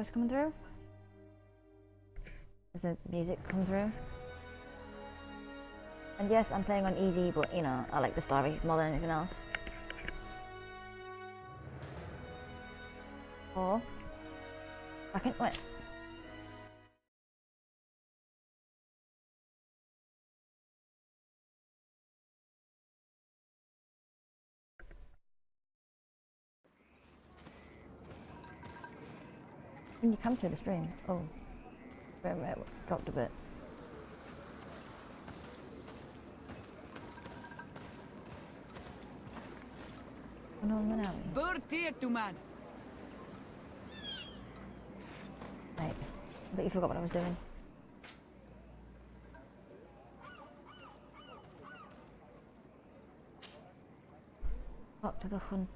voice coming through? Does the music come through? And yes, I'm playing on easy, but you know, I like the story more than anything else. Or I can wait. When you come to the stream, oh, frame rate dropped a bit. No one went out. Bird Teer to man. Right, but you forgot what I was doing. Up to the hunt.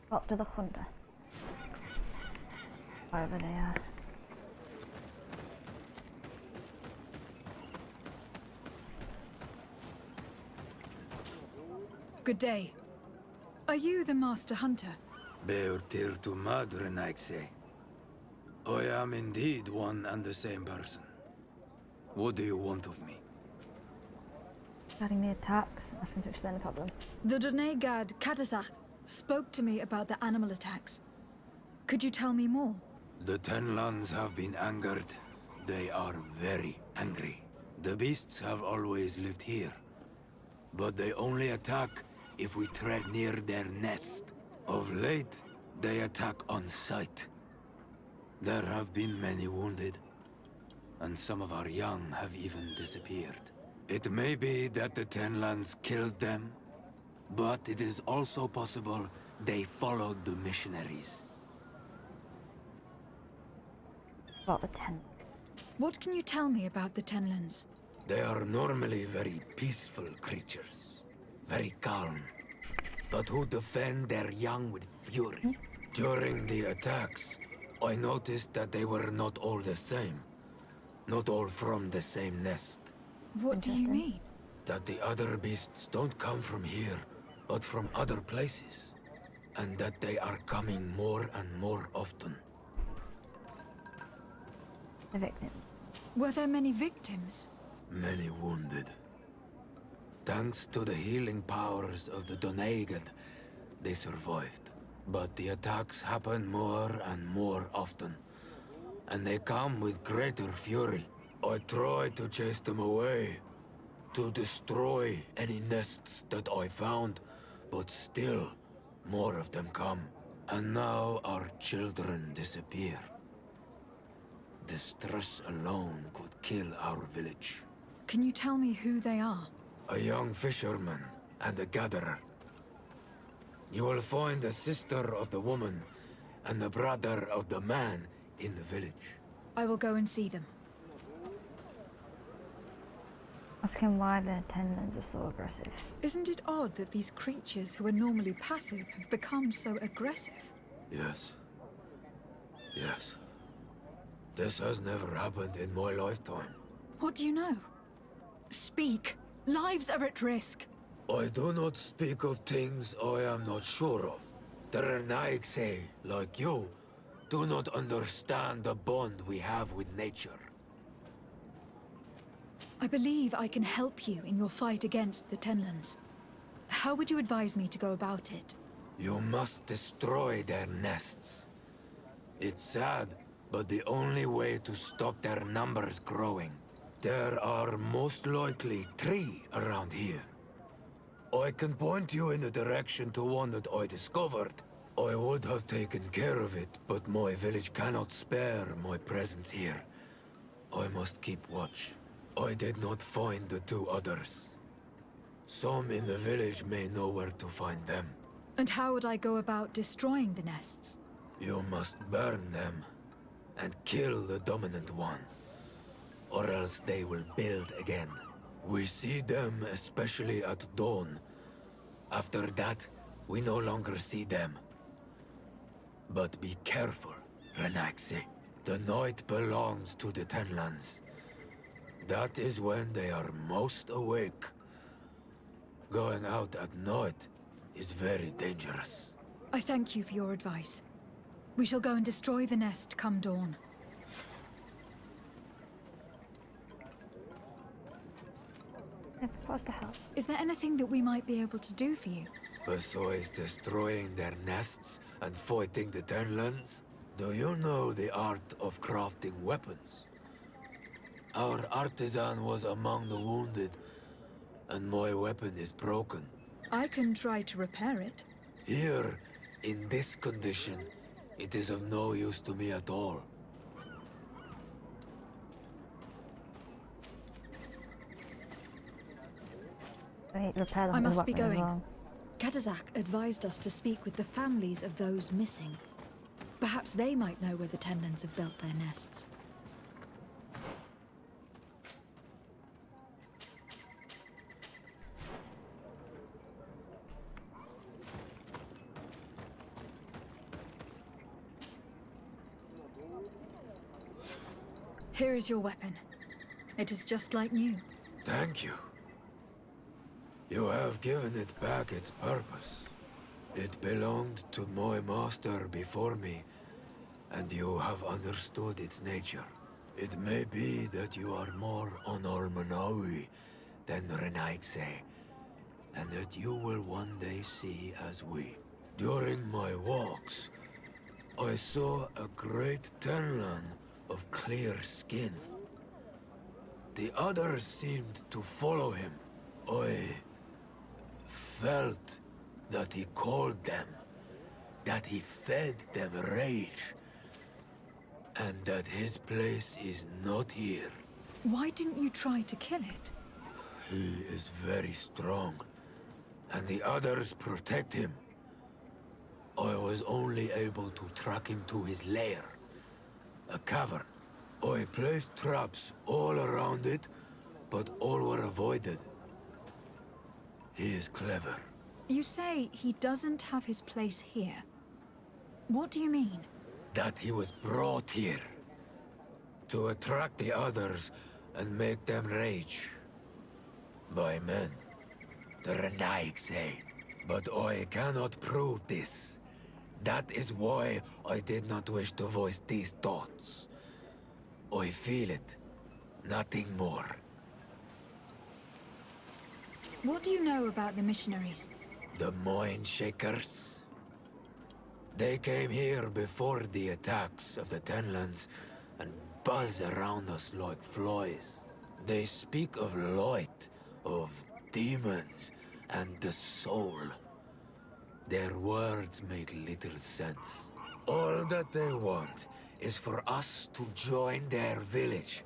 Up to the hunter. Wherever they are. Good day. Are you the master hunter? Bear Teer to mother, I say. I am indeed one and the same person. What do you want of me? Regarding the attacks, asking to explain the problem. The Donegad Katasach spoke to me about the animal attacks. Could you tell me more? The Ten Lands have been angered. They are very angry. The beasts have always lived here. But they only attack if we tread near their nest. Of late, they attack on sight. There have been many wounded, and some of our young have even disappeared. It may be that the Ten Lands killed them, but it is also possible they followed the missionaries. About the 10. What can you tell me about the Tenlands? They are normally very peaceful creatures, very calm, but who defend their young with fury. During the attacks, I noticed that they were not all the same, not all from the same nest. What do you mean? That the other beasts don't come from here, but from other places, and that they are coming more and more often. The victim. Were there many victims? Many wounded. Thanks to the healing powers of the Donegad, they survived. But the attacks happen more and more often, and they come with greater fury. I try to chase them away, to destroy any nests that I found, but still, more of them come. And now our children disappear. The stress alone could kill our village. Can you tell me who they are? A young fisherman and a gatherer. You will find the sister of the woman and the brother of the man in the village. I will go and see them. Ask him why the Tenlands are so aggressive. Isn't it odd that these creatures who are normally passive have become so aggressive? Yes. Yes. This has never happened in my lifetime. What do you know? Speak! Lives are at risk! I do not speak of things I am not sure of. The Renaigse, like you, do not understand the bond we have with nature. I believe I can help you in your fight against the Tenlands. How would you advise me to go about it? You must destroy their nests. It's sad, but the only way to stop their numbers growing. There are most likely 3 around here. I can point you in the direction to one that I discovered. I would have taken care of it, but my village cannot spare my presence here. I must keep watch. I did not find the 2 others. Some in the village may know where to find them. And how would I go about destroying the nests? You must burn them and kill the dominant one, or else they will build again. We see them especially at dawn. After that, we no longer see them. But be careful, Renaigse. The night belongs to the Tenlands. That is when they are most awake. Going out at night is very dangerous. I thank you for your advice. We shall go and destroy the nest come dawn. I'm supposed to help. Is there anything that we might be able to do for you? Besides destroying their nests and fighting the Tenlands, do you know the art of crafting weapons? Our artisan was among the wounded, and my weapon is broken. I can try to repair it. Here, in this condition, it is of no use to me at all. Wait, repair the I must be weapon as going. well. Kadazak advised us to speak with the families of those missing. Perhaps they might know where the Tenlands have built their nests. Here is your weapon. It is just like new. Thank you. You have given it back its purpose. It belonged to my master before me, and you have understood its nature. It may be that you are more on Almanawi than Renaigse, and that you will one day see as we. During my walks, I saw a great Tenland of clear skin. The others seemed to follow him. I felt that he called them, that he fed them rage, and that his place is not here. Why didn't you try to kill it? He is very strong, and the others protect him. I was only able to track him to his lair, a cavern. I placed traps all around it, but all were avoided. He is clever. You say he doesn't have his place here. What do you mean? That he was brought here to attract the others and make them rage. By men, the Renaig say. But I cannot prove this. That is why I did not wish to voice these thoughts. I feel it, nothing more. What do you know about the missionaries? The Mind Shakers? They came here before the attacks of the Tenlands and buzz around us like flies. They speak of light, of demons, and the soul. Their words make little sense. All that they want is for us to join their village,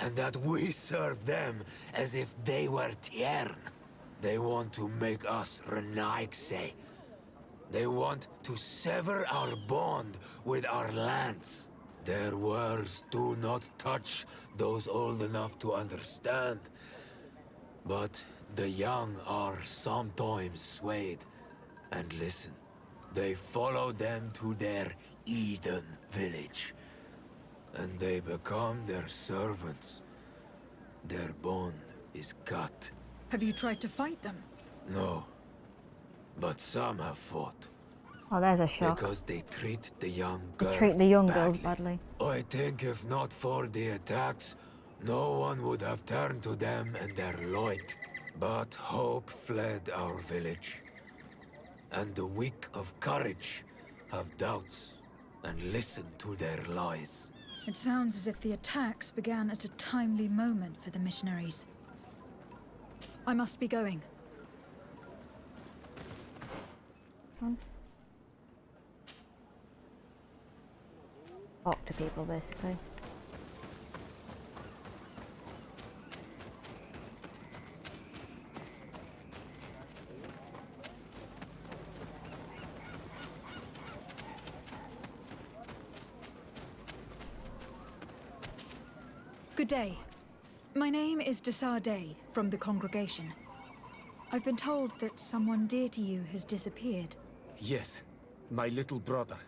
and that we serve them as if they were Teer. They want to make us Renaigse. They want to sever our bond with our lands. Their words do not touch those old enough to understand. But the young are sometimes swayed and listen. They follow them to their Eden village, and they become their servants. Their bond is cut. Have you tried to fight them? No, but some have fought. Oh, there's a shock. Because they treat the young They girls treat the young girls badly. I think if not for the attacks, no one would have turned to them and their light. But hope fled our village. And the weak of courage have doubts and listen to their lies. It sounds as if the attacks began at a timely moment for the missionaries. I must be going. Talk to people, basically. Good day. My name is Desardet from the congregation. I've been told that someone dear to you has disappeared. Yes, my little brother.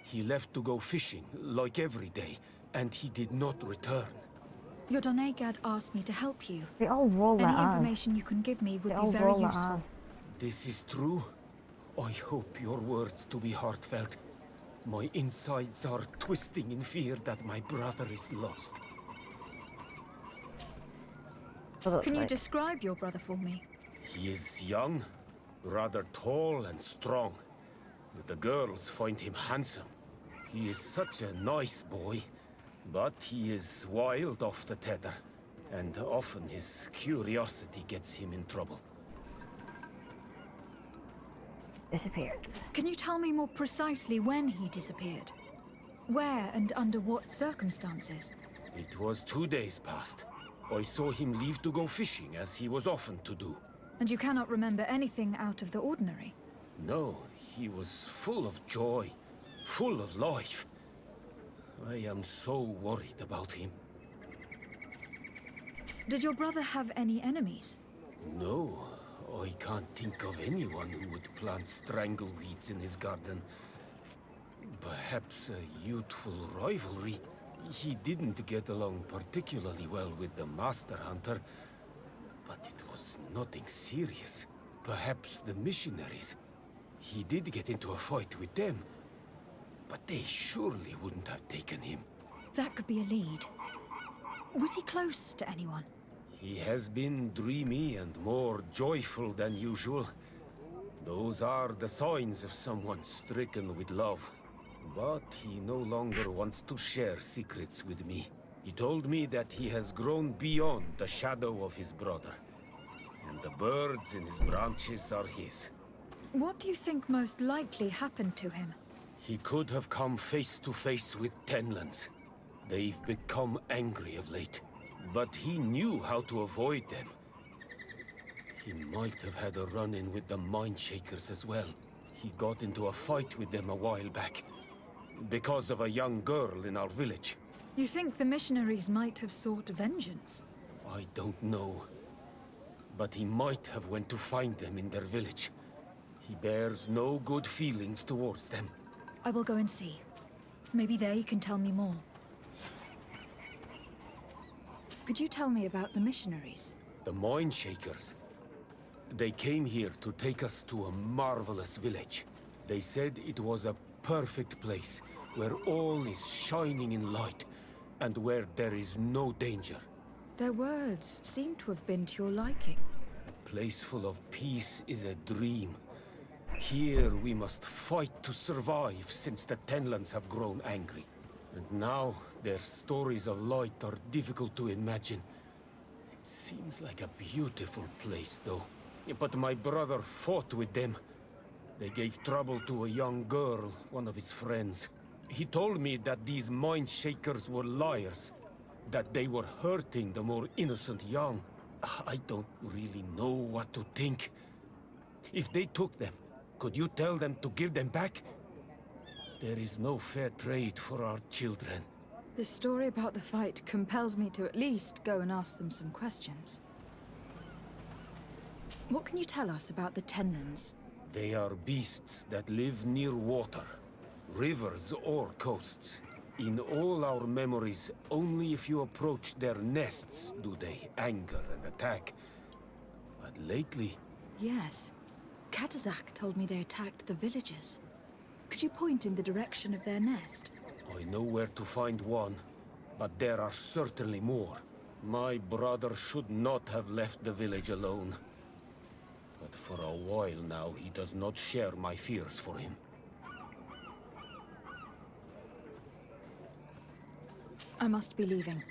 He left to go fishing, like every day, and he did not return. Your Donegad asked me to help you. They all roll their Any R's. information you can give me would They be all very roll their useful. R's. This is true. I hope your words to be heartfelt. My insides are twisting in fear that my brother is lost. Can you describe your brother for me? He is young, rather tall and strong. The girls find him handsome. He is such a nice boy, but he is wild off the tether, and often his curiosity gets him in trouble. Disappearance. Can you tell me more precisely when he disappeared? Where and under what circumstances? It was 2 days past. I saw him leave to go fishing, as he was often to do. And you cannot remember anything out of the ordinary? No, he was full of joy, full of life. I am so worried about him. Did your brother have any enemies? No, I can't think of anyone who would plant strangleweeds in his garden. Perhaps a youthful rivalry. He didn't get along particularly well with the Master Hunter, but it was nothing serious. Perhaps the missionaries. He did get into a fight with them, but they surely wouldn't have taken him. That could be a lead. Was he close to anyone? He has been dreamy and more joyful than usual. Those are the signs of someone stricken with love. But he no longer wants to share secrets with me. He told me that he has grown beyond the shadow of his brother. And the birds in his branches are his. What do you think most likely happened to him? He could have come face to face with Tenlands. They've become angry of late. But he knew how to avoid them. He might have had a run-in with the Mindshakers as well. He got into a fight with them a while back. Because of a young girl in our village. You think the missionaries might have sought vengeance? I don't know. But he might have went to find them in their village. He bears no good feelings towards them. I will go and see. Maybe they can tell me more. Could you tell me about the missionaries? The Mindshakers. They came here to take us to a marvelous village. They said it was a perfect place, where all is shining in light, and where there is no danger. Their words seem to have been to your liking. A place full of peace is a dream. Here we must fight to survive, since the Tenlands have grown angry. And now their stories of light are difficult to imagine. It seems like a beautiful place, though. But my brother fought with them. They gave trouble to a young girl, one of his friends. He told me that these Mindshakers were liars, that they were hurting the more innocent young. I don't really know what to think. If they took them, could you tell them to give them back? There is no fair trade for our children. The story about the fight compels me to at least go and ask them some questions. What can you tell us about the Tenlands? They are beasts that live near water, rivers or coasts. In all our memories, only if you approach their nests do they anger and attack. But lately... Yes. Katazak told me they attacked the villagers. Could you point in the direction of their nest? I know where to find one, but there are certainly more. My brother should not have left the village alone. But for a while now, he does not share my fears for him. I must be leaving.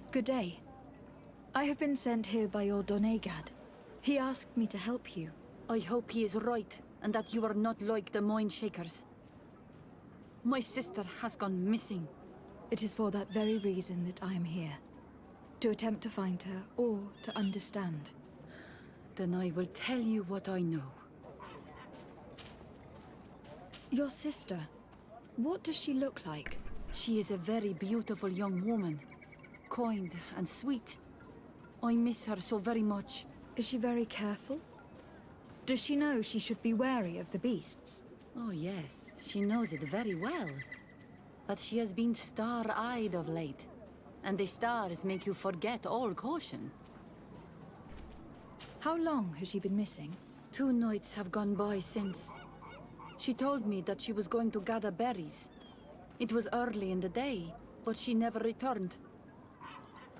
Good day. I have been sent here by your Donegad. He asked me to help you. I hope he is right, and that you are not like the Mindshakers. My sister has gone missing. It is for that very reason that I am here. To attempt to find her, or to understand. Then I will tell you what I know. Your sister, what does she look like? She is a very beautiful young woman. kind and sweet. I miss her so very much. Is she very careful? Does she know she should be wary of the beasts? Oh yes, she knows it very well. But she has been star-eyed of late. And the stars make you forget all caution. How long has she been missing? 2 nights have gone by since. She told me that she was going to gather berries. It was early in the day, but she never returned.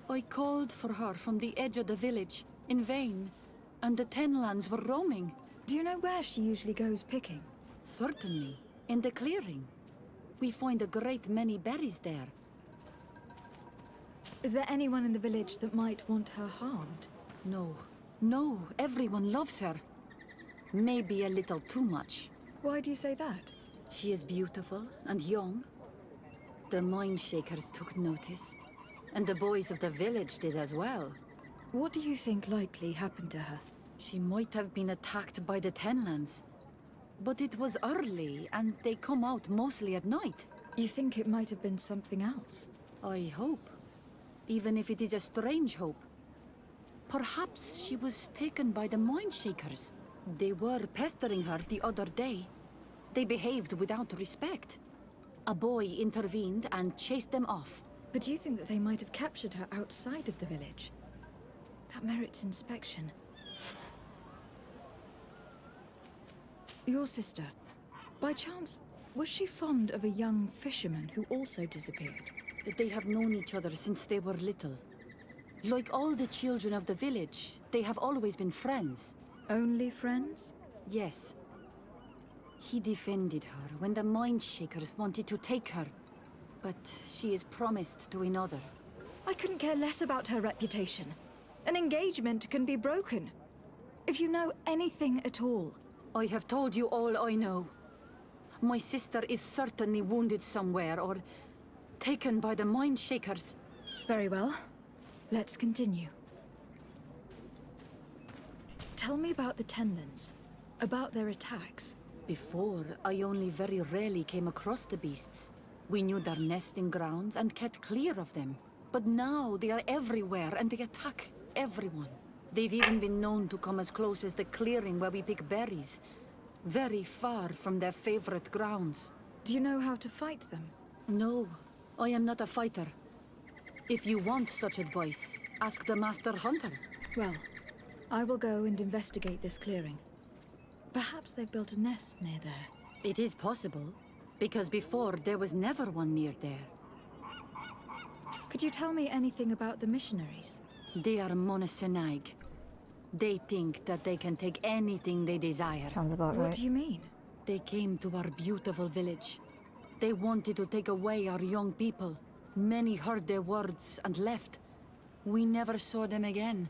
I called for her from the edge of the village, in vain, and the Tenlands were roaming. Do you know where she usually goes picking? Certainly, in the clearing. We find a great many berries there. Is there anyone in the village that might want her harmed? No, no, everyone loves her. Maybe a little too much. Why do you say that? She is beautiful and young. The Mindshakers took notice, and the boys of the village did as well. What do you think likely happened to her? She might have been attacked by the Tenlands. But it was early, and they come out mostly at night. You think it might have been something else? I hope. Even if it is a strange hope. Perhaps she was taken by the Mindshakers. They were pestering her the other day. They behaved without respect. A boy intervened and chased them off. But do you think that they might have captured her outside of the village? That merits inspection. Your sister, by chance, was she fond of a young fisherman who also disappeared? They have known each other since they were little. Like all the children of the village, they have always been friends. Only friends? Yes. He defended her when the Mindshakers wanted to take her. But she is promised to another. I couldn't care less about her reputation. An engagement can be broken. If you know anything at all. I have told you all I know. My sister is certainly wounded somewhere, or taken by the Mindshakers. Very well. Let's continue. Tell me about the Tenlands. About their attacks. Before, I only very rarely came across the beasts. We knew their nesting grounds and kept clear of them. But now they are everywhere and they attack everyone. They've even been known to come as close as the clearing where we pick berries. Very far from their favorite grounds. Do you know how to fight them? No, I am not a fighter. If you want such advice, ask the Master Hunter. Well, I will go and investigate this clearing. Perhaps they've built a nest near there. It is possible, because before there was never one near there. Could you tell me anything about the missionaries? They are monastenaig. They think that they can take anything they desire. Sounds about What right. do you mean? They came to our beautiful village. They wanted to take away our young people. Many heard their words and left. We never saw them again.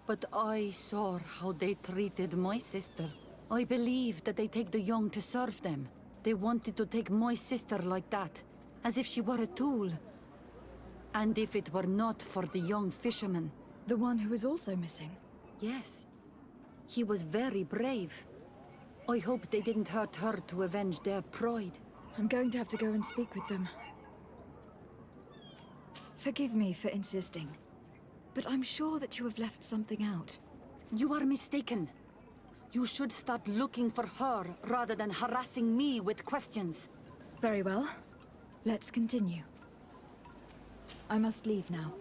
But I saw how they treated my sister. I believe that they take the young to serve them. They wanted to take my sister like that, as if she were a tool. And if it were not for the young fisherman. The one who is also missing? Yes. He was very brave. I hope they didn't hurt her to avenge their pride. I'm going to have to go and speak with them. Forgive me for insisting, but I'm sure that you have left something out. You are mistaken. You should start looking for her rather than harassing me with questions. Very well. Let's continue. I must leave now.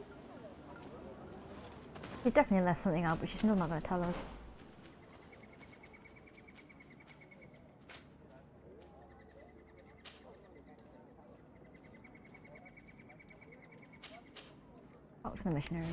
She's definitely left something out, but she's still not going to tell us. Talk to the missionaries.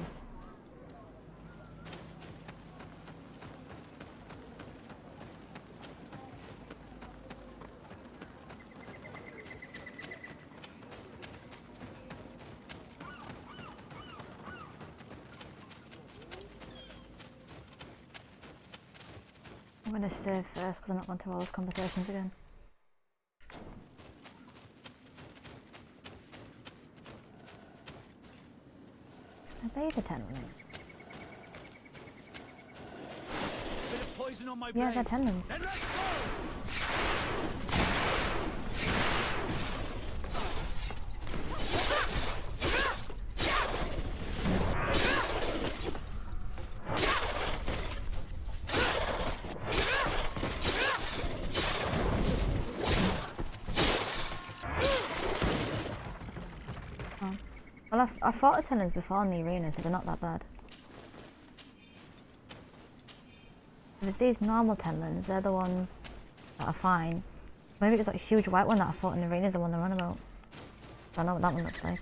I'm going to save first because I'm not going to have all those conversations again. Are they the Tenlands? Bit of poison on my Yeah, blade. they're Tenlands. Then let's go! Well, I fought the Tenlins before in the arena, so they're not that bad. If it's these normal Tenlins, they're the ones that are fine. Maybe it's like a huge white one that I fought in the arena is the one they're on about. I don't know what that one looks like.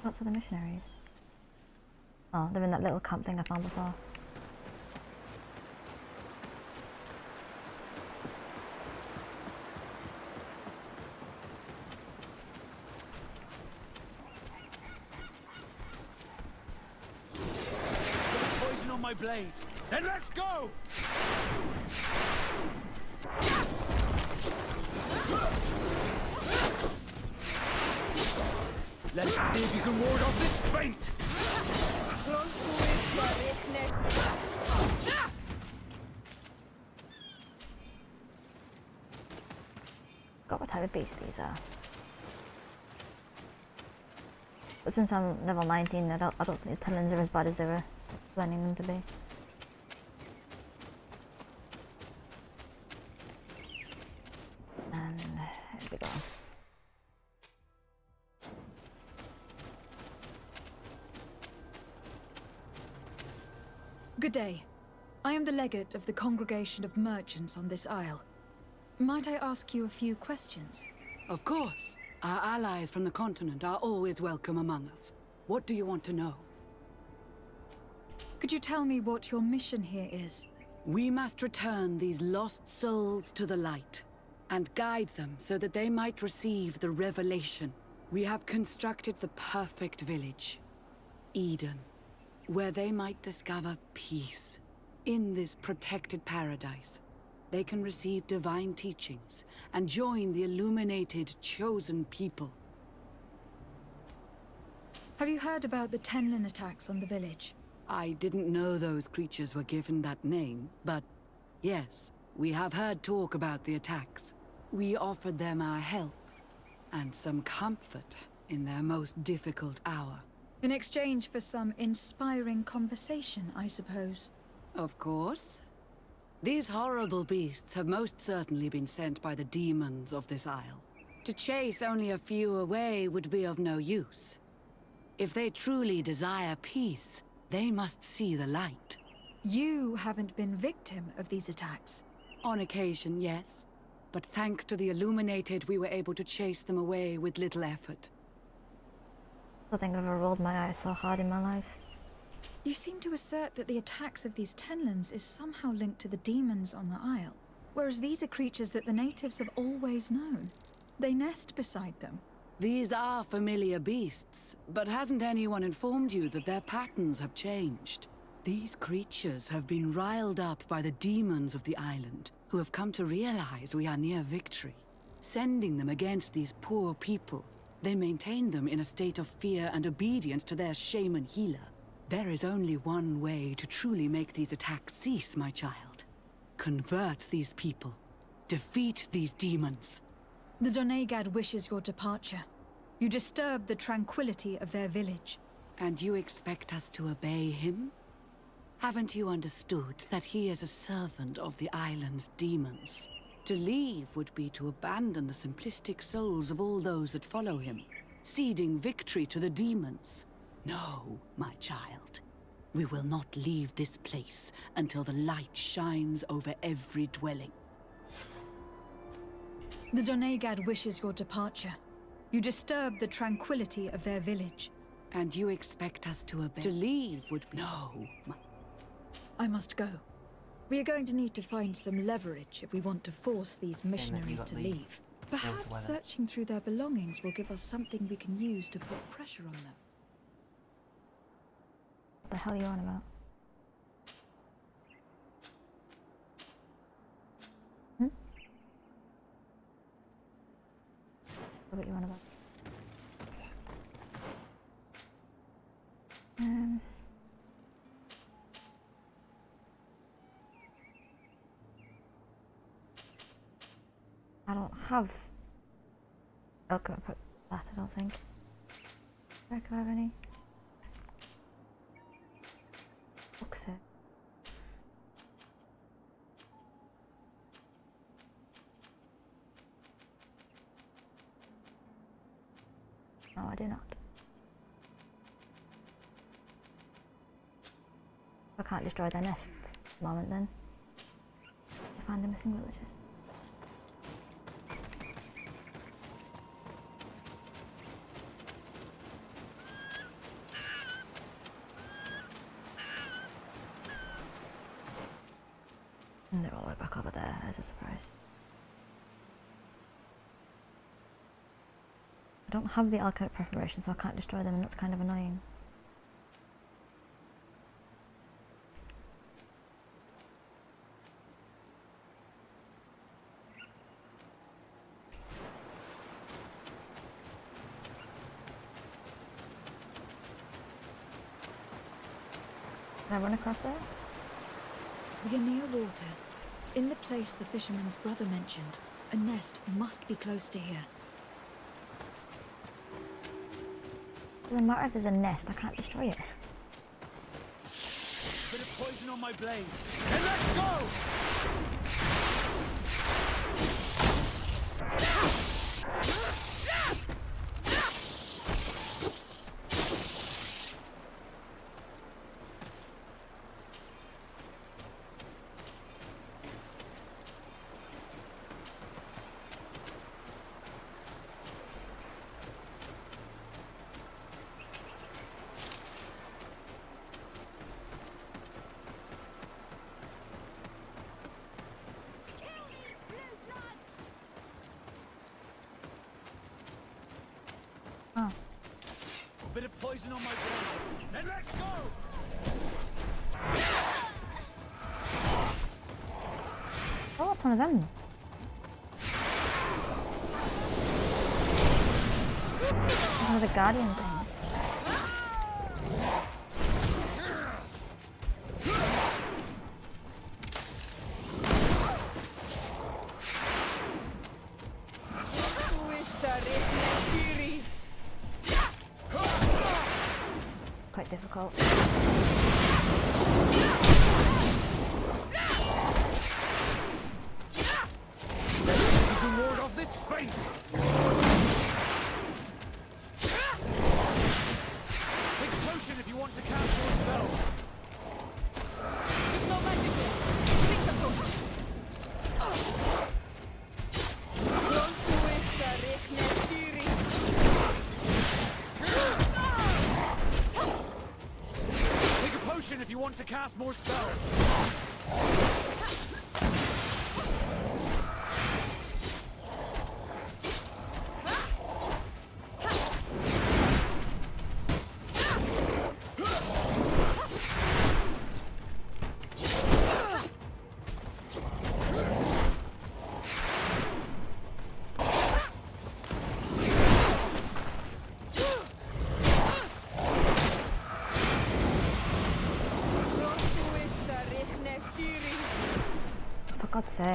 Lots of the missionaries. Oh, they're in that little camp thing I found before. Poison on my blade. Then let's go! Let's see if you can ward off this feint! Got what type of beast these are. But since I'm level 19, I don't think the Tenlins are as bad as they were planning them to be. And here we go. Good day. I am the legate of the Congregation of Merchants on this isle. Might I ask you a few questions? Of course. Our allies from the continent are always welcome among us. What do you want to know? Could you tell me what your mission here is? We must return these lost souls to the light, and guide them so that they might receive the revelation. We have constructed the perfect village, Eden, where they might discover peace. In this protected paradise, they can receive divine teachings and join the illuminated, chosen people. Have you heard about the Tenlin attacks on the village? I didn't know those creatures were given that name, but yes, we have heard talk about the attacks. We offered them our help and some comfort in their most difficult hour. In exchange for some inspiring conversation, I suppose. Of course. These horrible beasts have most certainly been sent by the demons of this isle. To chase only a few away would be of no use. If they truly desire peace, they must see the light. You haven't been victim of these attacks. On occasion, yes. But thanks to the Illuminated, we were able to chase them away with little effort. I don't think I've ever rolled my eyes so hard in my life. You seem to assert that the attacks of these Tenlins is somehow linked to the demons on the isle, whereas these are creatures that the natives have always known. They nest beside them. These are familiar beasts, but hasn't anyone informed you that their patterns have changed? These creatures have been riled up by the demons of the island, who have come to realize we are near victory. Sending them against these poor people, they maintain them in a state of fear and obedience to their shaman healer. There is only one way to truly make these attacks cease, my child. Convert these people. Defeat these demons. The Donegad wishes your departure. You disturb the tranquility of their village. And you expect us to obey him? Haven't you understood that he is a servant of the island's demons? To leave would be to abandon the simplistic souls of all those that follow him, ceding victory to the demons. No, my child. We will not leave this place until the light shines over every dwelling. The Donegad wishes your departure. You disturb the tranquility of their village. And you expect us to obey? To leave would be... No, I must go. We are going to need to find some leverage if we want to force these missionaries to leave. Perhaps searching through their belongings will give us something we can use to put pressure on them. What the hell are you on about? What you on about? I don't have. Okay, I put that. I don't think. Do I have any? Books it. I can't destroy their nests at the moment then. I find the missing villagers. And they're all the way back over there as a surprise. I don't have the alchemic preparation, so I can't destroy them, and that's kind of annoying. Can I run across there? We are near water. In the place the fisherman's brother mentioned, a nest must be close to here. It doesn't matter if there's a nest, I can't destroy it. Bit of poison on my blade. Then let's go! Oh. A bit of poison on my blade. Then let's go! Oh, what's one of them? One of the guardian things. Quite difficult. You can ward off this feint! Take a potion if you want to cast more spells. No magic. Drink the potion. Take a potion if you want to cast more spells. For God's sake.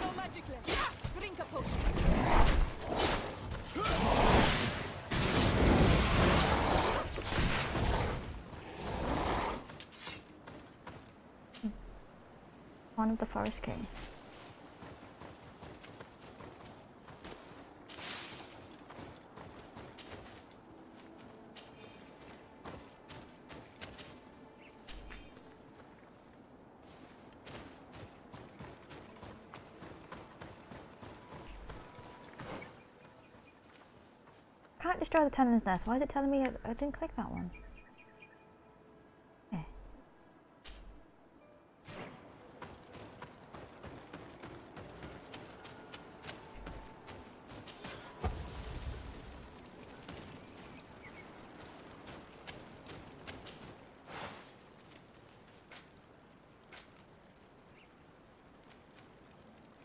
No magic left. Drink a potion. One of the Forest Kings. Can't destroy the Tenon's Nest. Why is it telling me I didn't click that one? Okay.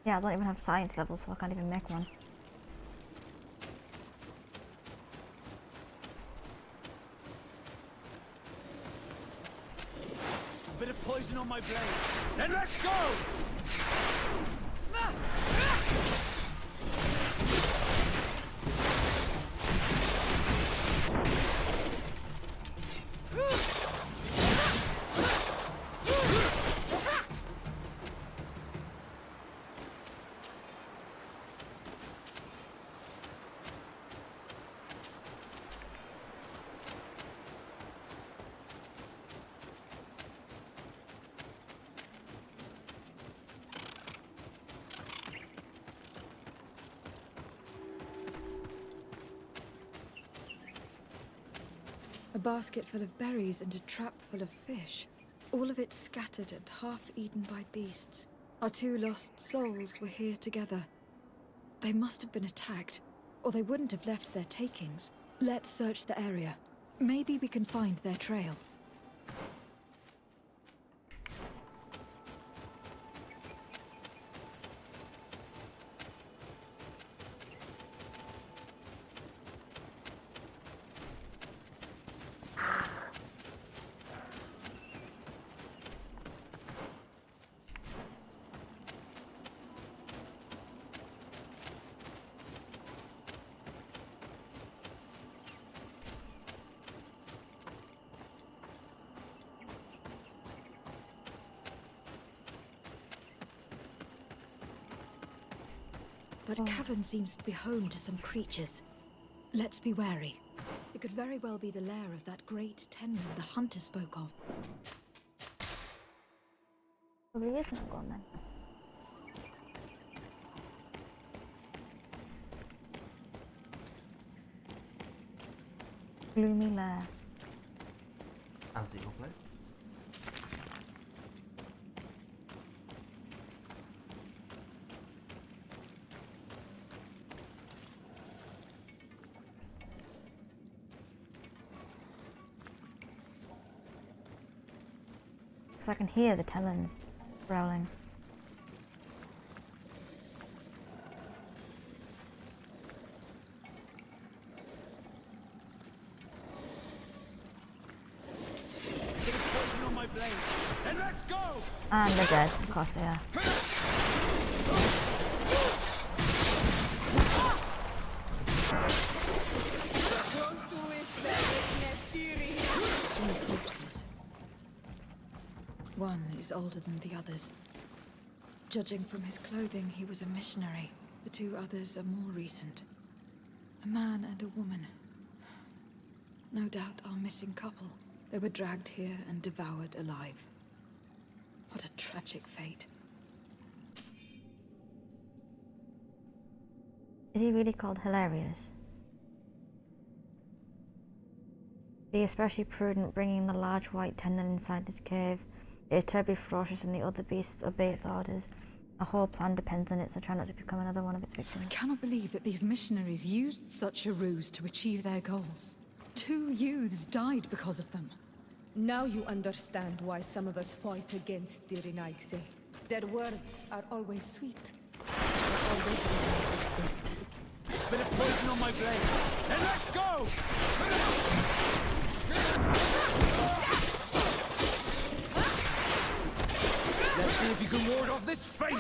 Yeah, I don't even have science levels, so I can't even make one. A bit of poison on my blade. Then let's go! A basket full of berries and a trap full of fish. All of it scattered and half eaten by beasts. Our 2 lost souls were here together. They must have been attacked, or they wouldn't have left their takings. Let's search the area. Maybe we can find their trail. But cavern seems to be home to some creatures. Let's be wary. It could very well be the lair of that great tenman the hunter spoke of. Probably isn't gone then. Gloomy lair. Sounds like your place. I can hear the talons growling. Bit of poison on my blade. Then let's go! And they're dead, of course they are. Three corpses. One is older than the others. Judging from his clothing, he was a missionary. The 2 others are more recent. A man and a woman. No doubt our missing couple. They were dragged here and devoured alive. What a tragic fate. Is he really called Hilarious? Be especially prudent bringing the large white tendon inside this cave. It is terribly ferocious and the other beasts obey its orders. Our whole plan depends on it, so try not to become another one of its victims. I cannot believe that these missionaries used such a ruse to achieve their goals. 2 youths died because of them. Now you understand why some of us fight against the Renaigse. Their words are always sweet. Bit of poison on my blade. Then let's go! Let's see if you can ward off this fate!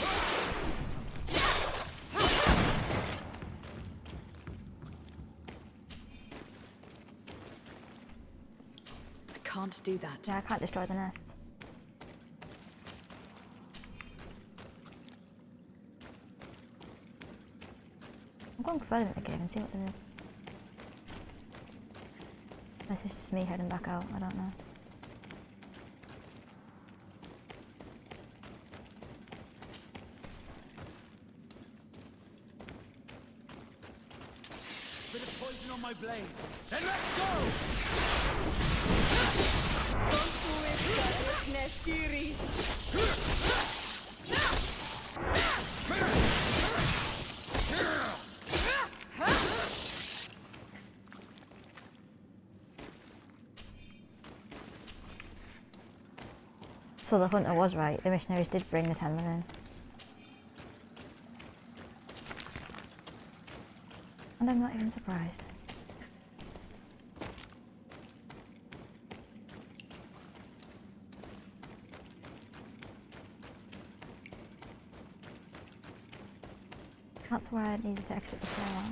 I can't do that. Yeah, I can't destroy the nest. I'm going further in the cave and see what there is. This is just me heading back out, I don't know. Bit of poison on my blade. Then let's go! So the hunter was right, the missionaries did bring the Tenman in. And I'm not even surprised. That's where I needed to exit the stairwell.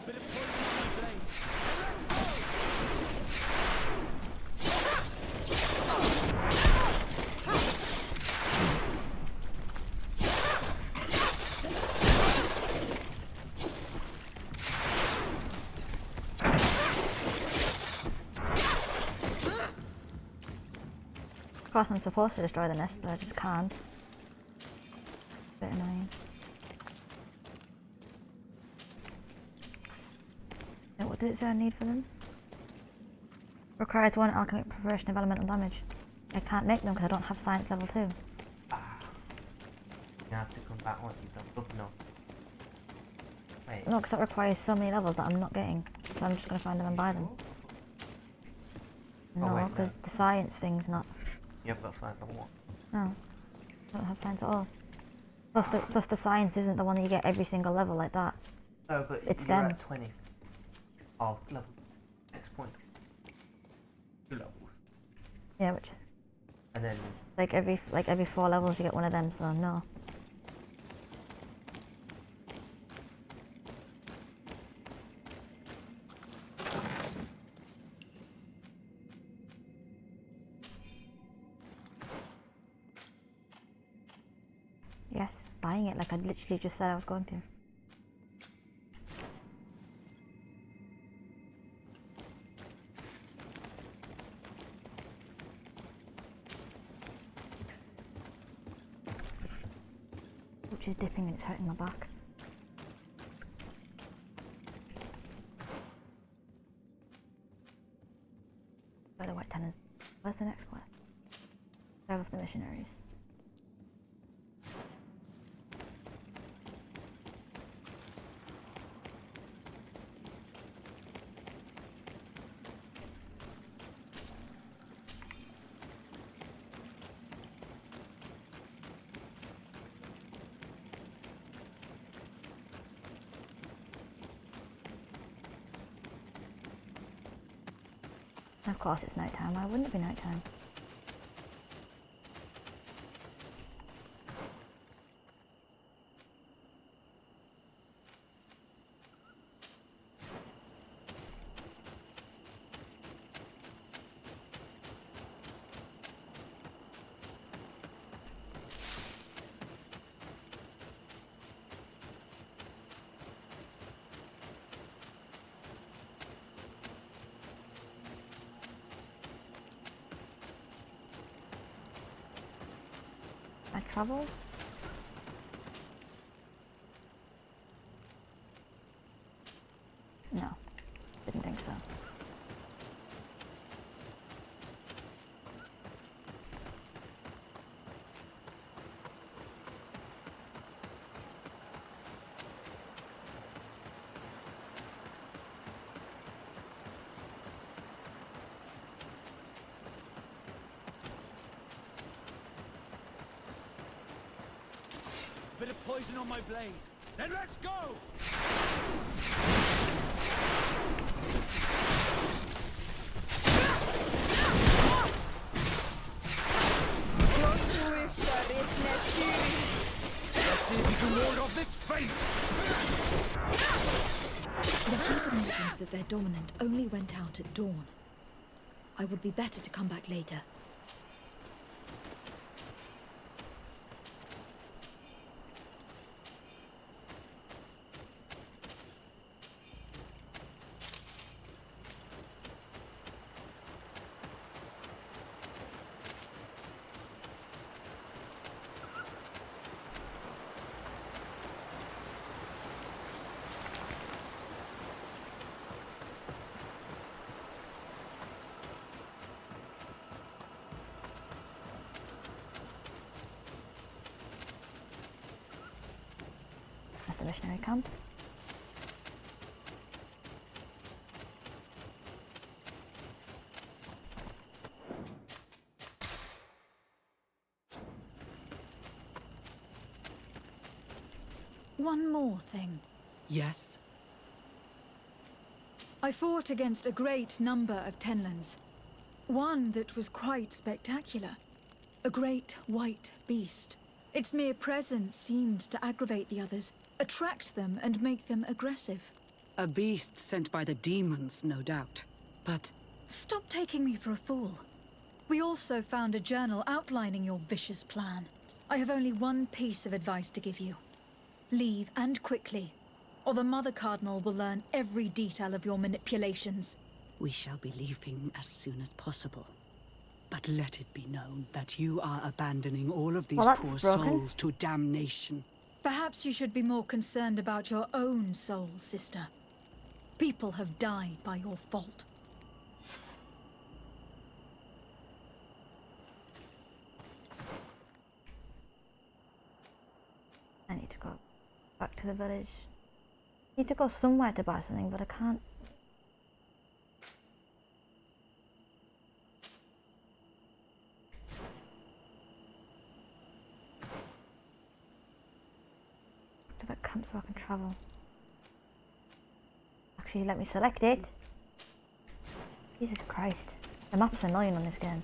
Bit of poison on my blade. Then let's go! Of course I'm supposed to destroy the nest, but I just can't. Bit annoying. Now, what did it say I need for them? Requires 1 alchemic preparation of elemental damage. I can't make them because I don't have science level 2. You have to come back once you've done both. No. Wait. No, because that requires so many levels that I'm not getting. So I'm just going to find them and buy them. Oh, No, wait, because no. the science thing's not. You haven't got science level 1. No. I don't have science at all. Plus the science isn't the one that you get every single level like that. Oh, but It's you're them. at 20. Oh, level. Next point. 2 levels. Yeah, which is And then like every 4 levels you get one of them, so no. Yes, buying it like I literally just said I was going to. Which is dipping and it's hurting my back. By the white tenors. Where's the next quest? Drive off the missionaries. Of course it's night time. Why wouldn't it be night time? I travel? No, didn't think so. Bit of poison on my blade. Then let's go! Let's see if you can ward off this fate! The hunter mentioned that their dominant only went out at dawn. I would be better to come back later. That's the missionary camp. One more thing. Yes? I fought against a great number of Tenlands. One that was quite spectacular. A great white beast. Its mere presence seemed to aggravate the others, attract them and make them aggressive. A beast sent by the demons, no doubt. But Stop taking me for a fool. We also found a journal outlining your vicious plan. I have only one piece of advice to give you. Leave, and quickly, or the Mother Cardinal will learn every detail of your manipulations. we shall be leaving as soon as possible. But let it be known that you are abandoning all of these Well, that's poor broken. souls to damnation. Perhaps you should be more concerned about your own soul, sister. People have died by your fault. I need to go back to the village. I need to go somewhere to buy something, but I can't. To that camp so I can travel. Actually, let me select it. Jesus Christ. The map's annoying on this game.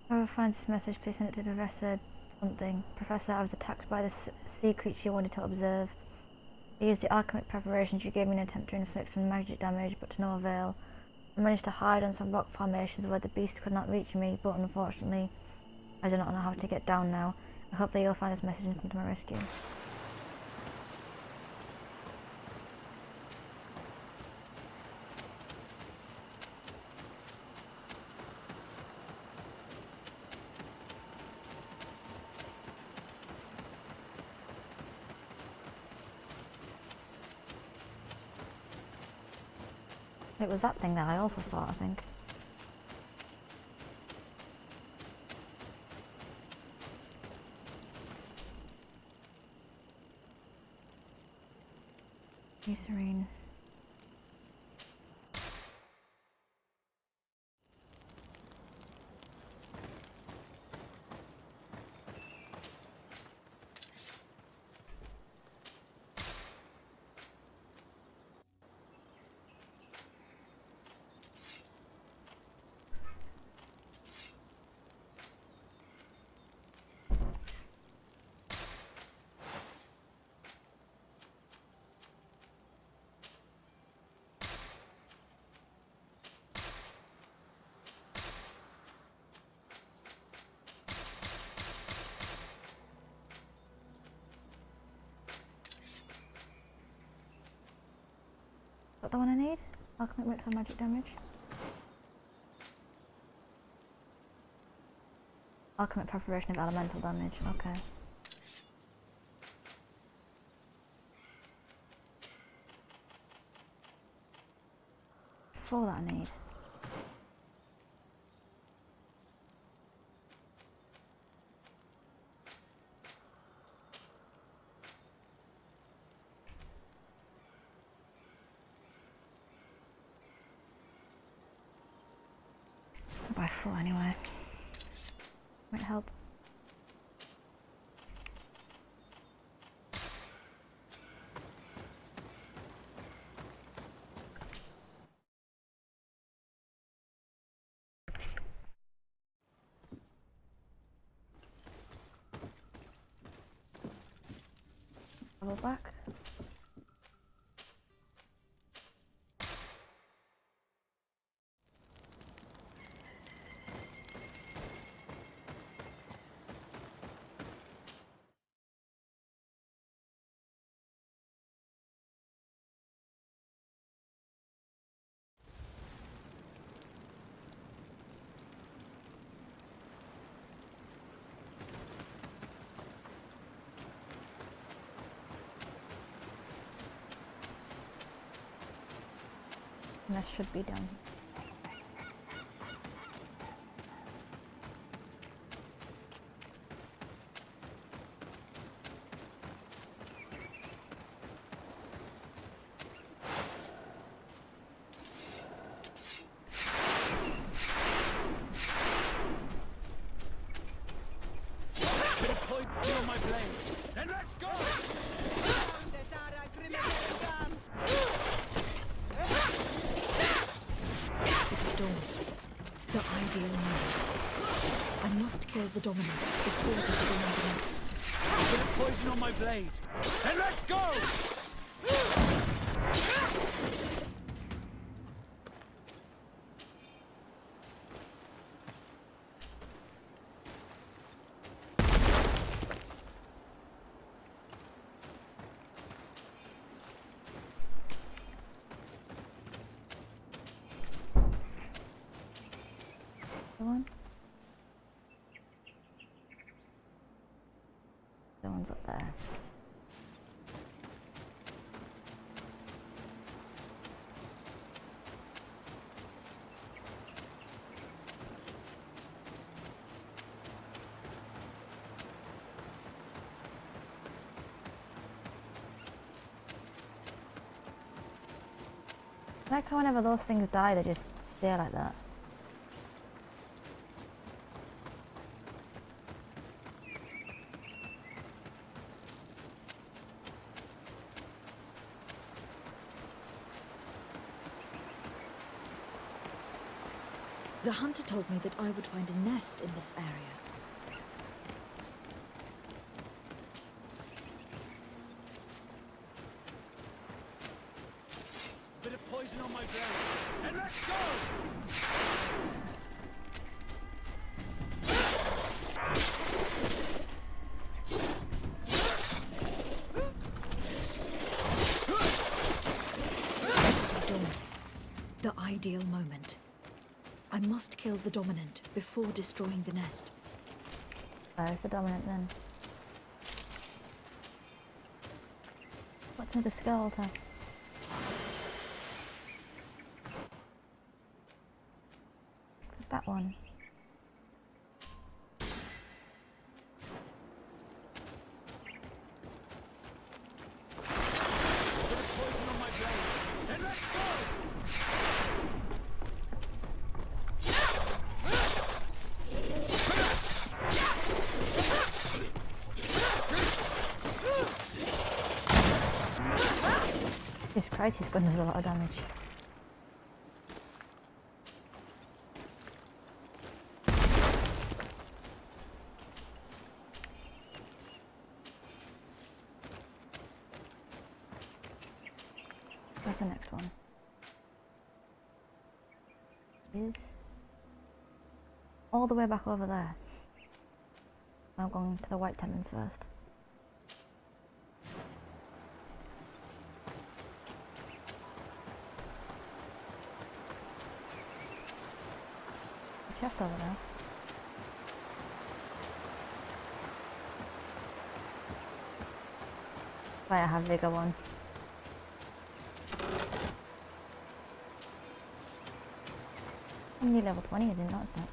Whoever finds this message, please send it to Professor something. Professor, I was attacked by the sea creature you wanted to observe. I used the alchemic preparations you gave me in an attempt to inflict some magic damage, but to no avail. I managed to hide on some rock formations where the beast could not reach me, but unfortunately, I do not know how to get down now. I hope that you'll find this message and come to my rescue. It was that thing that I also thought, I think. Be serene. Is that the one I need? Alchemic makes some magic damage. Alchemic preparation of elemental damage, okay. Four that I need. By 4 anyway. Might help. Double back. And that should be done. Put a point on my blade. Then let's go! The ideal moment. I must kill the dominant before the storm begins. Bit of poison on my blade. Then let's go! One. The one's up there. I like how whenever those things die, they just stay like that. The hunter told me that I would find a nest in this area. Bit of poison on my blade. Then let's go! It is dawn. The ideal moment. I must kill the dominant before destroying the nest. Where's the dominant then? What's in the skeleton? That one. Bit of poison on my blade. Then let's go! Jesus Christ, his gun does a lot of damage. Where's the next one? Is all the way back over there. I'm going to the White Talons first. A chest over there. Wait, I have a bigger one. I'm near level 20, I didn't notice that.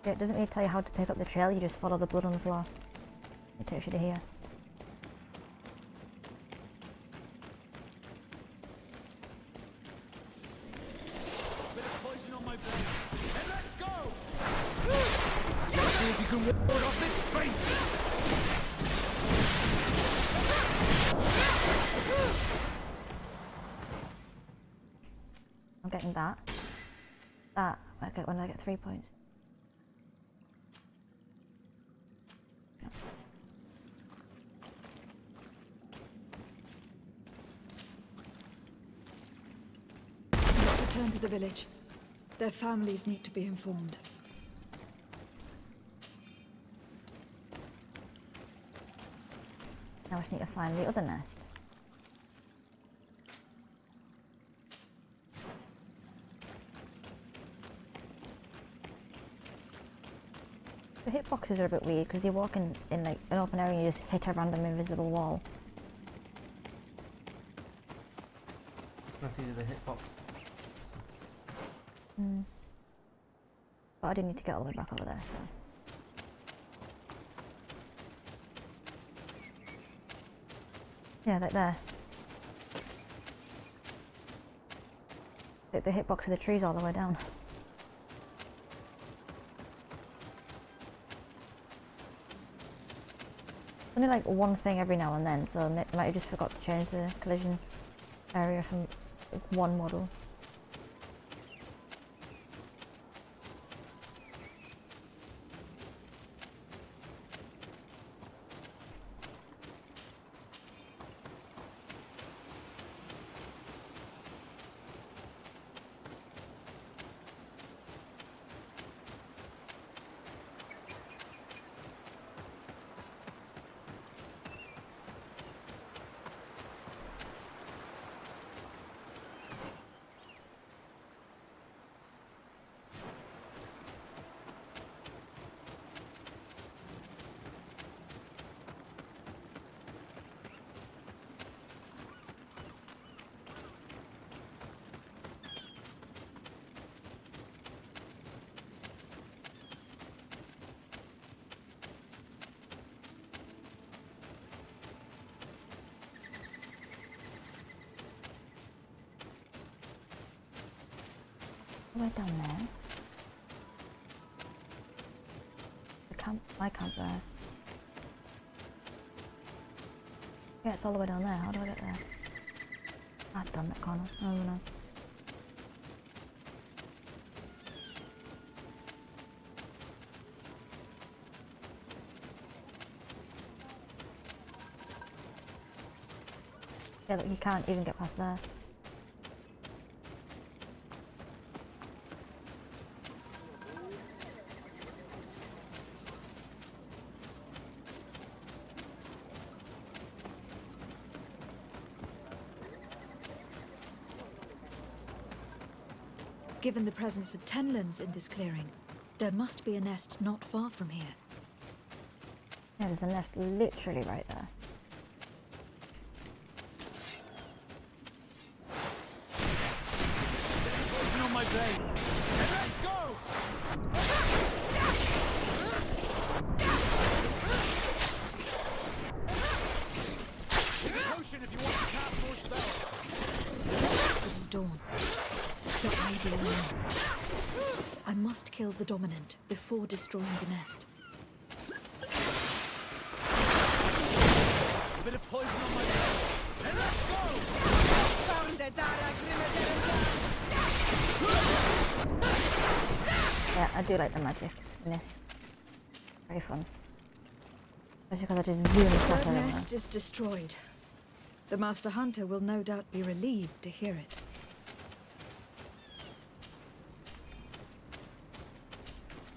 Yeah, it doesn't really tell you how to pick up the trail, you just follow the blood on the floor. It takes you to here. Bit of poison on my blade. Then let's go! Let's see if you can ward off this fate! I'm getting that. That, I get when I get 3 points. Let's return to the village. Their families need to be informed. Now I just need to find the other nest. The hitboxes are a bit weird because you walk in like an open area and you just hit a random invisible wall. That's either the hitbox. But I do need to get all the way back over there, so. Yeah, like there. The hitbox of the trees all the way down. only like one thing every now and then, so I might have just forgot to change the collision area from one model. Right down there. The camp, my camp there. Yeah, it's all the way down there. How do I get there? Ah, damn that corner. I don't know. Yeah, look, you can't even get past there. Given the presence of tenlands in this clearing, there must be a nest not far from here. Yeah, there's a nest literally right there. Poison on my blade. And let's go! Potion if you want to cast more spells. It is dawn. Let me deal alone. I must kill the dominant before destroying the nest. A bit of poison on my blade. And let's go! Found the Dara Grimmer. Yeah, I do like the magic in this. Very fun. Especially because I just zoom across The everywhere. nest is destroyed. The Master Hunter will no doubt be relieved to hear it.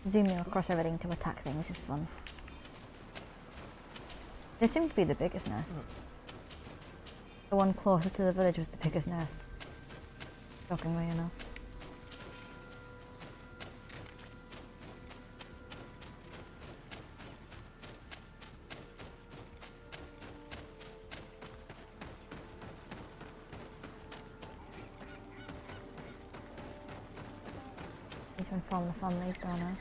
Zooming across everything to attack things is fun. This seemed to be the biggest nest. The one closest to the village was the biggest nest. Shockingly enough. Need to inform the families, don't I?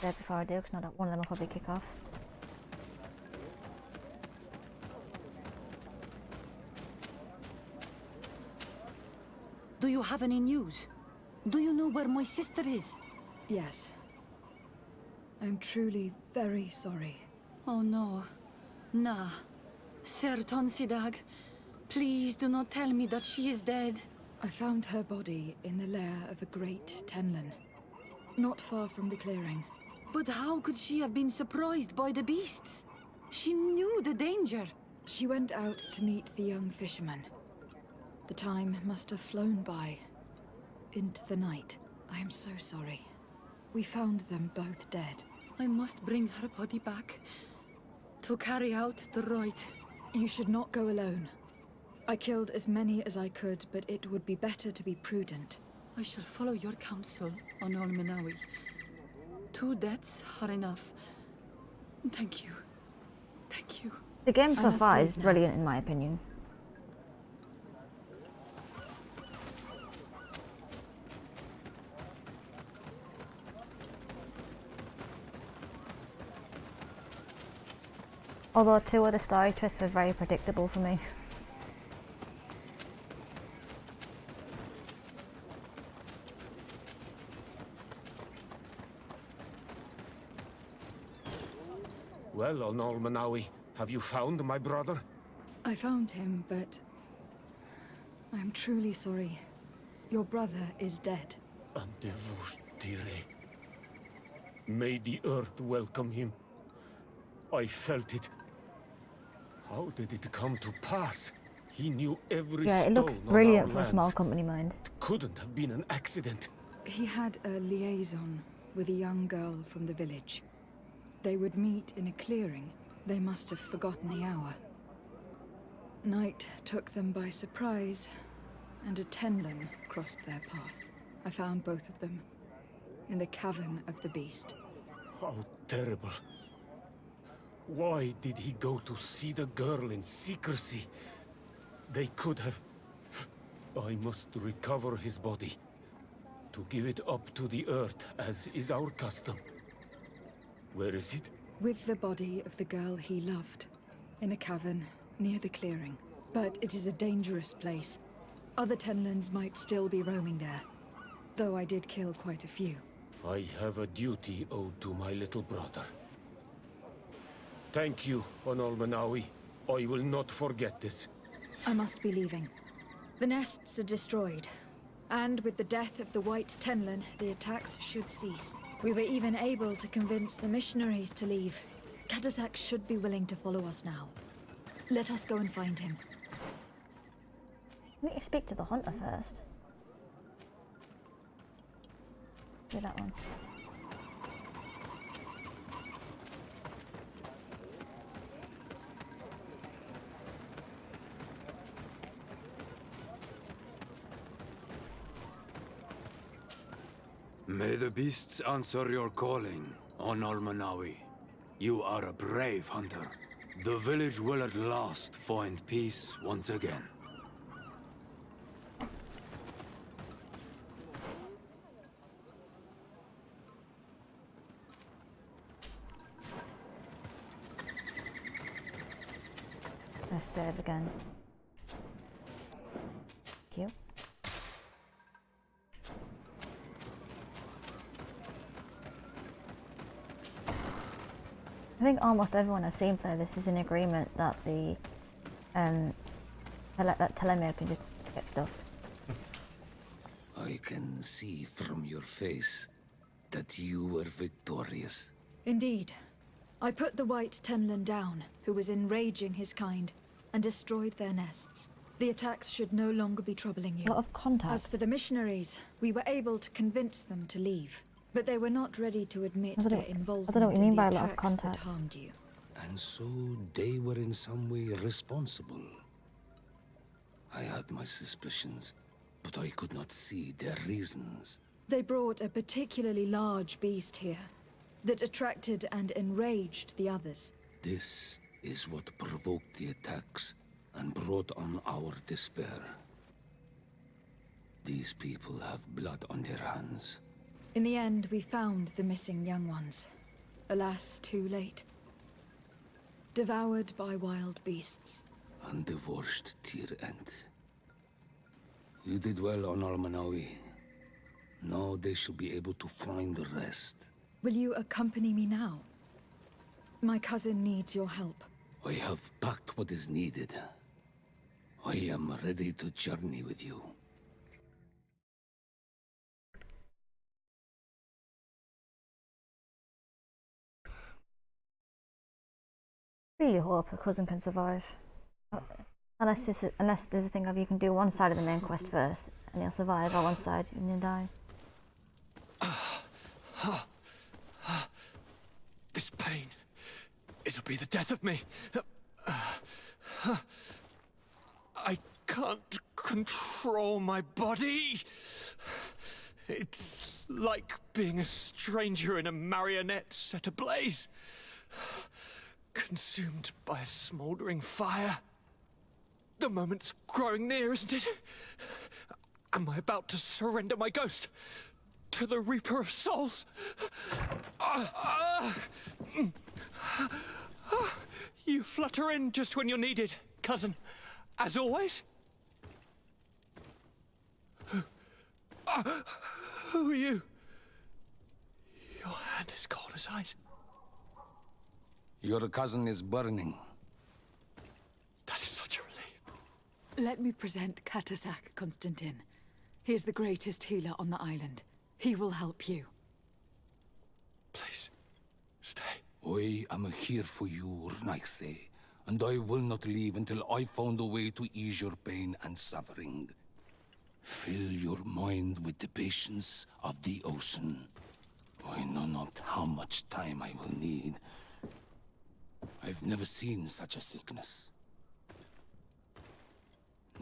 There before I do, because not one of them will probably kick off. Do you have any news? Do you know where my sister is? Yes. I'm truly very sorry. Oh no. Nah. Ser Tonsidag, please do not tell me that she is dead. I found her body in the lair of a great tenlan, not far from the clearing. But how could she have been surprised by the beasts? She knew the danger. She went out to meet the young fisherman. The time must have flown by, into the night. I am so sorry. We found them both dead. I must bring her body back to carry out the rite. You should not go alone. I killed as many as I could, but it would be better to be prudent. I shall follow your counsel on Olmenawi. 2 deaths are enough. Thank you. Thank you. The game I so must far leave is now. brilliant in my opinion. Although 2 of the story twists were very predictable for me. Well, Onol Manawi, have you found my brother? I found him, but I'm truly sorry. Your brother is dead. Andevush Tire. May the earth welcome him. I felt it. How did it come to pass? He knew every Yeah, it stone looks on brilliant our for a small lands. company, mind. It couldn't have been an accident. He had a liaison with a young girl from the village. They would meet in a clearing. They must have forgotten the hour. Night took them by surprise, and a Tenlin crossed their path. I found both of them in the cavern of the beast. How terrible. Why did he go to see the girl in secrecy? They could have... I must recover his body. To give it up to the earth, as is our custom. Where is it? With the body of the girl he loved, in a cavern near the clearing. But it is a dangerous place. Other Tenlins might still be roaming there, though I did kill quite a few. I have a duty owed to my little brother. Thank you, Onol Manawi. I will not forget this. I must be leaving. The nests are destroyed, and with the death of the White Tenlin, the attacks should cease. We were even able to convince the missionaries to leave. Katasak should be willing to follow us now. Let us go and find him. I need to speak to the hunter first. Do that one. May the beasts answer your calling, Onol Manawi. You are a brave hunter. The village will at last find peace once again. Let's save again. Thank you. I think almost everyone I've seen play this is in agreement that the that Telemere can just get stuffed. I can see from your face that you were victorious. Indeed. I put the White Tenlin down, who was enraging his kind, and destroyed their nests. The attacks should no longer be troubling you. A lot of contact. As for the missionaries, we were able to convince them to leave, but they were not ready to admit their involvement I don't know what you mean in by a the lot of attacks that contact. harmed you. And so they were in some way responsible. I had my suspicions, but I could not see their reasons. They brought a particularly large beast here that attracted and enraged the others. This is what provoked the attacks and brought on our despair. These people have blood on their hands. In the end, we found the missing young ones. Alas, too late. Devoured by wild beasts. Undivorced Teer Ent. You did well, Onol Manawi. Now they shall be able to find the rest. Will you accompany me now? My cousin needs your help. I have packed what is needed. I am ready to journey with you. Really hope a cousin can survive. Unless there's a thing of you can do one side of the main quest first, and you'll survive, or one side and you'll die. This pain, it'll be the death of me. I can't control my body. It's like being a stranger in a marionette set ablaze. Consumed by a smouldering fire. The moment's growing near, isn't it? Am I about to surrender my ghost to the Reaper of Souls? You flutter in just when you're needed, cousin. As always. Who are you? Your hand is cold as ice. Your cousin is burning. That is such a relief. Let me present Katasak, Constantin. He is the greatest healer on the island. He will help you. Please, stay. I am here for you, Rnaise, and I will not leave until I found a way to ease your pain and suffering. Fill your mind with the patience of the ocean. I know not how much time I will need. I've never seen such a sickness.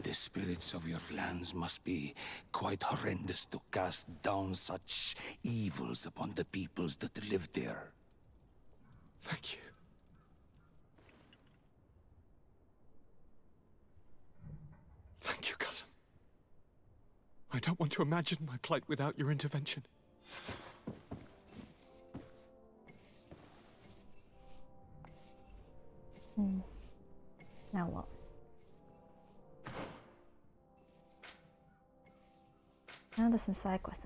The spirits of your lands must be quite horrendous to cast down such evils upon the peoples that live there. Thank you. Thank you, cousin. I don't want to imagine my plight without your intervention. Now what? Now there's some side quests.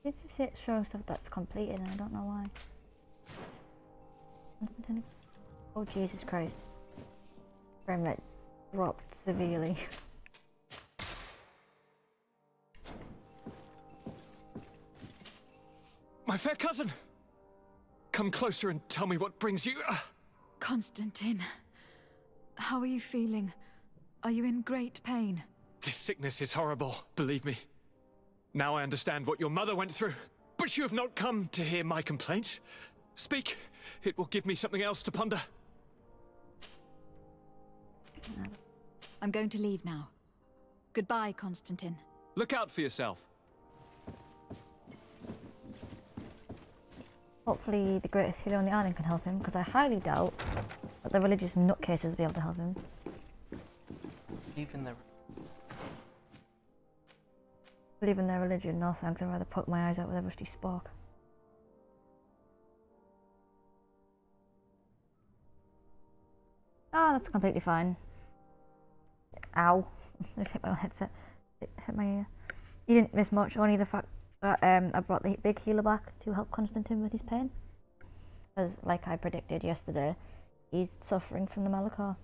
Seems to be showing stuff that's completed and I don't know why. Constantine. Oh Jesus Christ. Frame rate dropped severely. My fair cousin! Come closer and tell me what brings you... Constantin, how are you feeling? Are you in great pain? This sickness is horrible, believe me. Now I understand what your mother went through. But you have not come to hear my complaints. Speak. It will give me something else to ponder. I'm going to leave now. Goodbye, Constantin. Look out for yourself. Hopefully the greatest healer on the island can help him, because I highly doubt that the religious nutcases will be able to help him. Even the Believe in their religion, no thanks, I'd rather poke my eyes out with a rusty spork. Oh, that's completely fine. Ow. I just hit my own headset. It hit my ear. You didn't miss much, only the fact that I brought the big healer back to help Constantin with his pain. Because, like I predicted yesterday, he's suffering from the Malichor.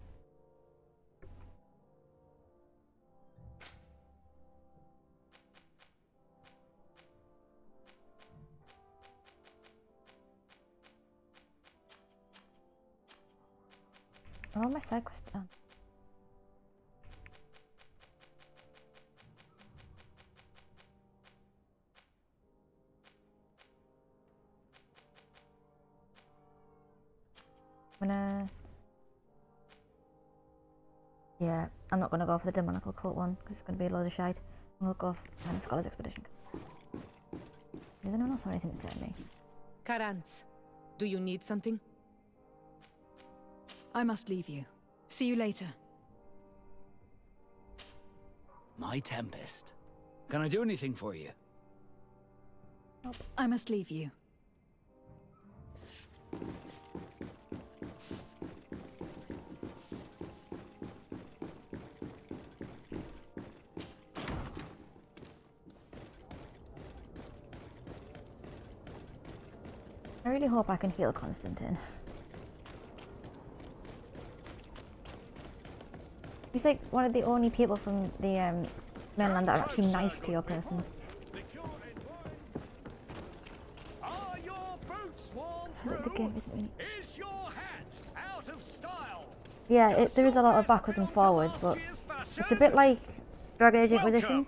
Are all my side quests done? Yeah, I'm not gonna go for the demonical cult one because it's gonna be a load of shite. I'm gonna go for the Scholar's Expedition. Does anyone else have anything to say to me? Karantz, do you need something? I must leave you. See you later. My Tempest. Can I do anything for you? I must leave you. I really hope I can heal Constantin. He's like one of the only people from the mainland that are actually nice to your person. The game isn't really... Is your hat out of style? Yeah, there is a lot of backwards and forwards, but it's a bit like Dragon Age Inquisition,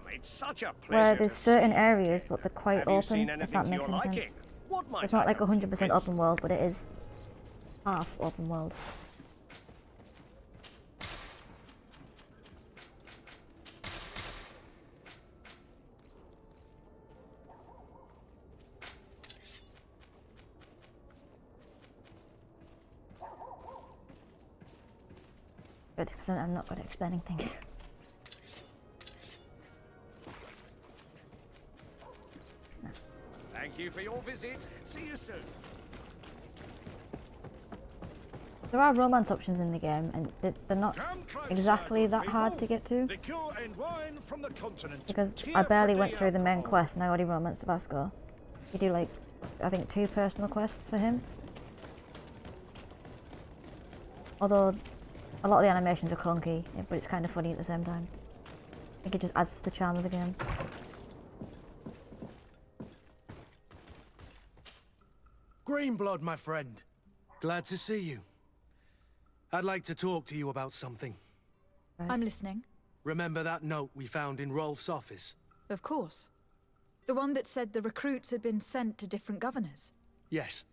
where there's certain areas, but they're quite open, if that makes any sense. It's not like 100% open world, but it is half open world. Good, because I'm not good at explaining things. you for your visit. See you soon. There are romance options in the game, and they're not exactly that hard to get to. Because I barely went through the main quest and I already romanced Vasco. You do like, I think 2 personal quests for him. Although, a lot of the animations are clunky, but it's kind of funny at the same time. I think it just adds to the charm of the game. Greenblood, my friend. Glad to see you. I'd like to talk to you about something. I'm listening. Remember that note we found in Rolf's office? Of course. The one that said the recruits had been sent to different governors. Yes.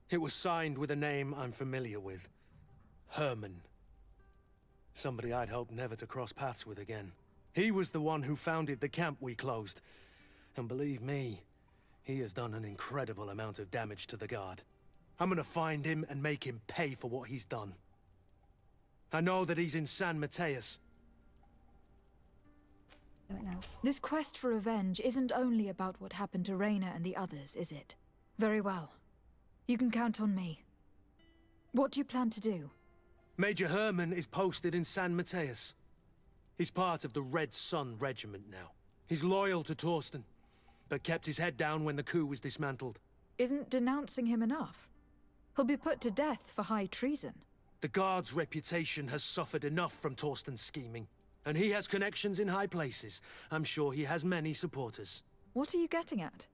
It was signed with a name I'm familiar with. Herman. Somebody I'd hoped never to cross paths with again. He was the one who founded the camp we closed. And believe me, he has done an incredible amount of damage to the Guard. I'm gonna find him and make him pay for what he's done. I know that he's in San Mateus. This quest for revenge isn't only about what happened to Reyna and the others, is it? Very well. You can count on me. What do you plan to do? Major Herman is posted in San Mateus. He's part of the Red Sun Regiment now. He's loyal to Torsten, but kept his head down when the coup was dismantled. Isn't denouncing him enough? He'll be put to death for high treason. The Guard's reputation has suffered enough from Torsten's scheming. And he has connections in high places. I'm sure he has many supporters. What are you getting at?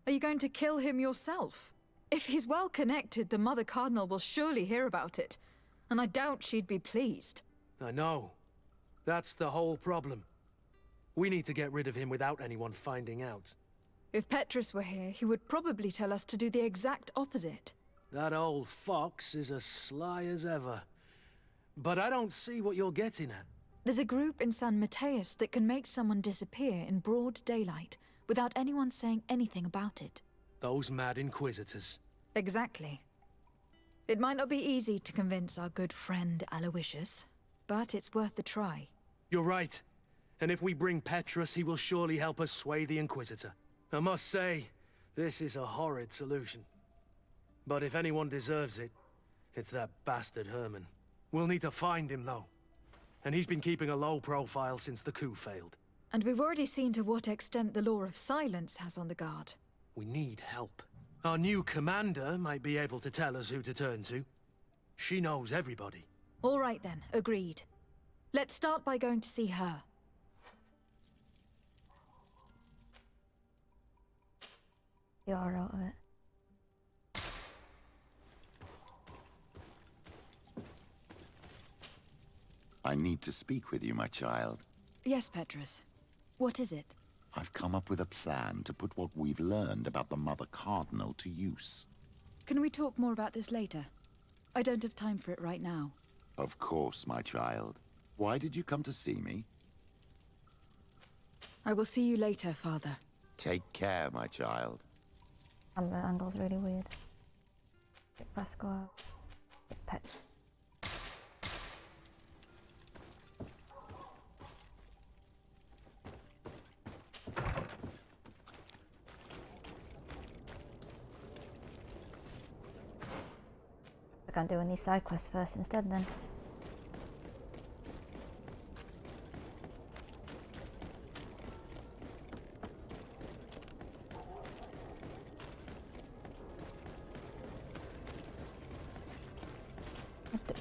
Are you going to kill him yourself? If he's well connected, the Mother Cardinal will surely hear about it. And I doubt she'd be pleased. I know. That's the whole problem. We need to get rid of him without anyone finding out. If Petrus were here, he would probably tell us to do the exact opposite. That old fox is as sly as ever. But I don't see what you're getting at. There's a group in San Mateus that can make someone disappear in broad daylight without anyone saying anything about it. Those mad inquisitors. Exactly. It might not be easy to convince our good friend Aloysius, but it's worth the try. You're right. And if we bring Petrus, he will surely help us sway the Inquisitor. I must say, this is a horrid solution. But if anyone deserves it, it's that bastard Herman. We'll need to find him, though. And he's been keeping a low profile since the coup failed. And we've already seen to what extent the law of silence has on the Guard. We need help. Our new commander might be able to tell us who to turn to. She knows everybody. All right then, agreed. Let's start by going to see her. You're out of it. I need to speak with you, my child. Yes, Petrus. What is it? I've come up with a plan to put what we've learned about the Mother Cardinal to use. Can we talk more about this later? I don't have time for it right now. Of course, my child. Why did you come to see me? I will see you later, Father. Take care, my child. Camera angle's really weird. Get Vasco out. Get Pet. I'm doing these side quests first instead then.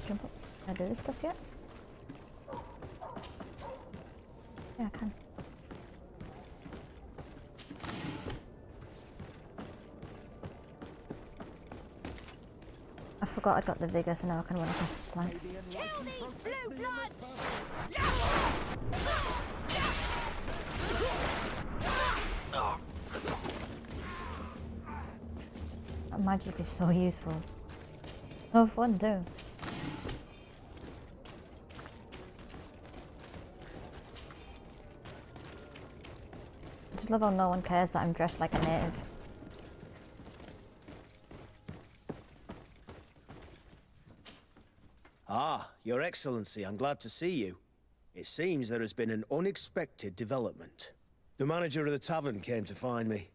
Jump up. Can I do this stuff yet? Yeah, I can. I forgot I'd got the vigor, so now I can run across the planks. Kill these blue bloods! That magic is so useful. So fun too. I just love how no one cares that I'm dressed like a native. Ah, Your Excellency, I'm glad to see you. It seems there has been an unexpected development. The manager of the tavern came to find me.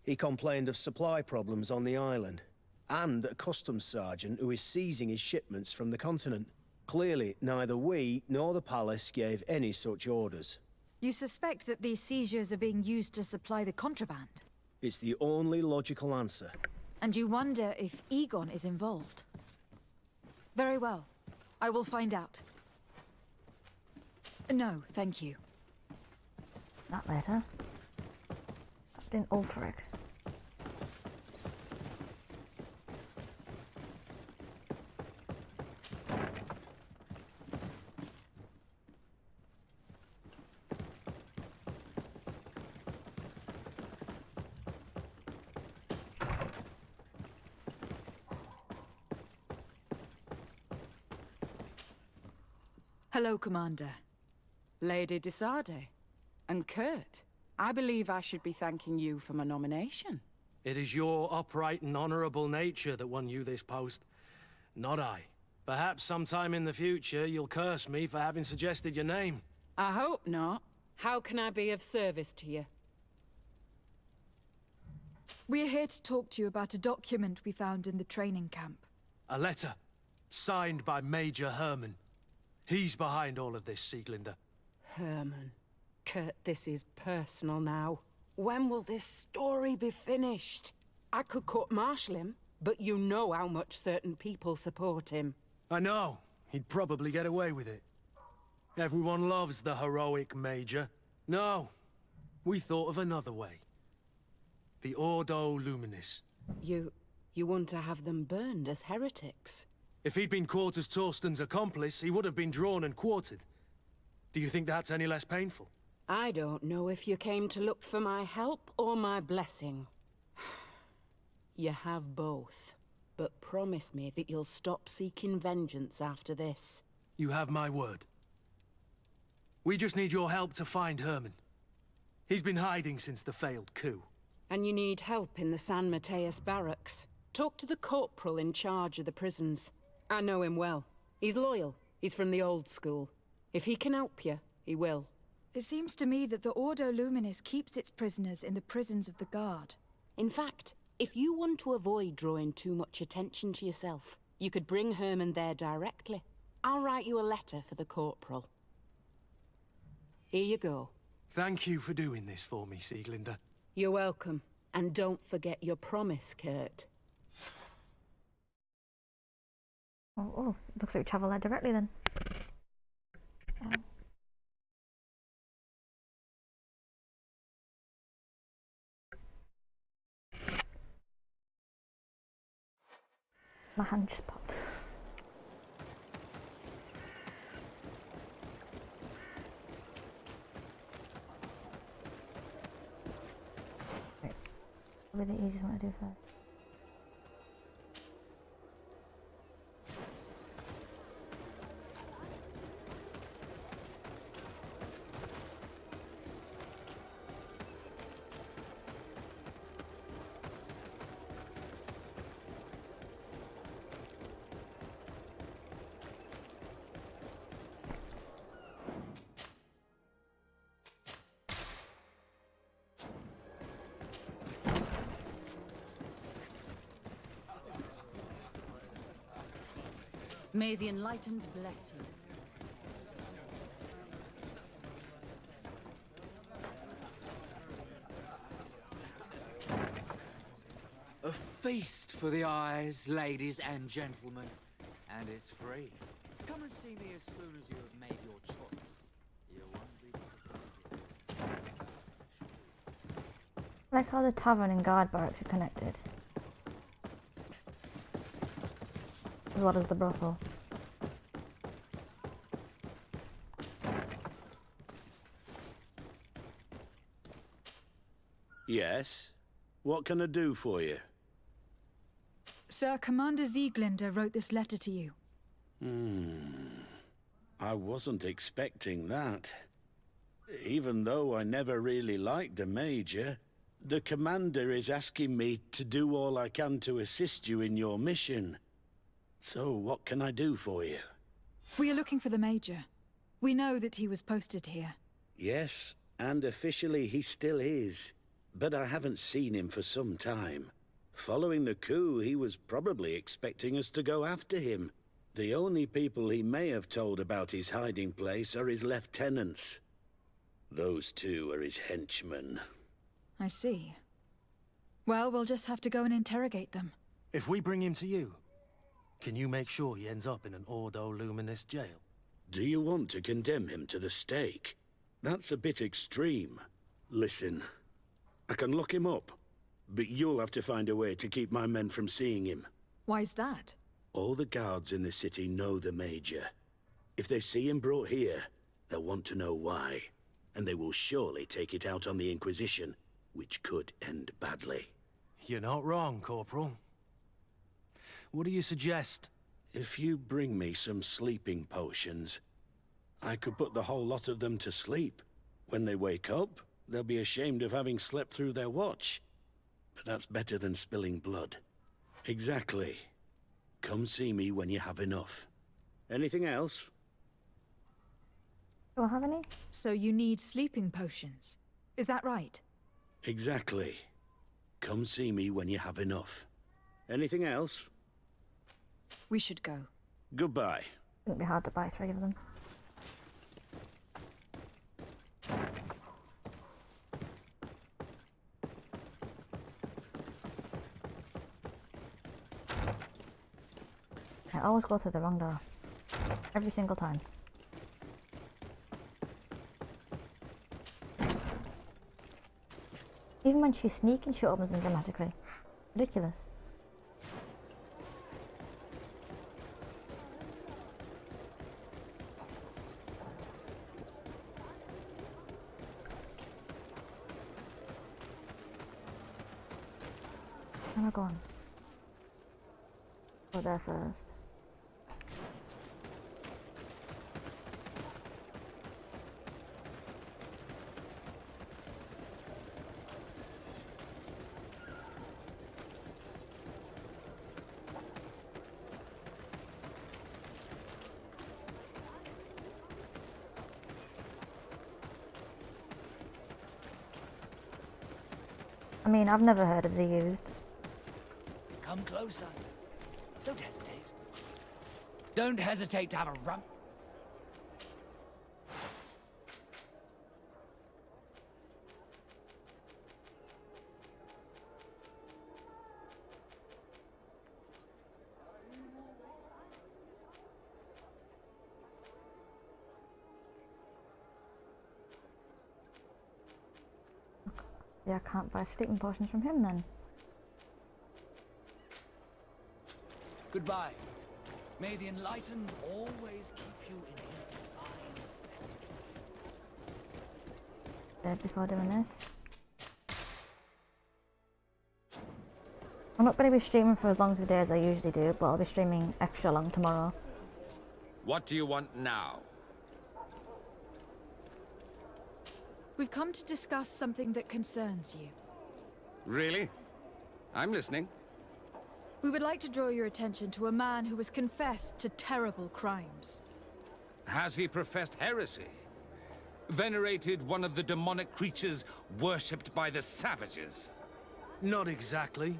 He complained of supply problems on the island, and a customs sergeant who is seizing his shipments from the continent. Clearly, neither we nor the palace gave any such orders. You suspect that these seizures are being used to supply the contraband? It's the only logical answer. And you wonder if Egon is involved? Very well. I will find out. No, thank you. That letter. That's in Ulfric. Hello, Commander. Lady Desade. And Kurt, I believe I should be thanking you for my nomination. It is your upright and honorable nature that won you this post, not I. Perhaps sometime in the future you'll curse me for having suggested your name. I hope not. How can I be of service to you? We're here to talk to you about a document we found in the training camp. A letter, signed by Major Herman. He's behind all of this, Sieglinder. Herman. Kurt, this is personal now. When will this story be finished? I could court-martial him, but you know how much certain people support him. I know. He'd probably get away with it. Everyone loves the heroic Major. No, we thought of another way. The Ordo Luminis. You want to have them burned as heretics? If he'd been caught as Torsten's accomplice, he would have been drawn and quartered. Do you think that's any less painful? I don't know if you came to look for my help or my blessing. You have both. But promise me that you'll stop seeking vengeance after this. You have my word. We just need your help to find Herman. He's been hiding since the failed coup. And you need help in the San Mateus barracks. Talk to the corporal in charge of the prisons. I know him well. He's loyal. He's from the old school. If he can help you, he will. It seems to me that the Ordo Luminis keeps its prisoners in the prisons of the Guard. In fact, if you want to avoid drawing too much attention to yourself, you could bring Herman there directly. I'll write you a letter for the corporal. Here you go. Thank you for doing this for me, Sieglinder. You're welcome. And don't forget your promise, Kurt. Oh, looks like we travel there directly then. My hand just popped. Right. Probably the easiest one to do first. May the Enlightened bless you. A feast for the eyes, ladies and gentlemen. And it's free. Come and see me as soon as you have made your choice. You won't be disappointed. Like how the tavern and guard barracks are connected. As well as the brothel. Yes? What can I do for you? Sir, Commander Sieglinder wrote this letter to you. I wasn't expecting that. Even though I never really liked the Major, the Commander is asking me to do all I can to assist you in your mission. So, what can I do for you? We are looking for the Major. We know that he was posted here. Yes, and officially he still is. but I haven't seen him for some time. Following the coup, he was probably expecting us to go after him. The only people he may have told about his hiding place are his lieutenants. Those two are his henchmen. I see. Well, we'll just have to go and interrogate them. If we bring him to you, can you make sure he ends up in an Ordo Luminous jail? Do you want to condemn him to the stake? That's a bit extreme. Listen, I can lock him up, but you'll have to find a way to keep my men from seeing him. Why's that? All the guards in the city know the Major. If they see him brought here, they'll want to know why. And they will surely take it out on the Inquisition, which could end badly. You're not wrong, Corporal. What do you suggest? If you bring me some sleeping potions, I could put the whole lot of them to sleep. When they wake up, they'll be ashamed of having slept through their watch. But that's better than spilling blood. Exactly. Come see me when you have enough. Anything else? Do I have any? So you need sleeping potions. Is that right? Exactly. Come see me when you have enough. Anything else? We should go. Goodbye. Wouldn't be hard to buy 3 of them. I always go through the wrong door. Every single time. Even when she's sneaking, she opens them dramatically. Ridiculous. Where am I going? Go there first. I mean, I've never heard of the used. Come closer. Don't hesitate. Don't hesitate to have a run. Yeah, I can't buy sleeping potions from him then. Goodbye. May the Enlightened always keep you in his divine blessing. Dead before doing this. I'm not going to be streaming for as long today as I usually do, but I'll be streaming extra long tomorrow. What do you want now? We've come to discuss something that concerns you. Really? I'm listening. We would like to draw your attention to a man who has confessed to terrible crimes. Has he professed heresy? Venerated one of the demonic creatures worshipped by the savages? Not exactly.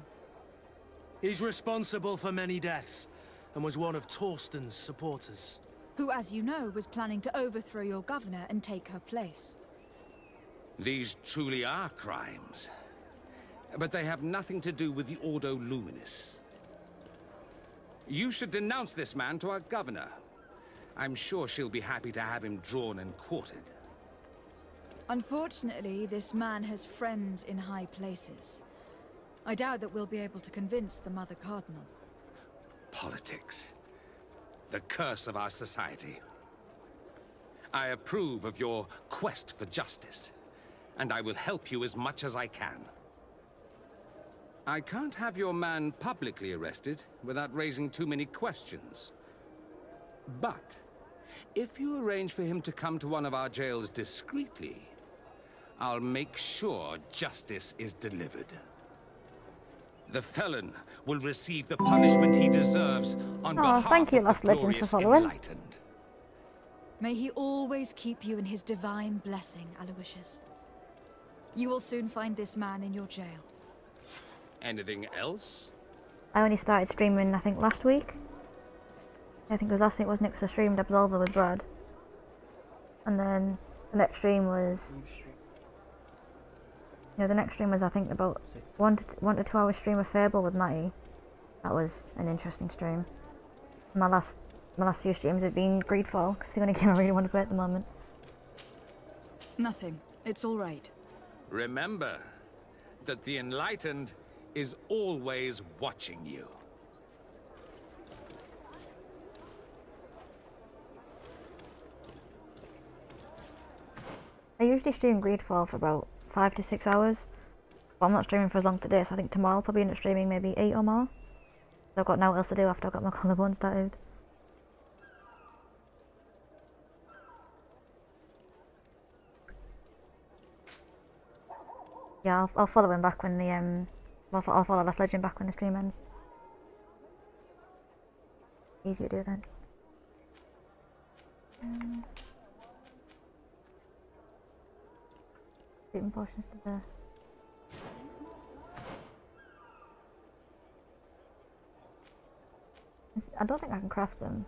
He's responsible for many deaths, and was one of Torsten's supporters. Who, as you know, was planning to overthrow your governor and take her place. These truly are crimes. But they have nothing to do with the Ordo Luminous. You should denounce this man to our governor. I'm sure she'll be happy to have him drawn and quartered. Unfortunately, this man has friends in high places. I doubt that we'll be able to convince the Mother Cardinal. Politics. The curse of our society. I approve of your quest for justice, and I will help you as much as I can. I can't have your man publicly arrested without raising too many questions. But if you arrange for him to come to one of our jails discreetly, I'll make sure justice is delivered. The felon will receive the punishment he deserves on behalf thank you, of Lost the Legend, glorious for following. enlightened. May he always keep you in his divine blessing, Aloysius. You will soon find this man in your jail. Anything else? I only started streaming, I think, last week. I think it was last week, wasn't it? Because I streamed Absolver with Brad. And then the next stream was... Yeah, the next stream was, I think, about 1 to 2 hour stream of Fable with Matty. That was an interesting stream. My last few streams have been GreedFall, because it's the only game I really want to play at the moment. Nothing. It's all right. Remember that the Enlightened is always watching you. I usually stream GreedFall for about 5 to 6 hours, but I'm not streaming for as long today, so I think tomorrow I'll probably end up streaming maybe 8 or more. So I've got nothing else to do after I've got my collarbone started. Yeah, I'll follow him back when the I'll follow Last Legend back when the stream ends. Easier to do then. Sleeping potions to the... I don't think I can craft them.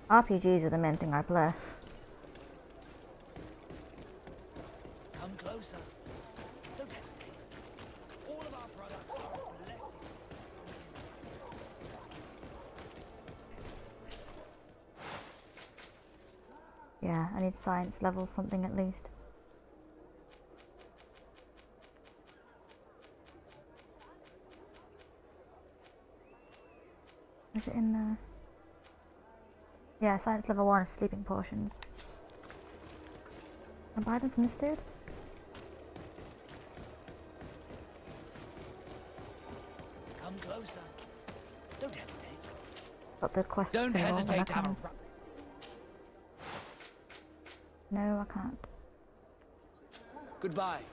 RPGs are the main thing I play. Come closer. Don't hesitate. All of our products are a blessing. Yeah, I need science level something at least. Is it in there? Yeah, science level 1 is sleeping potions. Can I buy them from this dude? Come closer. Don't hesitate. Got the quest. Don't hesitate to have a No, I can't. Goodbye.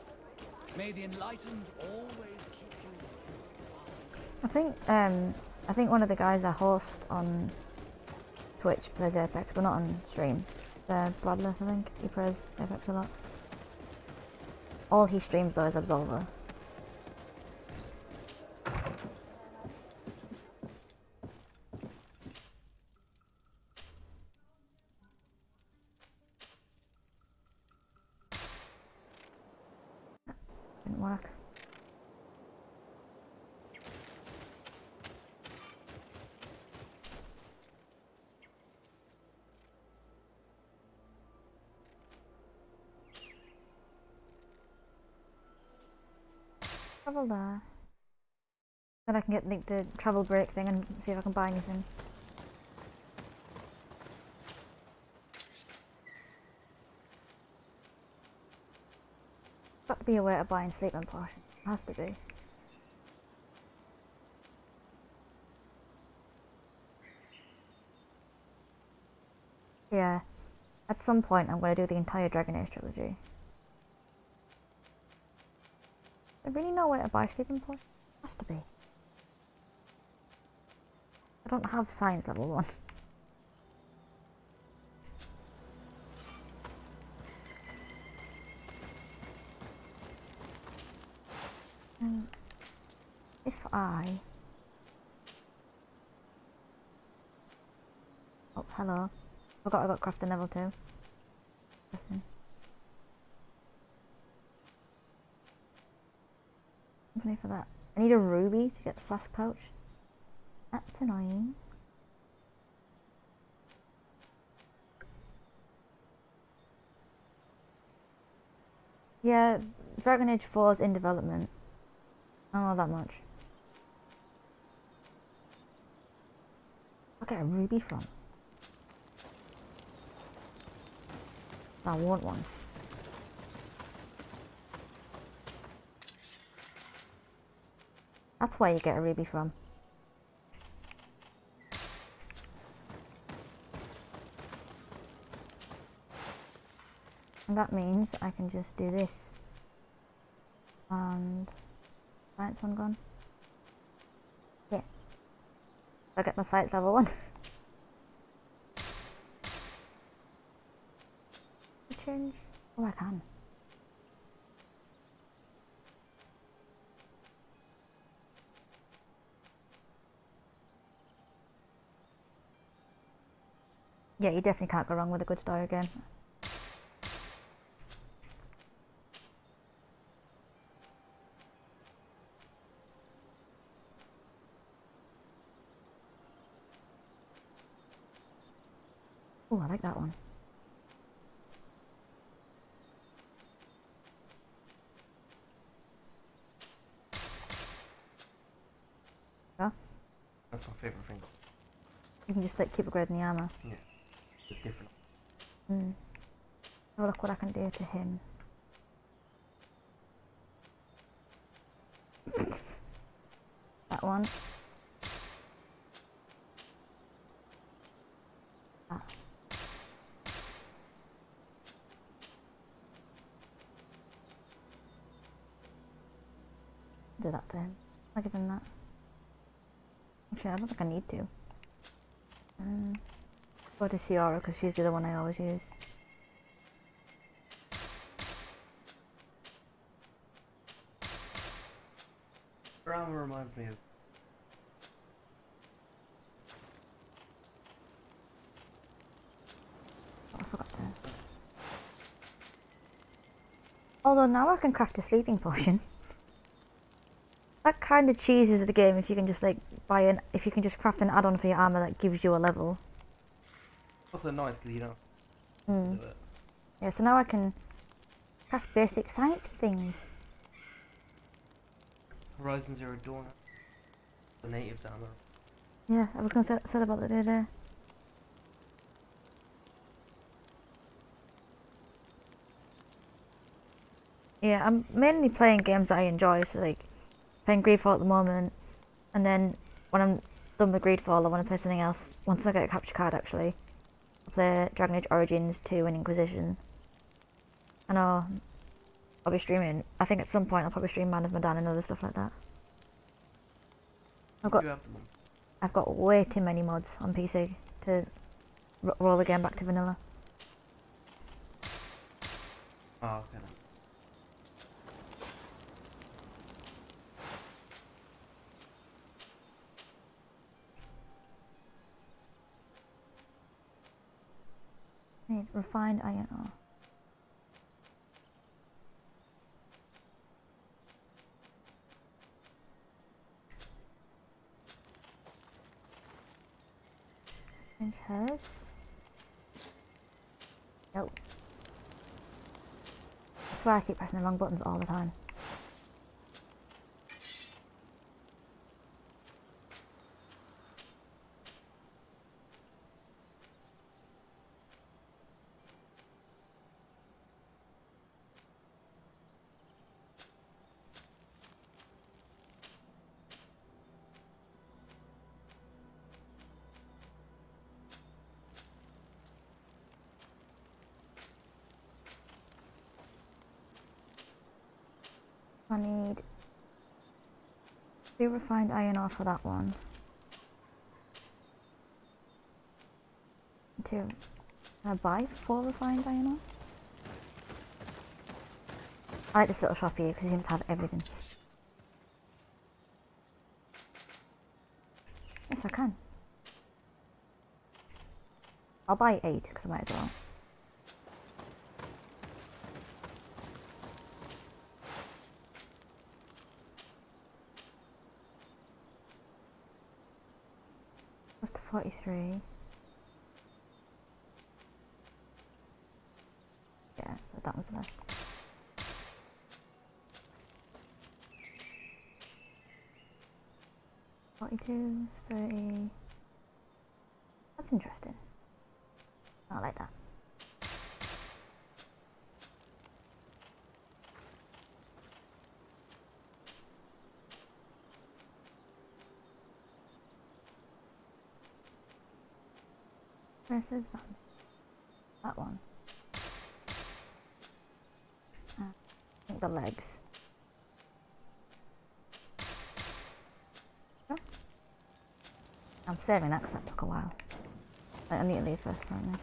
May the Enlightened always keep you in his I think one of the guys I host on Twitch plays Apex, but not on stream. Bradley, I think. He plays Apex a lot. All he streams though is Absolver. Didn't work. Travel there. Then I can get the travel break thing and see if I can buy anything. Got to be a way of buying sleeping potion. Has to be. Yeah. At some point I'm going to do the entire Dragon Age trilogy. I really know where to buy sleeping potion. Has to be. I don't have science level 1. If I... Oh, hello. Forgot I got crafting level 2. Interesting. Company for that. I need a ruby to get the flask pouch. That's annoying. Yeah, Dragon Age 4 is in development. I don't know that much. I'll get a ruby from. I want one. That's where you get a ruby from. And that means I can just do this. And science one gone. I get my sights level 1. Change? Oh, I can. Yeah, you definitely can't go wrong with a good story game. Oh, I like that one. Yeah? That's my favourite thing. You can just like keep upgrading the armor. Yeah. It's different. Oh, look what I can do to him. That one. That. Do that to him. I'll give him that. Actually, I don't think I need to. Go to Ciara because she's the other one I always use. Her armor reminds me of. Oh, I forgot to. Although now I can craft a sleeping potion. That kind of cheeses the game if you can just like if you can just craft an add-on for your armor that gives you a level. Also nice because you don't do it. Yeah, so now I can craft basic sciencey things. Horizon Zero Dawn. The natives armor. Yeah, I was going to say about that the other day. Yeah, I'm mainly playing games that I enjoy, so like playing GreedFall at the moment, and then when I'm done with GreedFall I want to play something else. Once I get a capture card actually, I'll play Dragon Age Origins 2 and Inquisition. I know I'll be streaming, I think at some point I'll probably stream Man of Medan and other stuff like that. I've got way too many mods on PC to roll the game back to vanilla. Oh, okay. Need refined iron ore. Change hers. Nope. I swear I keep pressing the wrong buttons all the time. I need 2 refined iron ore for that one. 2. Can I buy 4 refined iron ore? I like this little shop here because he seems to have everything. Yes, I can. I'll buy 8 because I might as well. What's to 43? Yeah, so that was the best. $42, 30. That's interesting. I like that. Versus that one. I think the legs. Oh. I'm saving that because that took a while. I need to leave first, apparently.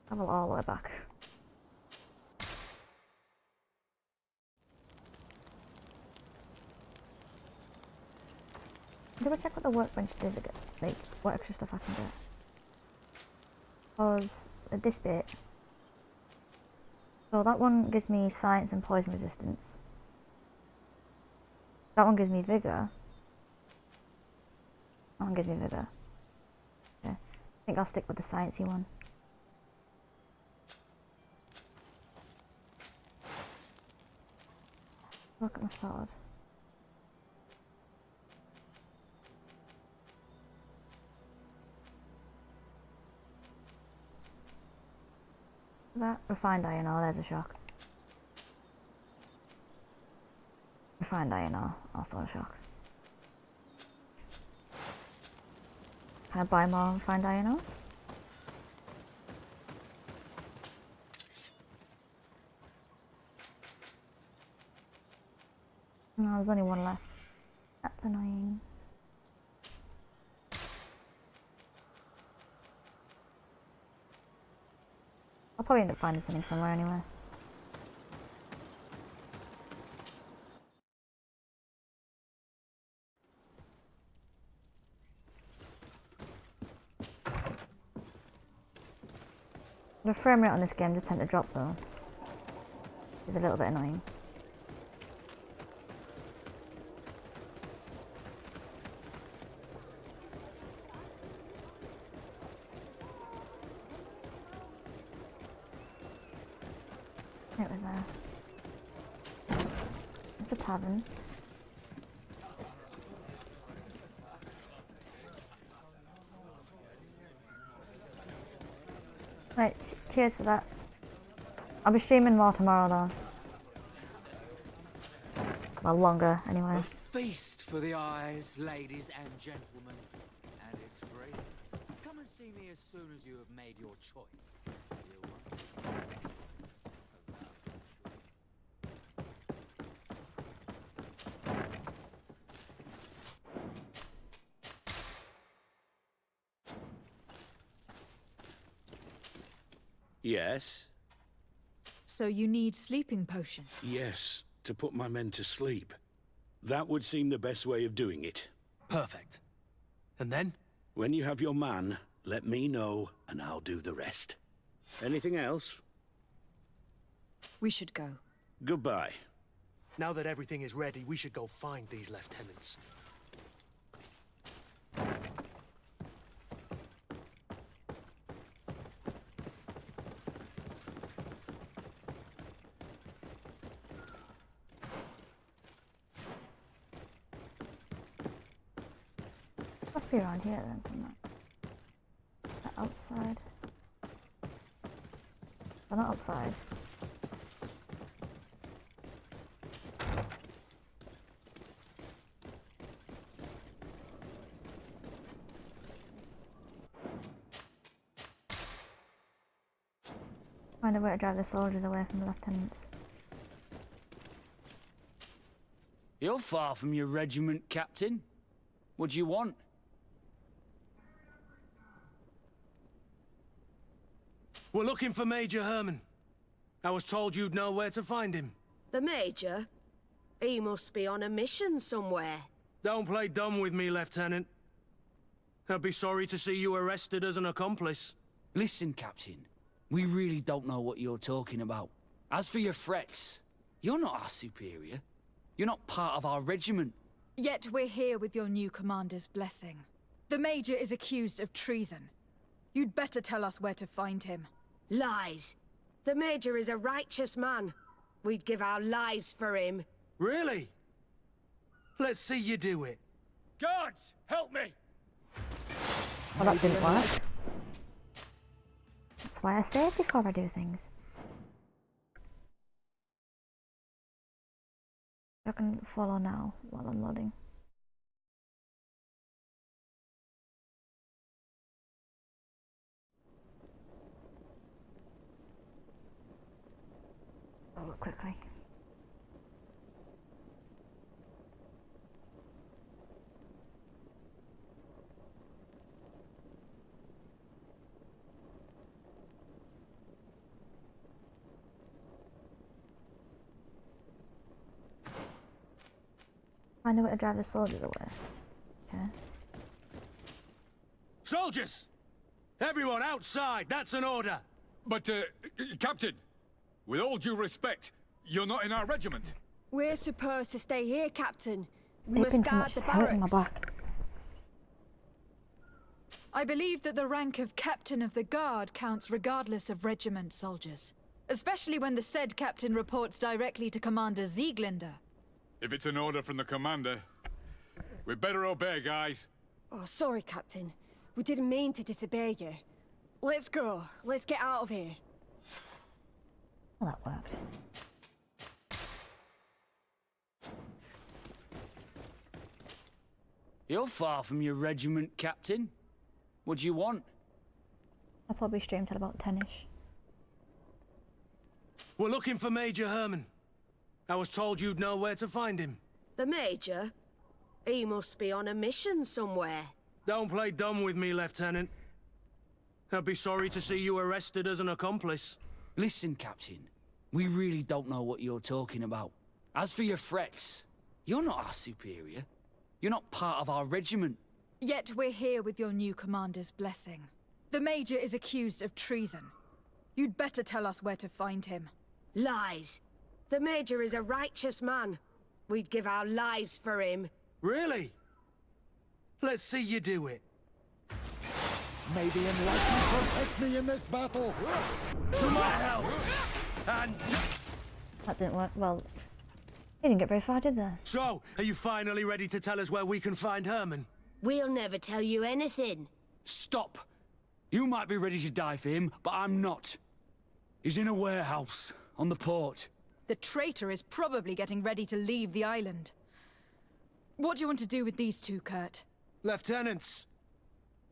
Travel all the way back. Do I check what the workbench does again? Like, what extra stuff I can get? Because at this bit, so that one gives me science and poison resistance. That one gives me vigor. That one gives me vigor. Okay. I think I'll stick with the sciencey one. Look at my sword. That refined iron ore, there's a shock. Refined iron ore, also a shock. Can I buy more refined iron ore? No, there's only one left. That's annoying. I'll probably end up finding something somewhere anyway. The frame rate on this game just tend to drop though. It's a little bit annoying. It was there. It's a tavern. Right, cheers for that. I'll be streaming more tomorrow though. Well, longer anyway. A feast for the eyes, ladies and gentlemen, and it's free. Come and see me as soon as you have made your choice. You want? Yes? So you need sleeping potions? Yes, to put my men to sleep. That would seem the best way of doing it. Perfect. And then? When you have your man, let me know and I'll do the rest. Anything else? We should go. Goodbye. Now that everything is ready, we should go find these lieutenants. Must be around here then somewhere. Outside. They're not outside. Find a way to drive the soldiers away from the lieutenants. You're far from your regiment, Captain. What do you want? We're looking for Major Herman. I was told you'd know where to find him. The Major? He must be on a mission somewhere. Don't play dumb with me, Lieutenant. I'd be sorry to see you arrested as an accomplice. Listen, Captain. We really don't know what you're talking about. As for your threats, you're not our superior. You're not part of our regiment. Yet we're here with your new commander's blessing. The Major is accused of treason. You'd better tell us where to find him. Lies. The Major is a righteous man. We'd give our lives for him. Really? Let's see you do it. Guards, help me! Well, that didn't work. That's why I save before I do things. I can follow now while I'm loading. I'll look quickly. I know where to drive the soldiers away. Okay. Soldiers! Everyone outside, that's an order! But, Captain, with all due respect, you're not in our regiment. We're supposed to stay here, Captain. We Sleeping must too guard much the is hurting my barracks. back. I believe that the rank of Captain of the Guard counts regardless of regiment, soldiers. Especially when the said captain reports directly to Commander Sieglinder. If it's an order from the commander, we better obey, guys. Oh, sorry, Captain. We didn't mean to disobey you. Let's go. Let's get out of here. Well, that worked. You're far from your regiment, Captain. What do you want? I'll probably stream till about 10ish. We're looking for Major Herman. I was told you'd know where to find him. The Major? He must be on a mission somewhere. Don't play dumb with me, Lieutenant. I'd be sorry to see you arrested as an accomplice. Listen, Captain. We really don't know what you're talking about. As for your threats, you're not our superior. You're not part of our regiment. Yet we're here with your new commander's blessing. The Major is accused of treason. You'd better tell us where to find him. Lies. The Major is a righteous man. We'd give our lives for him. Really? Let's see you do it. May the enlightenment protect me in this battle! To my help! And... That didn't work. Well, he didn't get very far, did they? So, are you finally ready to tell us where we can find Herman? We'll never tell you anything. Stop! You might be ready to die for him, but I'm not. He's in a warehouse, on the port. The traitor is probably getting ready to leave the island. What do you want to do with these two, Kurt? Lieutenants,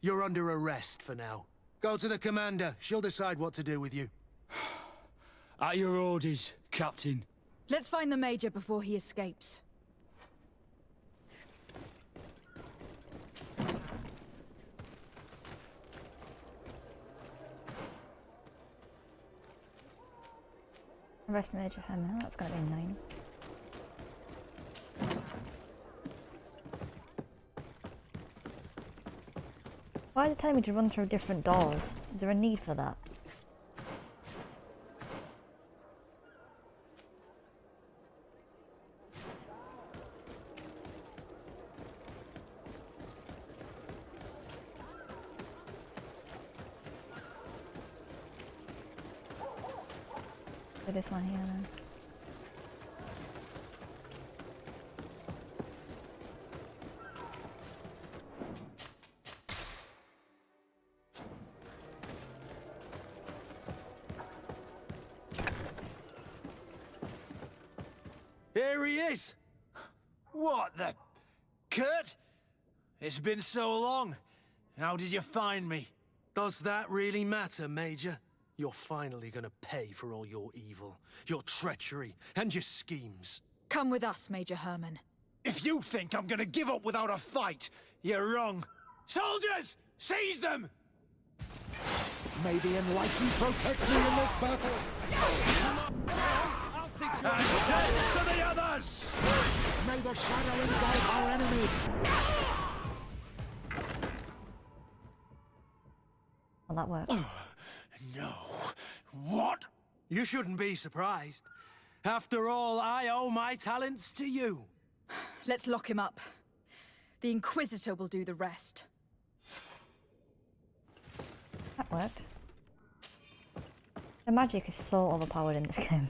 you're under arrest for now. Go to the commander. She'll decide what to do with you. At your orders, Captain. Let's find the Major before he escapes. Arrest Major Herman. Oh, that's going to be annoying. Why are they telling me to run through different doors? Is there a need for that? For this one here then. Here he is! What the... Kurt? It's been so long. How did you find me? Does that really matter, Major? You're finally gonna pay for all your evil, your treachery, and your schemes. Come with us, Major Herman. If you think I'm gonna give up without a fight, you're wrong. Soldiers! Seize them! May the enlightened protect me in this battle! And death to the others! May the shadow engulf our enemy! Well, that worked. No. What? You shouldn't be surprised. After all, I owe my talents to you. Let's lock him up. The Inquisitor will do the rest. That worked. The magic is so overpowered in this game.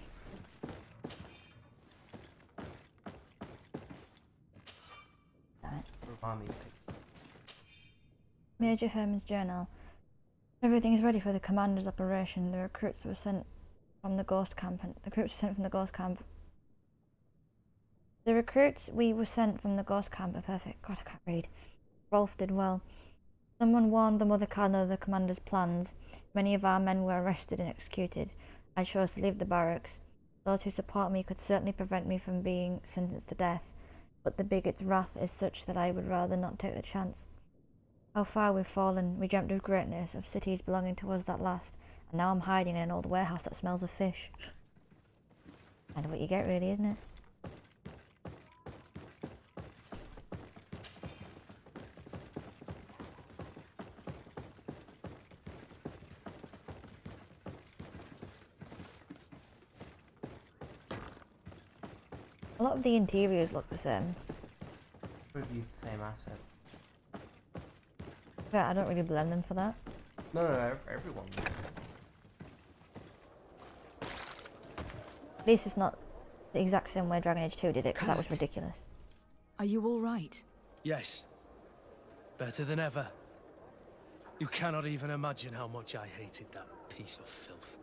Major Herman's journal. Everything is ready for the commander's operation. The recruits were sent from the ghost camp. The recruits we were sent from the ghost camp are perfect. God, I can't read. Rolf did well. Someone warned the Mother Cardinal of the commander's plans. Many of our men were arrested and executed. I chose to leave the barracks. Those who support me could certainly prevent me from being sentenced to death, but the bigot's wrath is such that I would rather not take the chance. How far we've fallen. We dreamt of greatness, of cities belonging to us that last, and now I'm hiding in an old warehouse that smells of fish. Kind of what you get, really, isn't it? A lot of the interiors look the same. We've used the same asset. But I don't really blame them for that. No, everyone. At least it's not the exact same way Dragon Age 2 did it, because that was ridiculous. Are you all right? Yes. Better than ever. You cannot even imagine how much I hated that piece of filth.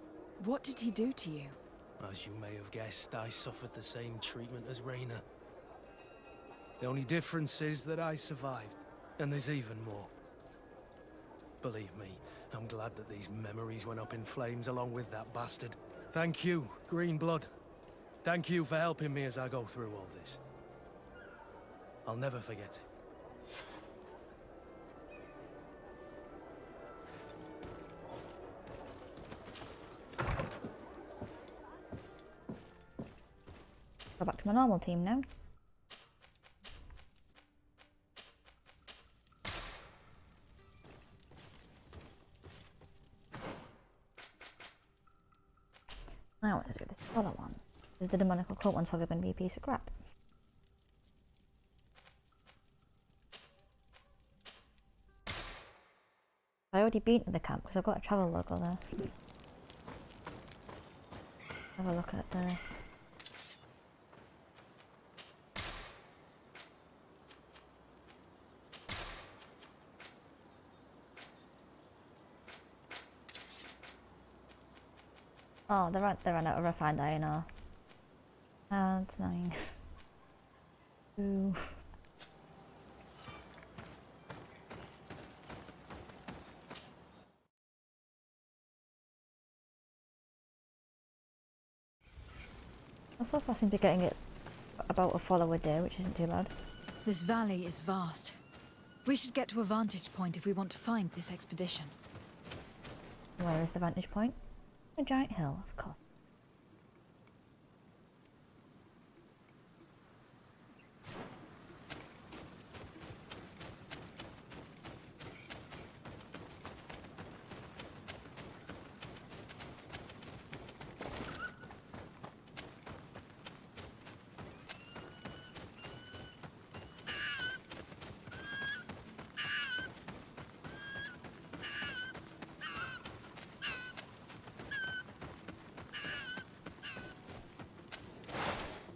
What did he do to you? As you may have guessed, I suffered the same treatment as Reyna. The only difference is that I survived, and there's even more. Believe me, I'm glad that these memories went up in flames along with that bastard. Thank you, Green Blood. Thank you for helping me as I go through all this. I'll never forget it. Go back to my normal team now. I want to do this other one. Because the demonic occult one's probably going to be a piece of crap. I already been to the camp because I've got a travel logo there. Have a look at the... Oh, they ran out of refined iron ore. That's annoying. Ooh. I so far seem to be getting it about a follower day, which isn't too bad. This valley is vast. We should get to a vantage point if we want to find this expedition. Where is the vantage point? A giant hill, of course.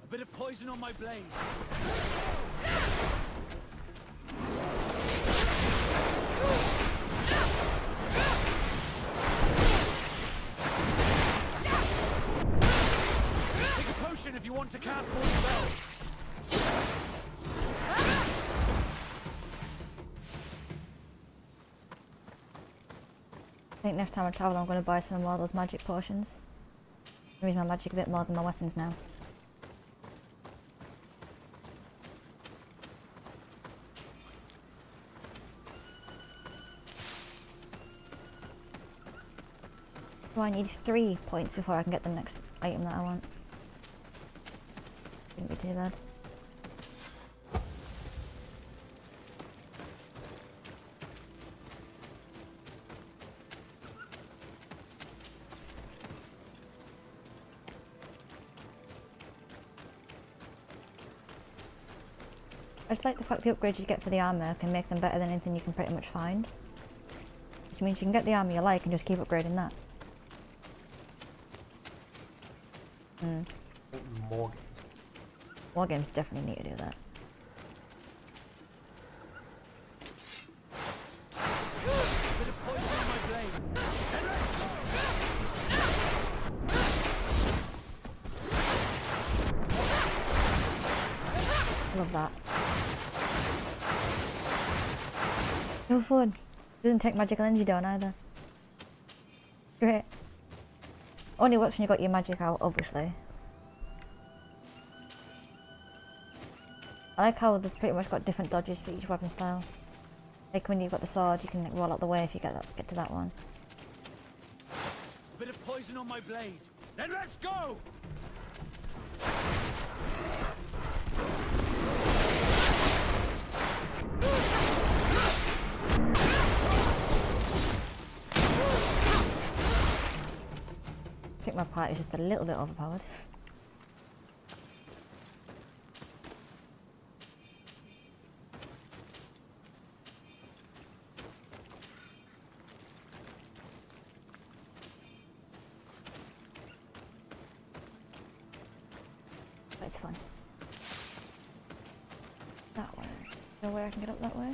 A bit of poison on my blade. Take a potion if you want to cast more spells. I think next time I travel I'm going to buy some more of those magic potions. I use my magic a bit more than my weapons now. So I need 3 points before I can get the next item that I want. Shouldn't be too bad. I just like the fact the upgrades you get for the armour can make them better than anything you can pretty much find. Which means you can get the armour you like and just keep upgrading that. More games. More games definitely need to do that. Bit of poison on my blade. Love that. No fun. Doesn't take magical energy down either. Great. Only works when you got your magic out, obviously. I like how they've pretty much got different dodges for each weapon style. Like when you've got the sword, you can like, roll out the way if you get to that one. A bit of poison on my blade. Then let's go! I think my party is just a little bit overpowered. But it's fun. That way. No way I can get up that way?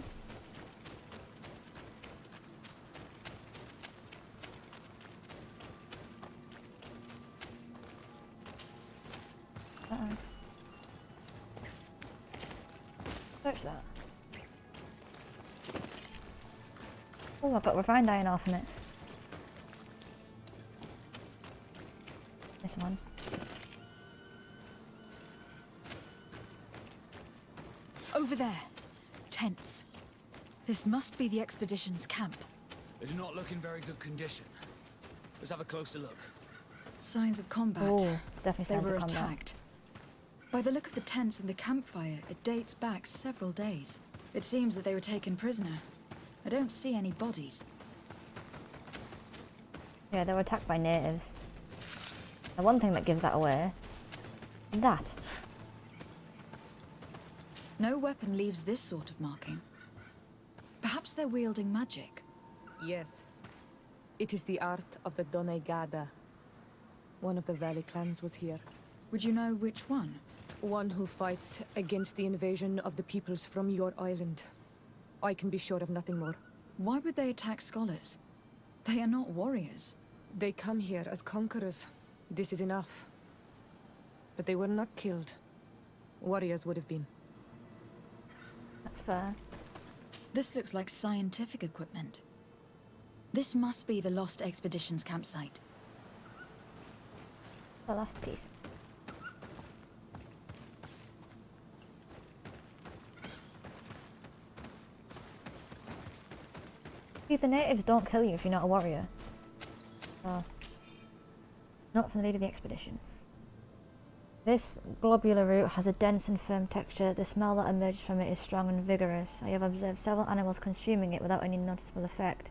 Search that. Oh, I've got refined iron off in it. This one. Over there. Tents. This must be the expedition's camp. They do not look in very good condition. Let's have a closer look. Signs of combat. Oh, definitely signs They were of combat. attacked. By the look of the tents and the campfire, it dates back several days. It seems that they were taken prisoner. I don't see any bodies. Yeah, they were attacked by natives. The one thing that gives that away is that. No weapon leaves this sort of marking. Perhaps they're wielding magic. Yes. It is the art of the Doneigada. One of the Valley clans was here. Would you know which one? One who fights against the invasion of the peoples from your island. I can be sure of nothing more. Why would they attack scholars? They are not warriors. They come here as conquerors. This is enough. But they were not killed. Warriors would have been. That's fair. This looks like scientific equipment. This must be the Lost Expedition's campsite. The last piece. See, the natives don't kill you if you're not a warrior. So, not from the lead of the expedition. This globular root has a dense and firm texture. The smell that emerges from it is strong and vigorous. I have observed several animals consuming it without any noticeable effect.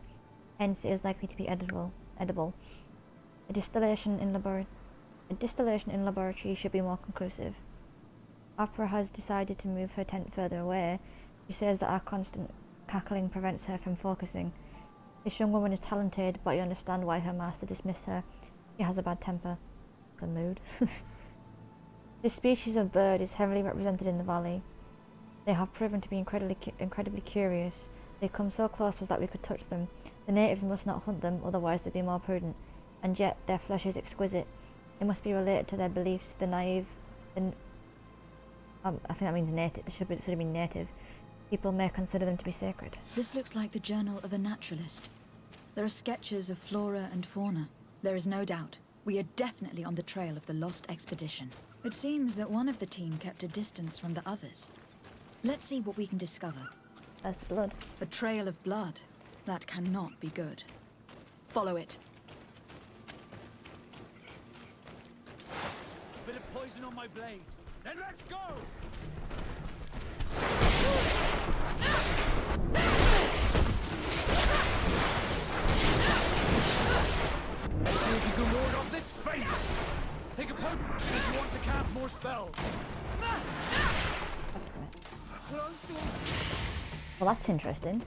Hence, it is likely to be edible. A distillation in laboratory should be more conclusive. Opera has decided to move her tent further away. She says that our constant cackling prevents her from focusing. This young woman is talented, but you understand why her master dismissed her. She has a bad temper. It's a mood. This species of bird is heavily represented in the valley. They have proven to be incredibly curious. They come so close to us that we could touch them. The natives must not hunt them, otherwise they'd be more prudent. And yet, their flesh is exquisite. It must be related to their beliefs. The naive... I think that means native. It should have been native. People may consider them to be sacred. This looks like the journal of a naturalist. There are sketches of flora and fauna. There is no doubt. We are definitely on the trail of the Lost Expedition. It seems that one of the team kept a distance from the others. Let's see what we can discover. There's the blood. A trail of blood. That cannot be good. Follow it. A bit of poison on my blade. Then let's go! Let's see if you can ward off this fate! Take a potion if you want to cast more spells. Well, that's interesting.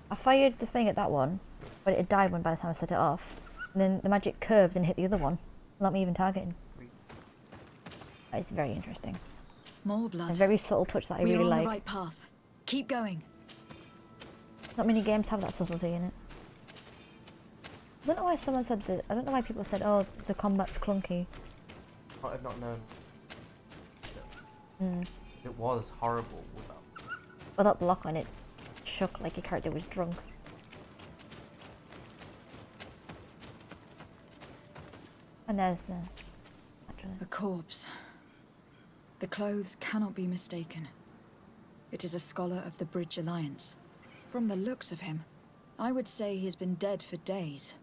I fired the thing at that one, but it had died by the time I set it off. And then the magic curved and hit the other one, without me even targeting. That is very interesting. More blood. A very subtle touch that I We're really on like. the right path. Keep going. Not many games have that subtlety in it. I don't know why someone said that. I don't know why people said, "Oh, the combat's clunky." I had not known. Mm. It was horrible without. Without the lock on, it shook like your character was drunk. And there's a corpse. The clothes cannot be mistaken. It is a scholar of the Bridge Alliance. From the looks of him, I would say he has been dead for days,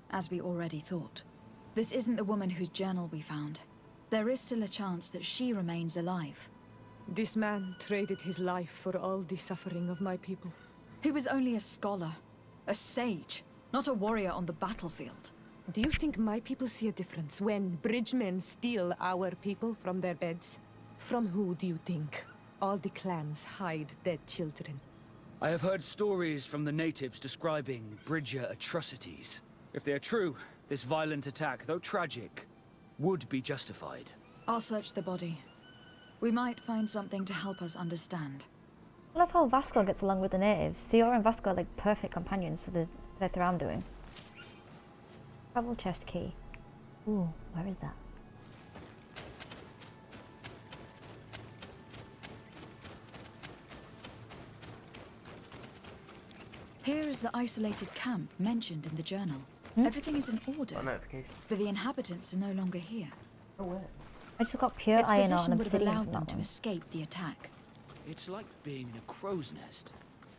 as we already thought. This isn't the woman whose journal we found. There is still a chance that she remains alive. This man traded his life for all the suffering of my people. He was only a scholar, a sage, not a warrior on the battlefield. Do you think my people see a difference when bridgemen steal our people from their beds? From who do you think all the clans hide dead children? I have heard stories from the natives describing Bridger atrocities. If they are true, this violent attack, though tragic, would be justified. I'll search the body. We might find something to help us understand. I love how Vasco gets along with the natives. Siora and Vasco are like perfect companions for the thing I'm doing. Travel chest key. Ooh, where is that? Here is the isolated camp mentioned in the journal. Everything is in order, but the inhabitants are no longer here. I just got pure Its iron position ore and would have obsidian allowed from them that to one. escape the attack. It's like being in a crow's nest.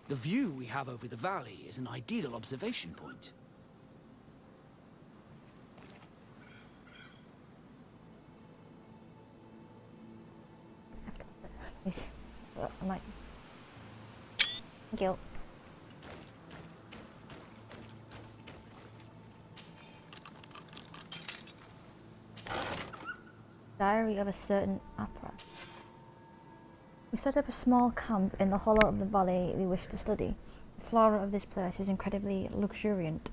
The view we have over the valley is an ideal observation point. I might. Guilt. Diary of a certain opera. We set up a small camp in the hollow of the valley we wish to study. The flora of this place is incredibly luxuriant.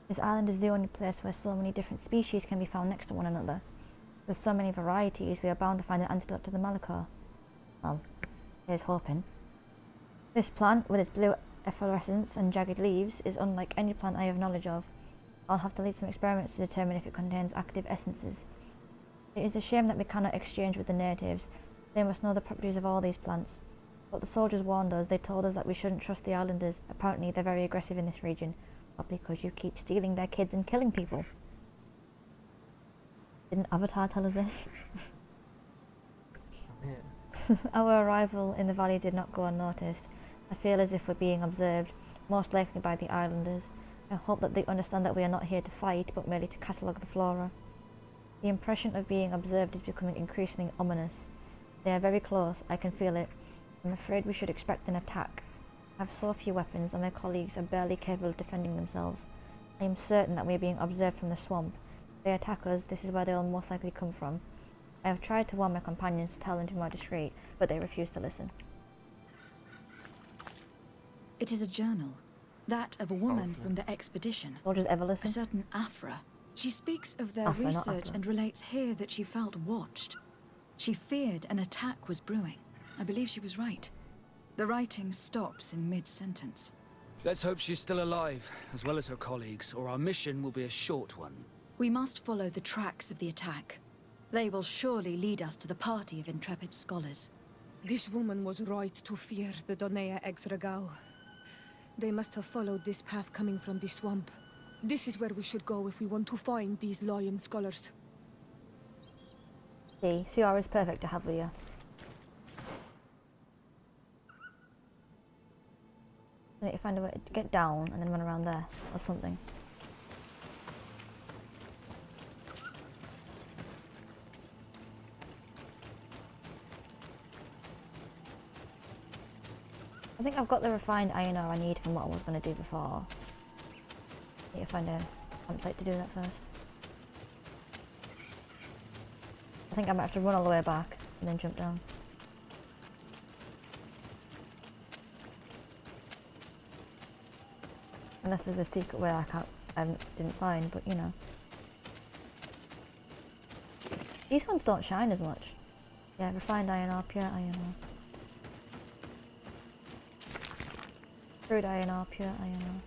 This island is the only place where so many different species can be found next to one another. With so many varieties, we are bound to find an antidote to the Malichor. Well, here's hoping. This plant, with its blue efflorescence and jagged leaves, is unlike any plant I have knowledge of. I'll have to lead some experiments to determine if it contains active essences. It is a shame that we cannot exchange with the natives. They must know the properties of all these plants. But the soldiers warned us. They told us that we shouldn't trust the islanders. Apparently they're very aggressive in this region. Probably because you keep stealing their kids and killing people. Didn't Avatar tell us this? Our arrival in the valley did not go unnoticed. I feel as if we're being observed, most likely by the islanders. I hope that they understand that we are not here to fight, but merely to catalogue the flora. The impression of being observed is becoming increasingly ominous. They are very close, I can feel it. I'm afraid we should expect an attack. I have so few weapons and my colleagues are barely capable of defending themselves. I am certain that we are being observed from the swamp. If they attack us, this is where they will most likely come from. I have tried to warn my companions to tell them to be more discreet, but they refuse to listen. It is a journal. That of a woman from the expedition. Soldiers ever listen? A certain Afra. She speaks of their Afra, not research Afra. and relates here that she felt watched. She feared an attack was brewing. I believe she was right. The writing stops in mid-sentence. Let's hope she's still alive, as well as her colleagues, or our mission will be a short one. We must follow the tracks of the attack. They will surely lead us to the party of intrepid scholars. This woman was right to fear the Donea Exregao. They must have followed this path coming from the swamp. This is where we should go if we want to find these lion scholars. See, Ciara is perfect to have with you. I need to find a way to get down and then run around there, or something. I think I've got the refined iron ore I need from what I was going to do before. I need to find a campsite to do that first. I think I might have to run all the way back and then jump down. Unless there's a secret way I didn't find, but you know. These ones don't shine as much. Yeah, refined iron ore, pure iron ore. Crude iron ore, pure iron ore.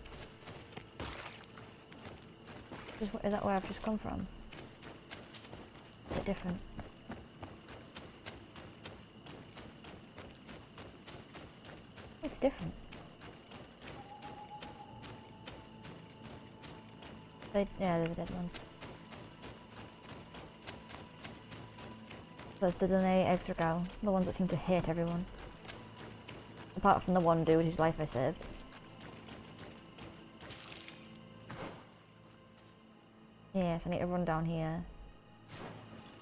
Is that where I've just come from? A bit different. It's different. Yeah, they're the dead ones. There's the Dene Exregao, the ones that seem to hate everyone. Apart from the one dude whose life I saved. Yes, I need to run down here.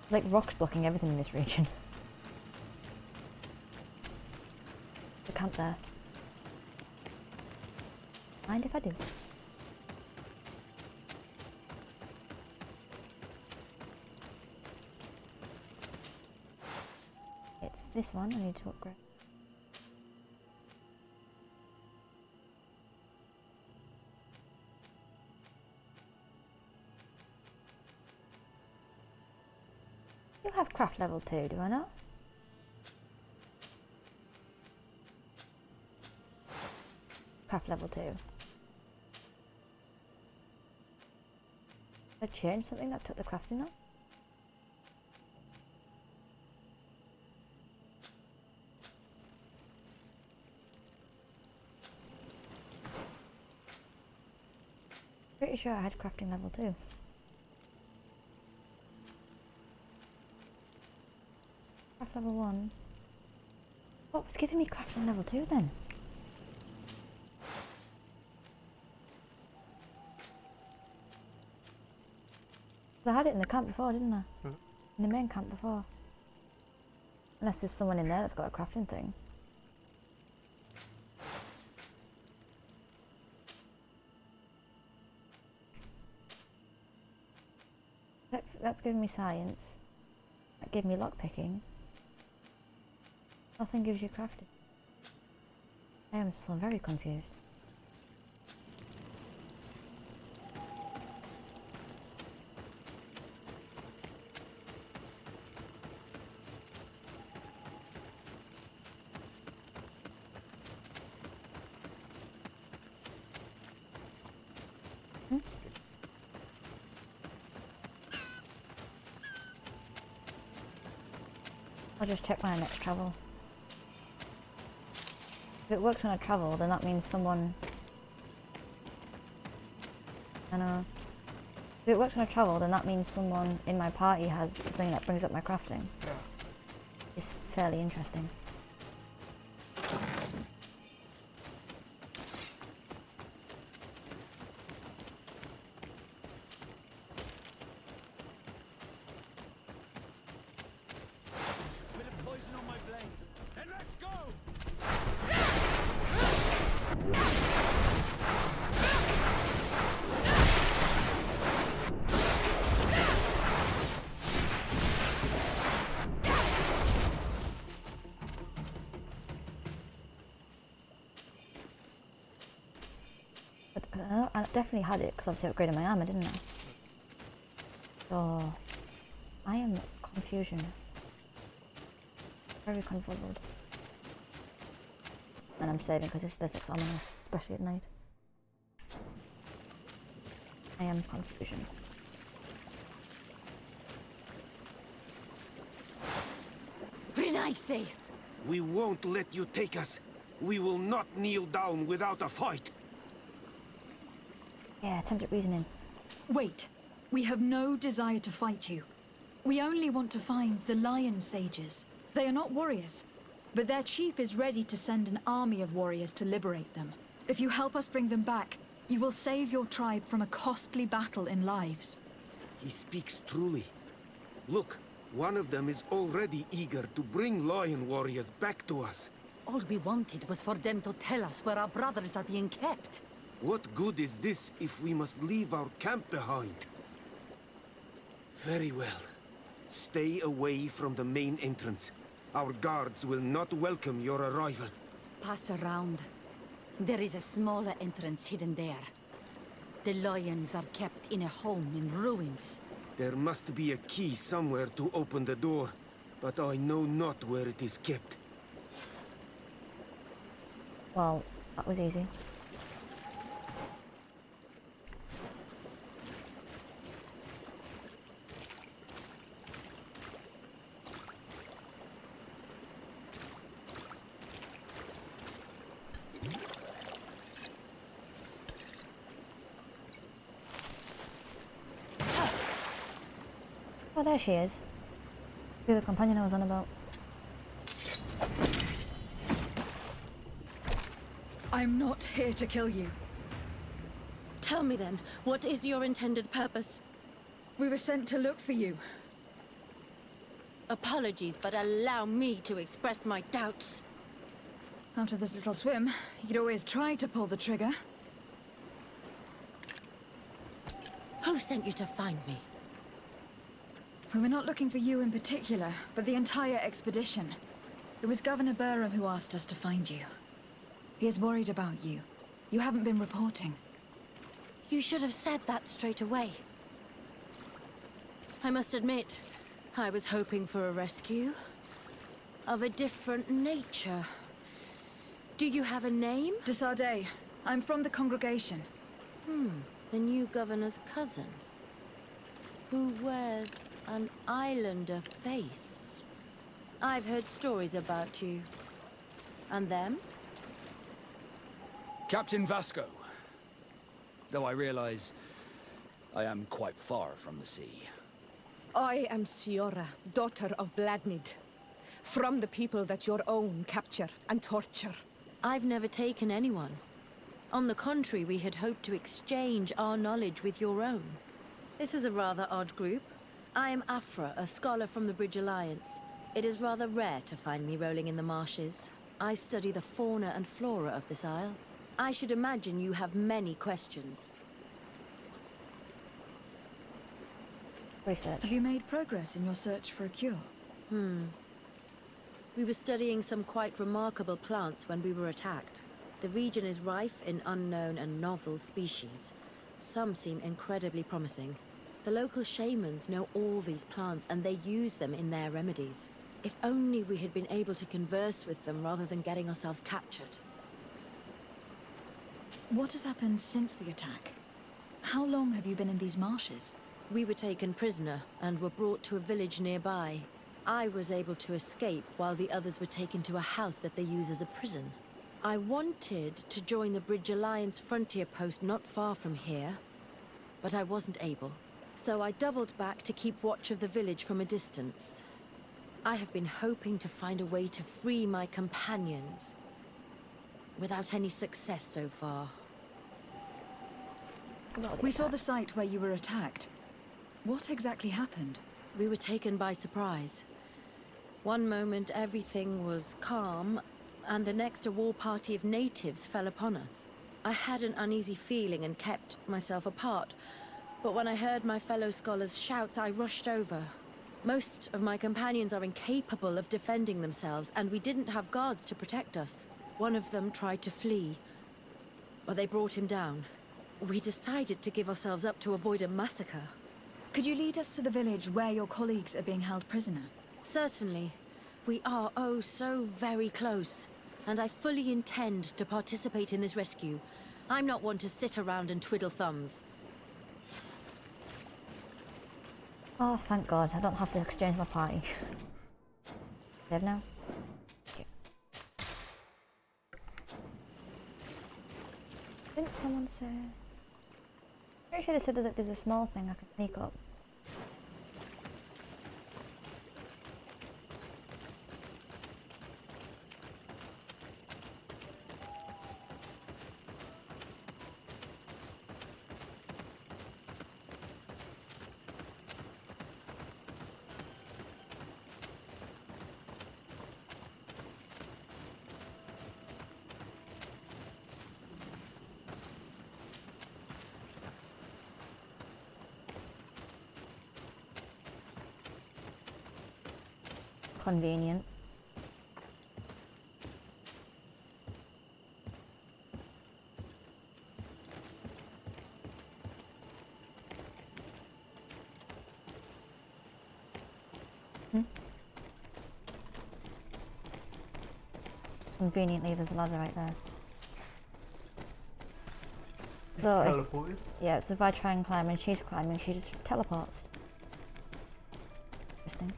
There's like rocks blocking everything in this region. The camp there. Mind if I do? It's this one I need to upgrade. You have craft level 2, do I not? Craft level 2. Did I change something that took the crafting up? Pretty sure I had crafting level 2. Craft level 1. What was giving me crafting level 2 then? I had it in the camp before, didn't I? In the main camp before. Unless there's someone in there that's got a crafting thing. That's giving me science. That gave me lockpicking. Nothing gives you crafting. I am still very confused. I'll just check my next travel. If it works when I travel, then that means someone... I know. If it works when I travel, then that means someone in my party has something that brings up my crafting. Yeah. It's fairly interesting. I definitely had it because obviously I upgraded my armor, didn't I? So I am confusion. Very confuzzled. And I'm saving because this looks ominous, especially at night. I am confusion. Renaixi! We won't let you take us. We will not kneel down without a fight. Yeah, attempted reasoning. Wait. We have no desire to fight you. We only want to find the Lion Sages. They are not warriors, but their chief is ready to send an army of warriors to liberate them. If you help us bring them back, you will save your tribe from a costly battle in lives. He speaks truly. Look, one of them is already eager to bring lion warriors back to us. All we wanted was for them to tell us where our brothers are being kept. What good is this if we must leave our camp behind? Very well. Stay away from the main entrance. Our guards will not welcome your arrival. Pass around. There is a smaller entrance hidden there. The lions are kept in a home in ruins. There must be a key somewhere to open the door, but I know not where it is kept. Well, that was easy. Oh, there she is. The other companion I was on about. I'm not here to kill you. Tell me then, what is your intended purpose? We were sent to look for you. Apologies, but allow me to express my doubts. After this little swim, you could always try to pull the trigger. Who sent you to find me? We were not looking for you in particular, but the entire expedition. It was Governor Burham who asked us to find you. He is worried about you. You haven't been reporting. You should have said that straight away. I must admit, I was hoping for a rescue. Of a different nature. Do you have a name? De Sardet. I'm from the congregation. The new governor's cousin. Who wears an islander face. I've heard stories about you. And them? Captain Vasco. Though I realize I am quite far from the sea. I am Siora, daughter of Bladnid. From the people that your own capture and torture. I've never taken anyone. On the contrary, we had hoped to exchange our knowledge with your own. This is a rather odd group. I am Afra, a scholar from the Bridge Alliance. It is rather rare to find me rolling in the marshes. I study the fauna and flora of this isle. I should imagine you have many questions. Research. Have you made progress in your search for a cure? We were studying some quite remarkable plants when we were attacked. The region is rife in unknown and novel species. Some seem incredibly promising. The local shamans know all these plants and they use them in their remedies. If only we had been able to converse with them rather than getting ourselves captured. What has happened since the attack? How long have you been in these marshes? We were taken prisoner and were brought to a village nearby. I was able to escape while the others were taken to a house that they use as a prison. I wanted to join the Bridge Alliance frontier post not far from here, but I wasn't able. So I doubled back to keep watch of the village from a distance. I have been hoping to find a way to free my companions, without any success so far. We saw the site where you were attacked. What exactly happened? We were taken by surprise. One moment everything was calm, and the next a war party of natives fell upon us. I had an uneasy feeling and kept myself apart, but when I heard my fellow scholars' shouts, I rushed over. Most of my companions are incapable of defending themselves, and we didn't have guards to protect us. One of them tried to flee, but they brought him down. We decided to give ourselves up to avoid a massacre. Could you lead us to the village where your colleagues are being held prisoner? Certainly. We are, oh, so very close. And I fully intend to participate in this rescue. I'm not one to sit around and twiddle thumbs. Oh, thank God. I don't have to exchange my party. Live now? Okay. Didn't someone say... Pretty sure they said that there's a small thing I could sneak up. Convenient. Conveniently, there's a ladder right there. So, yeah, so if I try and climb and she's climbing, she just teleports. Interesting.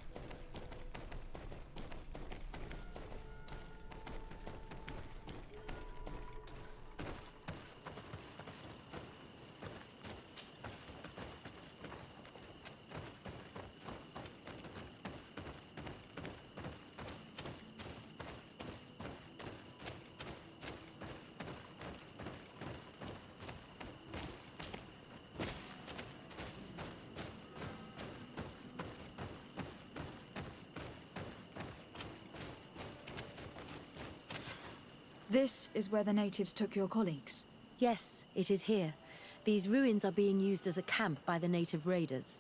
This is where the natives took your colleagues? Yes, it is here. These ruins are being used as a camp by the native raiders.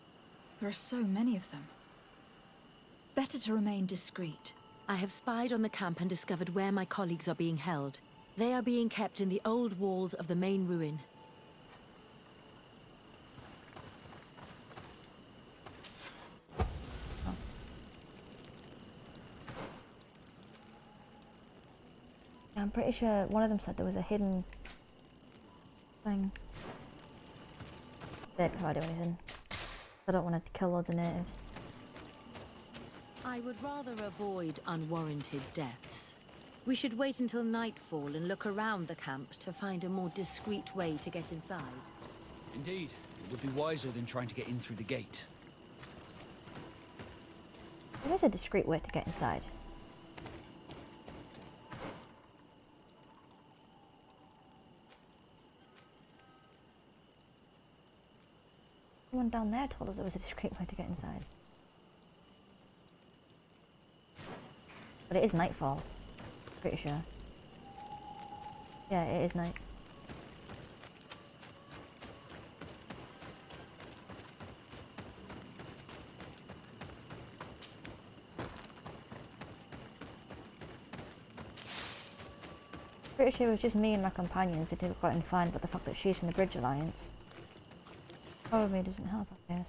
There are so many of them. Better to remain discreet. I have spied on the camp and discovered where my colleagues are being held. They are being kept in the old walls of the main ruin. I'm pretty sure one of them said there was a hidden thing there before I do anything. I don't want to kill loads of natives. I would rather avoid unwarranted deaths. We should wait until nightfall and look around the camp to find a more discreet way to get inside. Indeed, it would be wiser than trying to get in through the gate. There is a discreet way to get inside. Someone down there told us there was a discreet way to get inside. But it is nightfall. Pretty sure. Yeah, it is night. Pretty sure it was just me and my companions who didn't quite find, but the fact that she's from the Bridge Alliance probably doesn't help, I guess.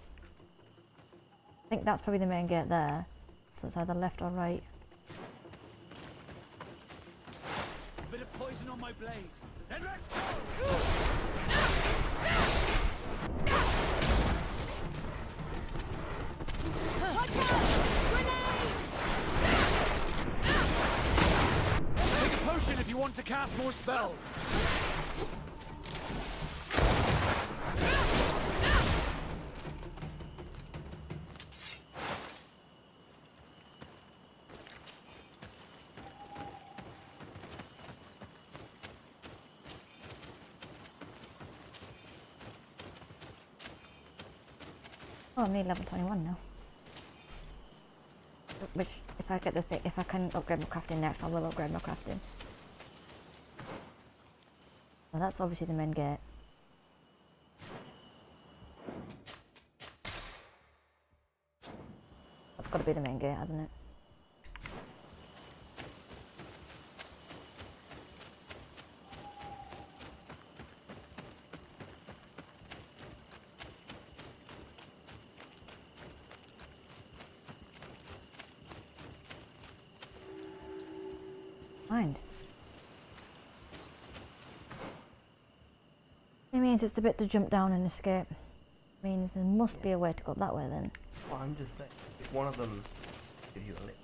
I think that's probably the main gate there. So it's either left or right. A bit of poison on my blade. Then let's go! Watch out! Grenade! Take a potion if you want to cast more spells. Oh, I'm nearly level 21 now. Which, if I get the thing, if I can upgrade my crafting next, I will upgrade my crafting. Well, that's obviously the main gate. That's got to be the main gate, hasn't it? Mind. It means it's the bit to jump down and escape. Means there must be a way to go up that way then. Well, I'm just saying, if one of them gives you a lick.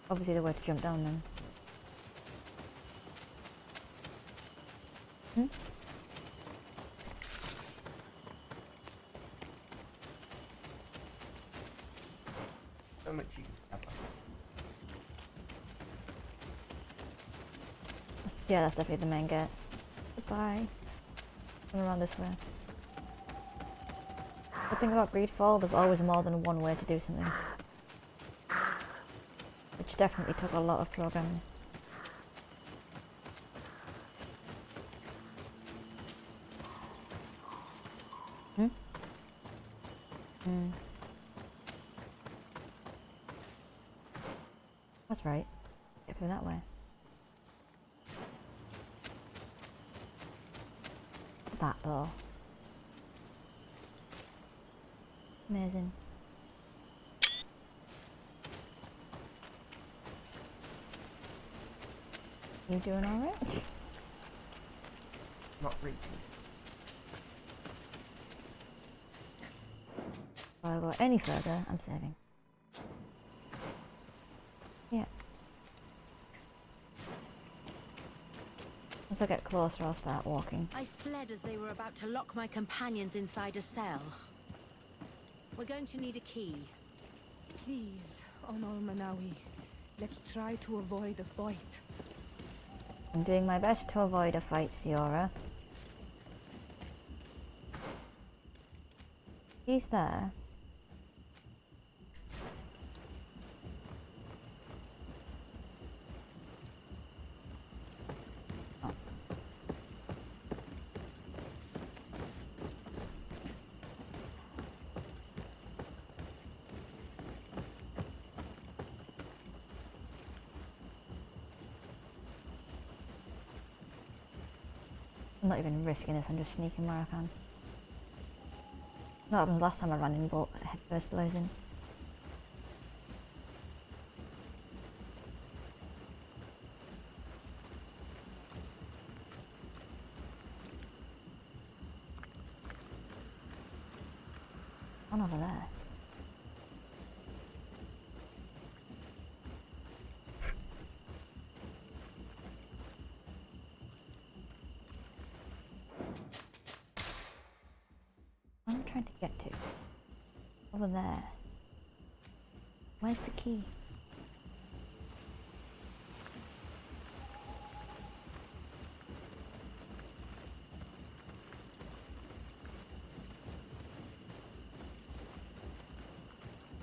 Obviously the way to jump down then. Hmm? So much you can cover. Yeah, that's definitely the main gate. Goodbye. Come around this way. The thing about GreedFall, there's always more than one way to do something. Which definitely took a lot of programming. Hmm? Hmm. That's right. Get through that way. That though. Amazing. You doing alright? Not reaching. If I go any further, I'm saving. Yeah. Once I get closer, I'll start walking. I fled as they were about to lock my companions inside a cell. We're going to need a key. Please, Honor Manawi, let's try to avoid a fight. I'm doing my best to avoid a fight, Siora. He's there. I'm not even risking this, I'm just sneaking where I can. That happened last time I ran in, but head first blows in. One over there. What am I trying to get to? Over there. Where's the key?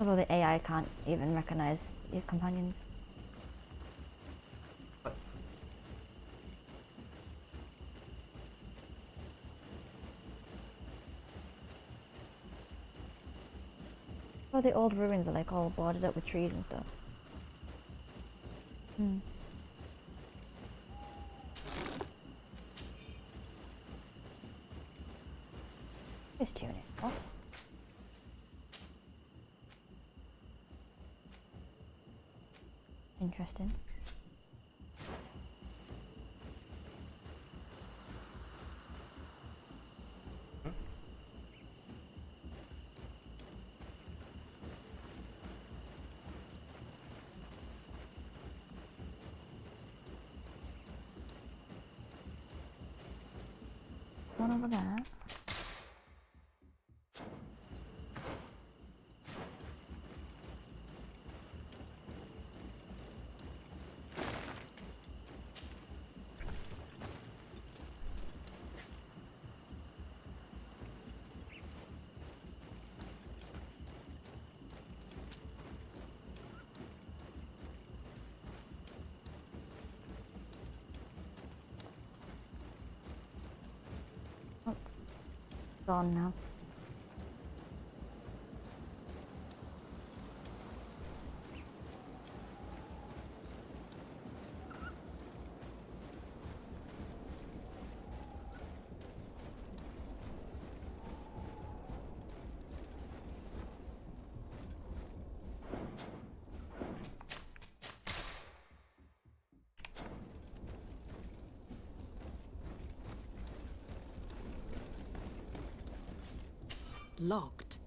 Although the AI can't even recognize your companions. Well, the old ruins are like all boarded up with trees and stuff. Hmm. Just tune it. What? Interesting. One over there. Oh, it's gone now. Locked.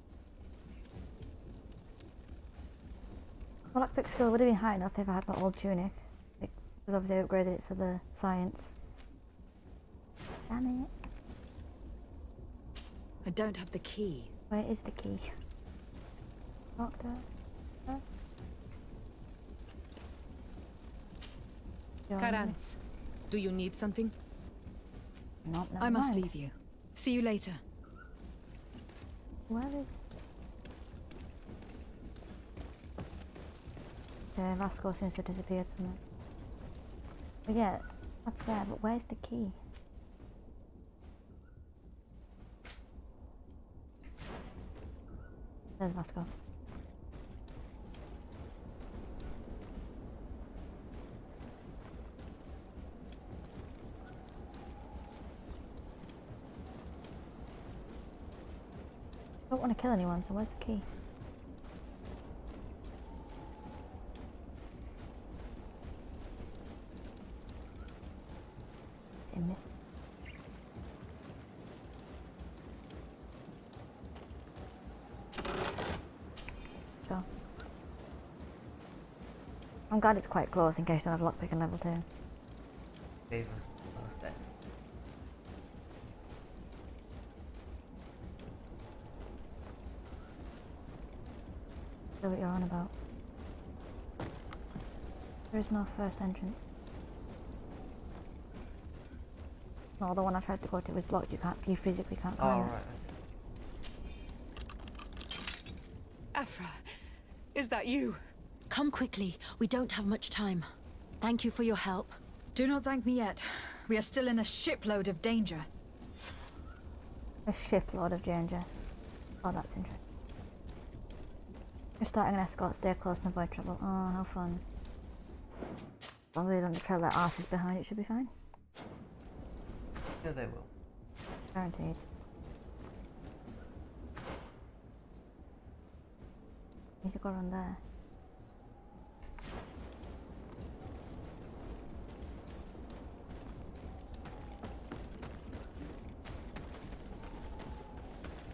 Well, that quick skill would have been high enough if I had my old tunic. Because obviously I upgraded it for the science. Damn it. I don't have the key. Where is the key? Locked up. Karantz, do you need something? Not I must leave you. See you later. Where is... Okay, Vasco seems to have disappeared somewhere. But yeah, that's there, but where's the key? There's Vasco. I don't want to kill anyone, so where's the key? Damn it. Go. I'm glad it's quite close in case you don't have lockpick in level 2. Gave us the first exit. I know what you're on about. There is no first entrance. No, the one I tried to go to was blocked. You physically can't climb it. Right. Afra, is that you? Come quickly. We don't have much time. Thank you for your help. Do not thank me yet. We are still in a shipload of danger. A shipload of danger. Oh, that's interesting. You're starting an escort. Stay close and avoid trouble. Oh, how fun. As long as they don't trail their asses behind, it should be fine. Yeah, they will. Guaranteed. Need to go around there.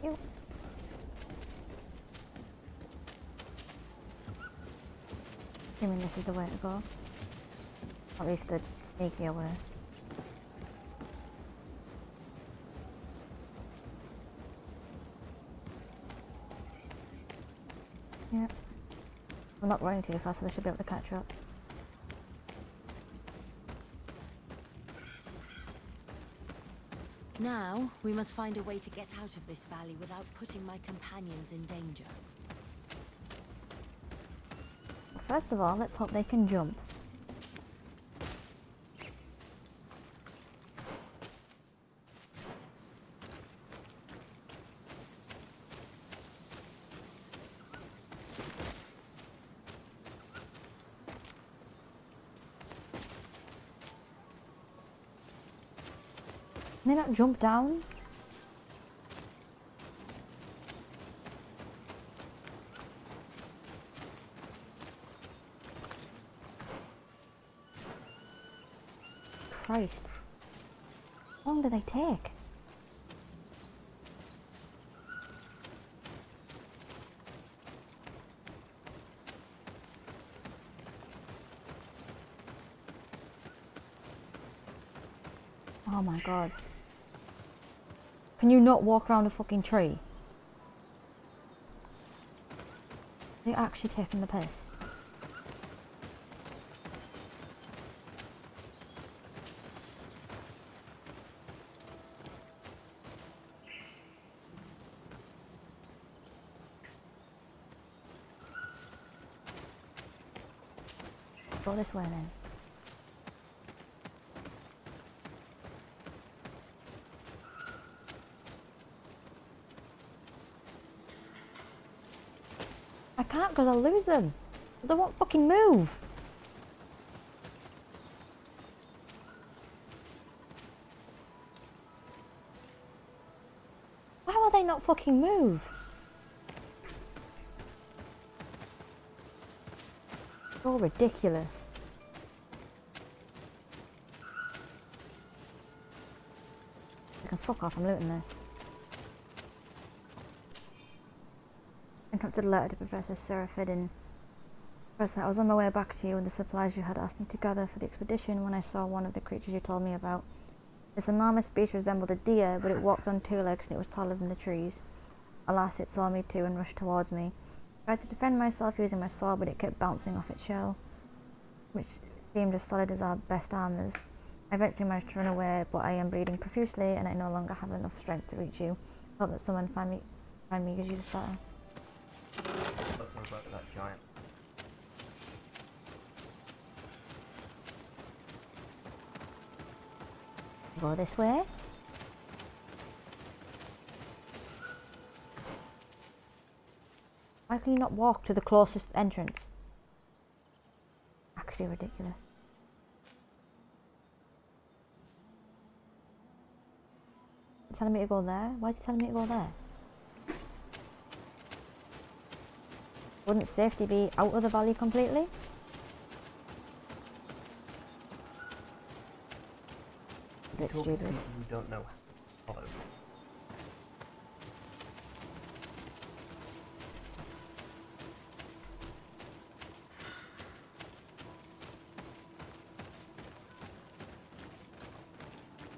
Ew. Assuming this is the way to go. At least the sneakier way. Yep. I'm not running too fast, so they should be able to catch up. Now, we must find a way to get out of this valley without putting my companions in danger. First of all, let's hope they can jump. Can they not jump down? Christ. How long do they take? Oh my god. Can you not walk around a fucking tree? They're actually taking the piss. Go this way then. I can't because I'll lose them. They won't fucking move. Why will they not fucking move? So ridiculous. I can fuck off, I'm looting this. Interrupted letter to Professor Teer Fradee. Professor, I was on my way back to you with the supplies you had asked me to gather for the expedition when I saw one of the creatures you told me about. This enormous beast resembled a deer, but it walked on two legs and it was taller than the trees. Alas, it saw me too and rushed towards me. I tried to defend myself using my sword, but it kept bouncing off its shell, which seemed as solid as our best armors. I eventually managed to run away, but I am bleeding profusely and I no longer have enough strength to reach you. Hope that someone find me gives you the battle. Look about that giant. Go this way. Why can you not walk to the closest entrance? Actually ridiculous. He's telling me to go there? Why is he telling me to go there? Wouldn't safety be out of the valley completely? A bit stupid. People who don't know follow.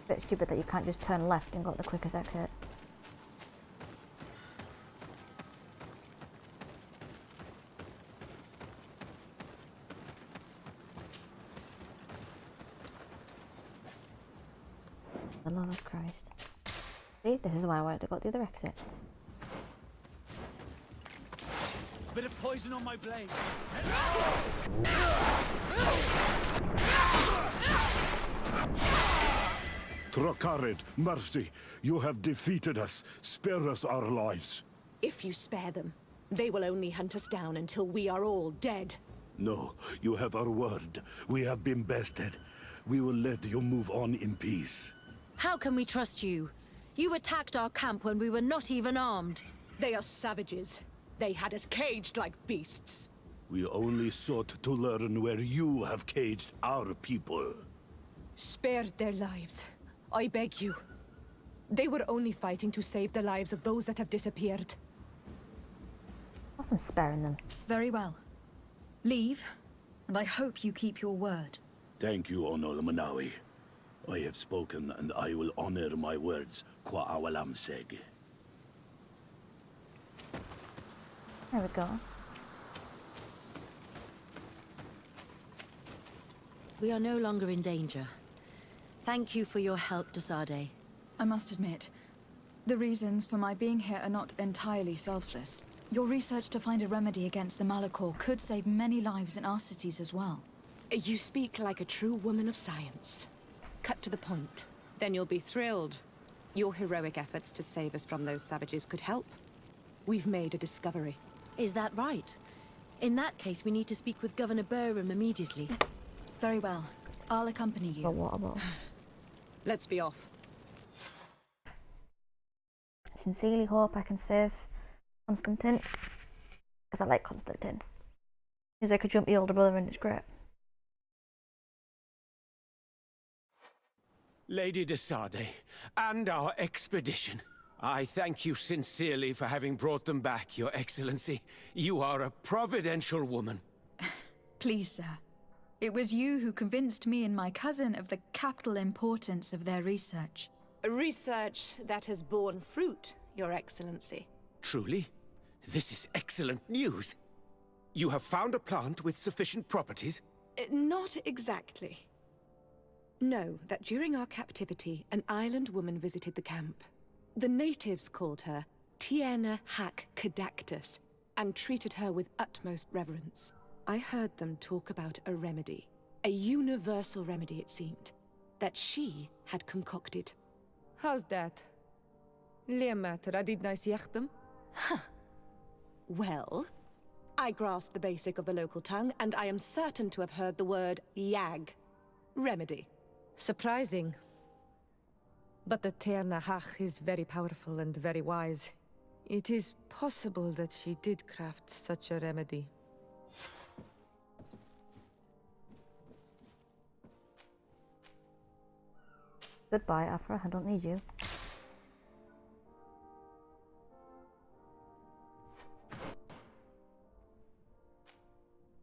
Bit stupid that you can't just turn left and go the quickest exit. The love of Christ. See, this is why I wanted to go to the other exit. Bit of poison on my blade. Trakarid, mercy, you have defeated us. Spare us our lives. If you spare them, they will only hunt us down until we are all dead. No, you have our word. We have been bested. We will let you move on in peace. How can we trust you? You attacked our camp when we were not even armed. They are savages. They had us caged like beasts. We only sought to learn where you have caged our people. Spare their lives. I beg you. They were only fighting to save the lives of those that have disappeared. What's I'm sparing them? Very well. Leave, and I hope you keep your word. Thank you, Onol Manawi. I have spoken, and I will honor my words, Kwa awalam seg. There we go. We are no longer in danger. Thank you for your help, Desade. I must admit, the reasons for my being here are not entirely selfless. Your research to find a remedy against the Malichor could save many lives in our cities as well. You speak like a true woman of science. Cut to the point. Then you'll be thrilled. Your heroic efforts to save us from those savages could help. We've made a discovery. Is that right? In that case, we need to speak with Governor Burham immediately. Very well. I'll accompany you. But what about? Let's be off. Sincerely hope I can save Constantine, because I like Constantine. He's like a jumpy older brother and it's great. Lady Desade, and our expedition. I thank you sincerely for having brought them back, Your Excellency. You are a providential woman. Please, sir. It was you who convinced me and my cousin of the capital importance of their research. Research that has borne fruit, Your Excellency. Truly? This is excellent news. You have found a plant with sufficient properties? Not exactly. Know that during our captivity, an island woman visited the camp. The natives called her Tiena Hac Cadactus and treated her with utmost reverence. I heard them talk about a remedy, a universal remedy it seemed, that she had concocted. How's that? Liamat radidnais yachtem? Huh. Well, I grasp the basic of the local tongue, and I am certain to have heard the word yag. Remedy. Surprising. But the Teer Nahach is very powerful and very wise. It is possible that she did craft such a remedy. Goodbye, Afra. I don't need you.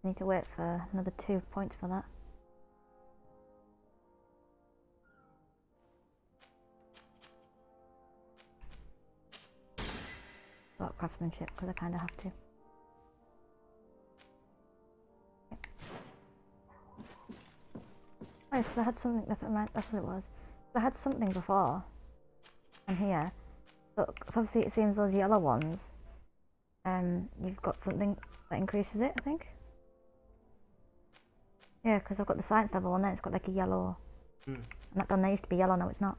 I need to wait for another 2 points for that. About craftsmanship, because I kind of have to. Okay. Oh, it's because I had something. That's what it was. I had something before. And here, look. So obviously, it seems those yellow ones. You've got something that increases it, I think. Yeah, because I've got the science level, and then it's got like a yellow. And that gun there used to be yellow, now it's not.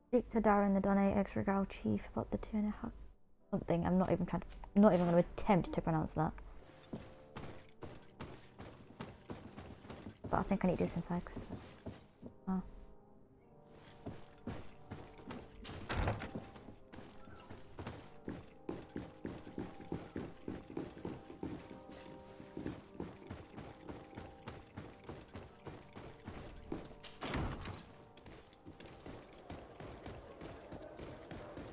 Speak to Darren, the Donate Exregao chief, about the 2.5 something. I'm not even going to attempt to pronounce that. But I think I need to do some side quests. Oh.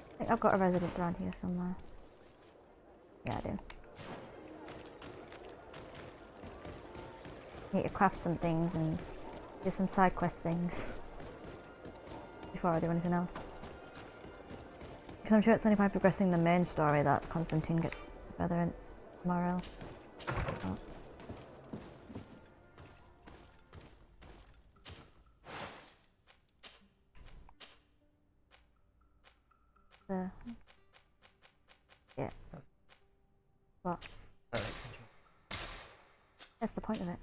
I think I've got a residence around here somewhere. Yeah, I do. Need to craft some things and do some side quest things before I do anything else. Because I'm sure it's only by progressing the main story that Constantine gets further in morale. Oh. Yeah. What? That's the point of it.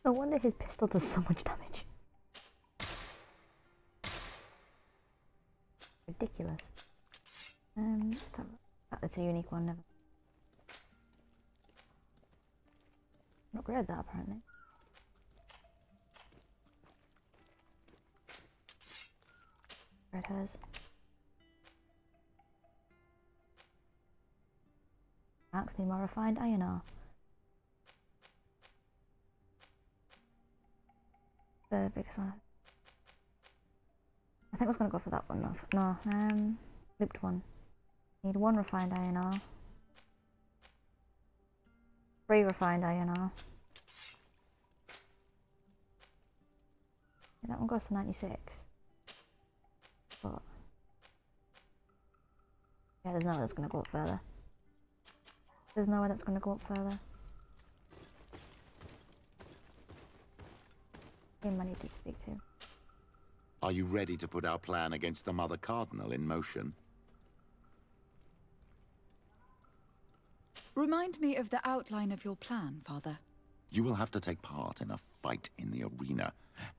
No wonder his pistol does so much damage. Ridiculous. That's a unique one, never. Upgrade that apparently. Red hairs. Max need more refined iron ore. The biggest one. I think I was gonna go for that one though. No, looped one. Need 1 refined iron ore. 3 refined iron ore. Yeah, that one goes to 96. But yeah, there's no way that's gonna go up further. There's no way that's gonna go up further. Him I need to speak to. Are you ready to put our plan against the Mother Cardinal in motion? Remind me of the outline of your plan, Father. You will have to take part in a fight in the arena,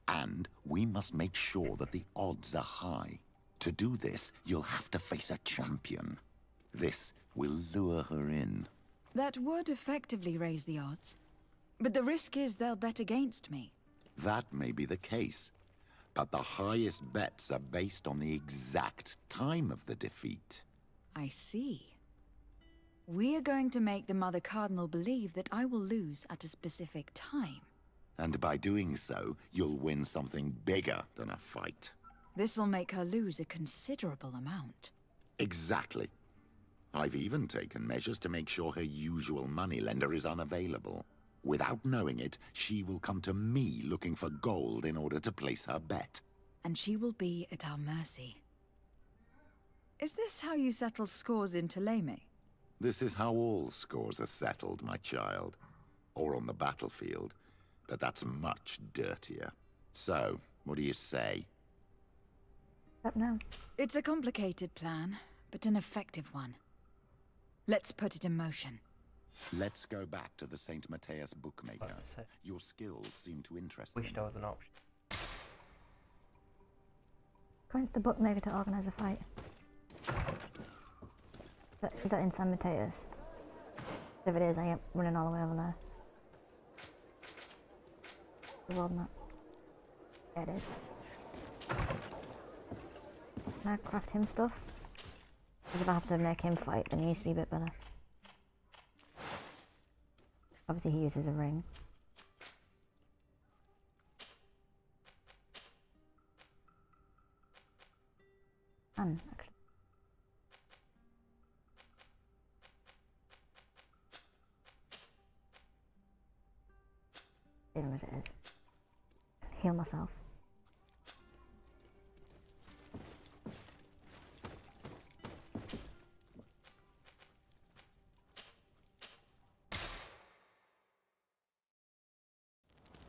and we must make sure that the odds are high. To do this, you'll have to face a champion. This will lure her in. That would effectively raise the odds. But the risk is they'll bet against me. That may be the case, but the highest bets are based on the exact time of the defeat. I see. We are going to make the Mother Cardinal believe that I will lose at a specific time. And by doing so, you'll win something bigger than a fight. This'll make her lose a considerable amount. Exactly. I've even taken measures to make sure her usual moneylender is unavailable. Without knowing it, she will come to me looking for gold in order to place her bet. And she will be at our mercy. Is this how you settle scores in Thélème? This is how all scores are settled, my child. Or on the battlefield. But that's much dirtier. So, what do you say? Up now. It's a complicated plan, but an effective one. Let's put it in motion. Let's go back to the St. Matthias bookmaker. Your skills seem to interest Wish there was an option. Convince the bookmaker to organise a fight. Is that in San Mateus? If it is, I am running all the way over there. The world map. Yeah, it is. Can I craft him stuff? Because if I have to make him fight, then he needs to be a bit better. Obviously, he uses a ring. Actually. Leave him as it is. Heal myself.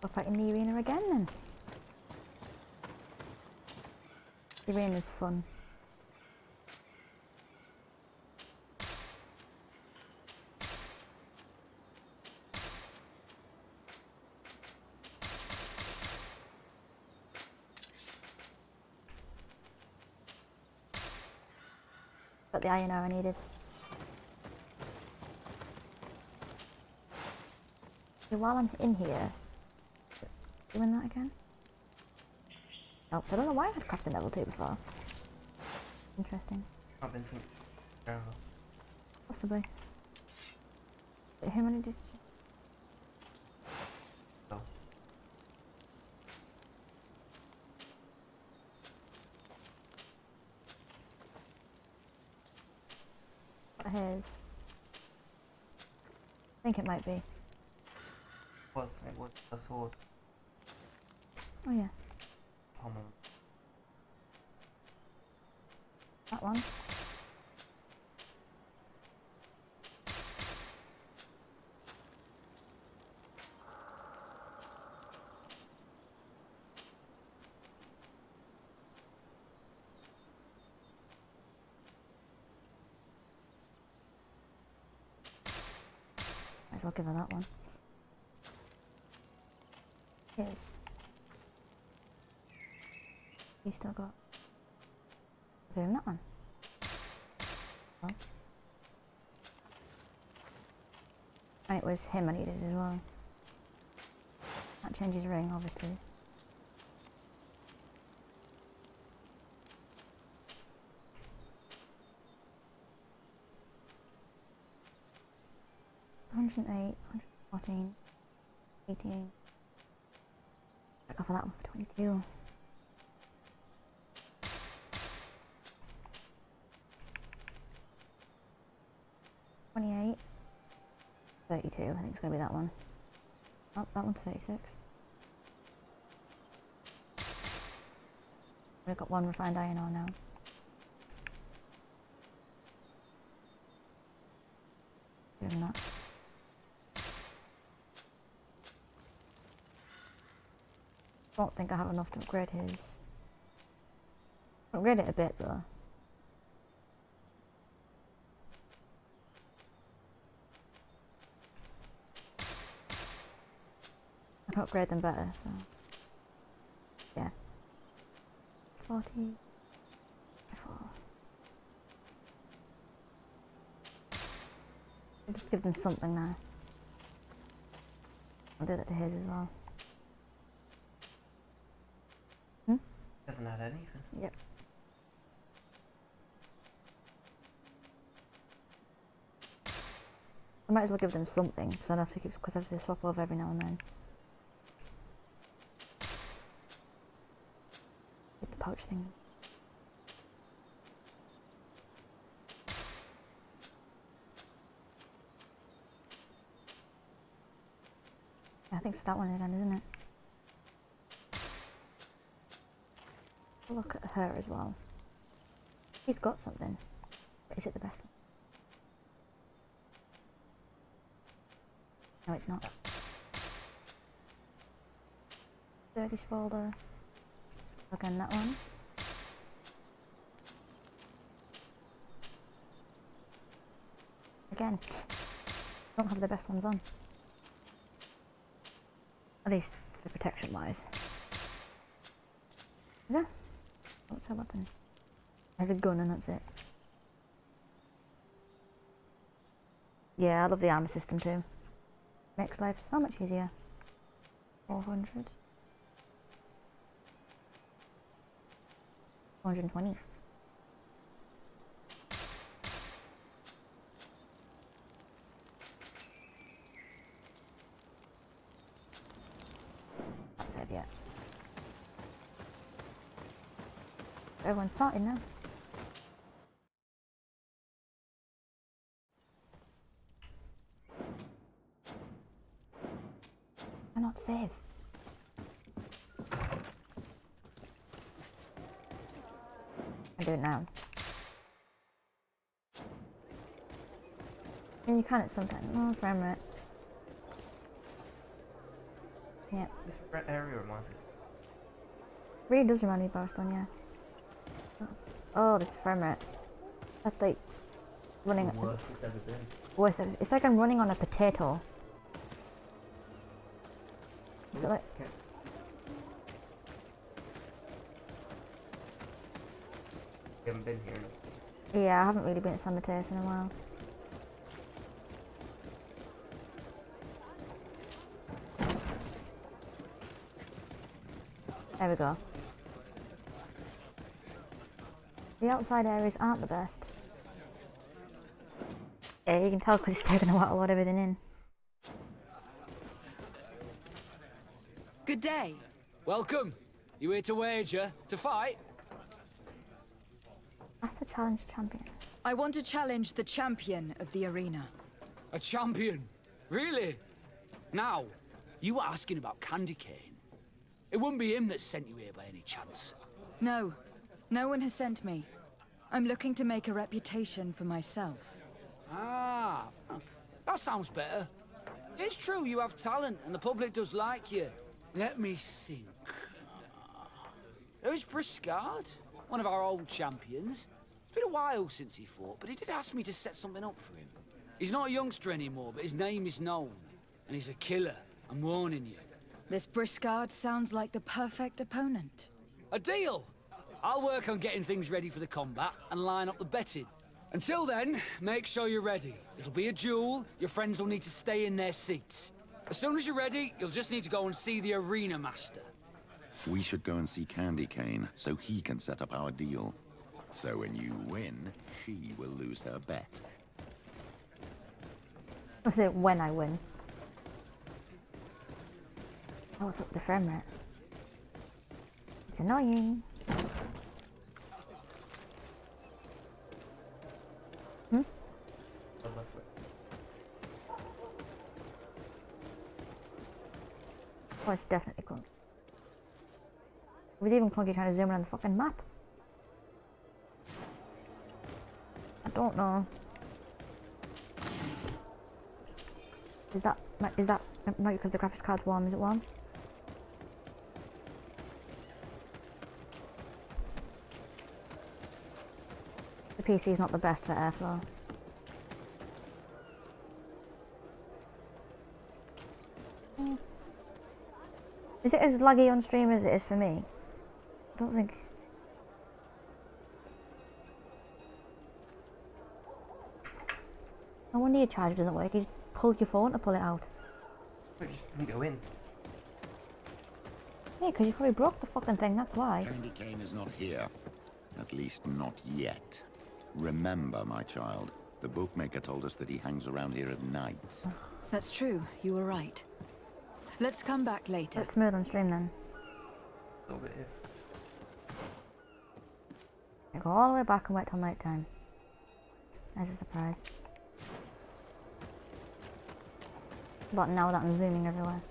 We'll fight in the arena again then. The arena's fun. Got the iron ore I needed. So while I'm in here, doing that again? Oh, so I don't know why I had crafting level 2 before. Interesting. Not been some. Possibly. Wait, how many did you... Oh. What his? I think it might be. It was a sword. Oh yeah. Pommel. That one. Might as well give her that one. Yes. He's still got. Give him that one. Oh. And it was him I needed as well. That changes ring, obviously. $108, 114, 18. Back off of that one for 22. $28, 32. I think it's gonna be that one. Oh, that one's 36. We've got one refined iron ore now. Give him that. Don't think I have enough to upgrade his. Upgrade it a bit though. I can upgrade them better, so yeah. 40. 4. I'll just give them something now. I'll do that to his as well. Doesn't add anything. Yep. I might as well give them something because I have to keep because I have to swap over every now and then. Get the pouch thing. I think it's that one again, isn't it? Look at her as well. She's got something. But is it the best one? No, it's not. Dirty folder. Again, that one. Again. Don't have the best ones on. At least for protection wise. Yeah. What's her weapon? There's a gun and that's it. Yeah, I love the armor system too. Makes life so much easier. 400. 420. Not save yet. Everyone's starting now. Cannot save. I do it now. And you can at some time. Oh, frame rate. Yeah. This red area reminds me. Really does remind me of Barstone, yeah. Oh, this frame rate. That's like running. The worst it's ever been. Worst ever. It's like I'm running on a potato. Is it like? Okay. You haven't been here. Yeah, I haven't really been at San Mateus in a while. There we go. The outside areas aren't the best. Yeah, you can tell because it's taken a while to load everything in. Good day. Welcome. You here to wager? To fight? That's the challenge champion. I want to challenge the champion of the arena. A champion? Really? Now, you were asking about Candy Cane. It wouldn't be him that sent you here by any chance. No. No one has sent me. I'm looking to make a reputation for myself. Ah, that sounds better. It's true you have talent and the public does like you. Let me think. There is Briscard, one of our old champions. It's been a while since he fought, but he did ask me to set something up for him. He's not a youngster anymore, but his name is known. And he's a killer, I'm warning you. This Briscard sounds like the perfect opponent. A deal! I'll work on getting things ready for the combat and line up the betting. Until then, make sure you're ready. It'll be a duel. Your friends will need to stay in their seats. As soon as you're ready, you'll just need to go and see the arena master. We should go and see Candy Cane so he can set up our deal. So when you win, she will lose her bet. I say when I win. Oh, what's up with the frame rate? It's annoying. Hmm? Oh, it's definitely clunky. It was even clunky trying to zoom in on the fucking map. I don't know. Is that not because the graphics card's warm? Is it warm? The PC is not the best for airflow. Is it as laggy on stream as it is for me? I don't think. No wonder your charger doesn't work. You just pull your phone to pull it out. It just didn't go in. Yeah, because you probably broke the fucking thing, that's why. Candy Cane is not here. At least not yet. Remember, my child, the bookmaker told us that he hangs around here at night. That's true, you were right. Let's come back later. Let's smooth on stream then. A little bit here. I go all the way back and wait till night time. As a surprise. But now that I'm zooming everywhere.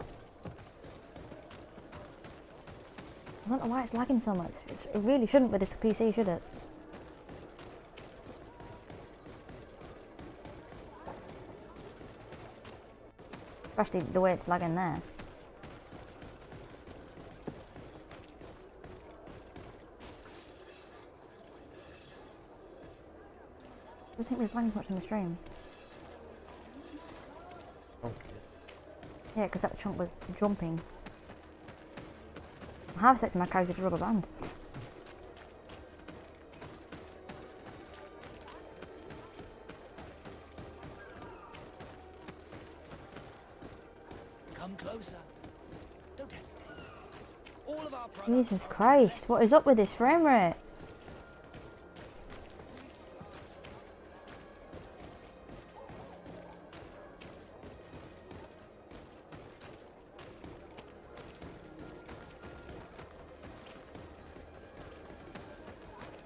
I don't know why it's lagging so much. It really shouldn't with this PC, should it? Especially the way it's lagging there. I don't think we're lagging so much in the stream. Okay. Yeah, because that chunk was jumping. I have expected my character to rubber band. Come closer. Don't hesitate. All of our Jesus Christ, what is up with this frame rate?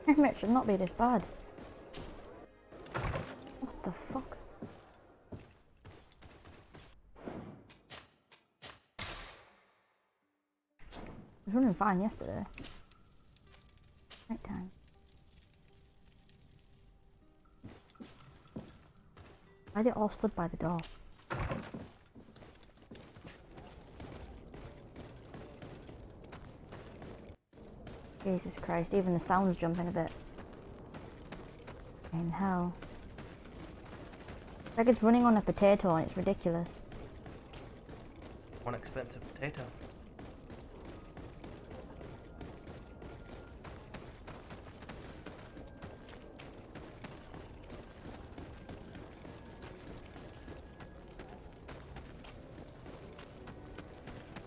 It should not be this bad. What the fuck? It was running fine yesterday. Night time. Why are they all stood by the door? Jesus Christ, even the sound's jumping a bit. In hell. It's like it's running on a potato and it's ridiculous. One expensive potato.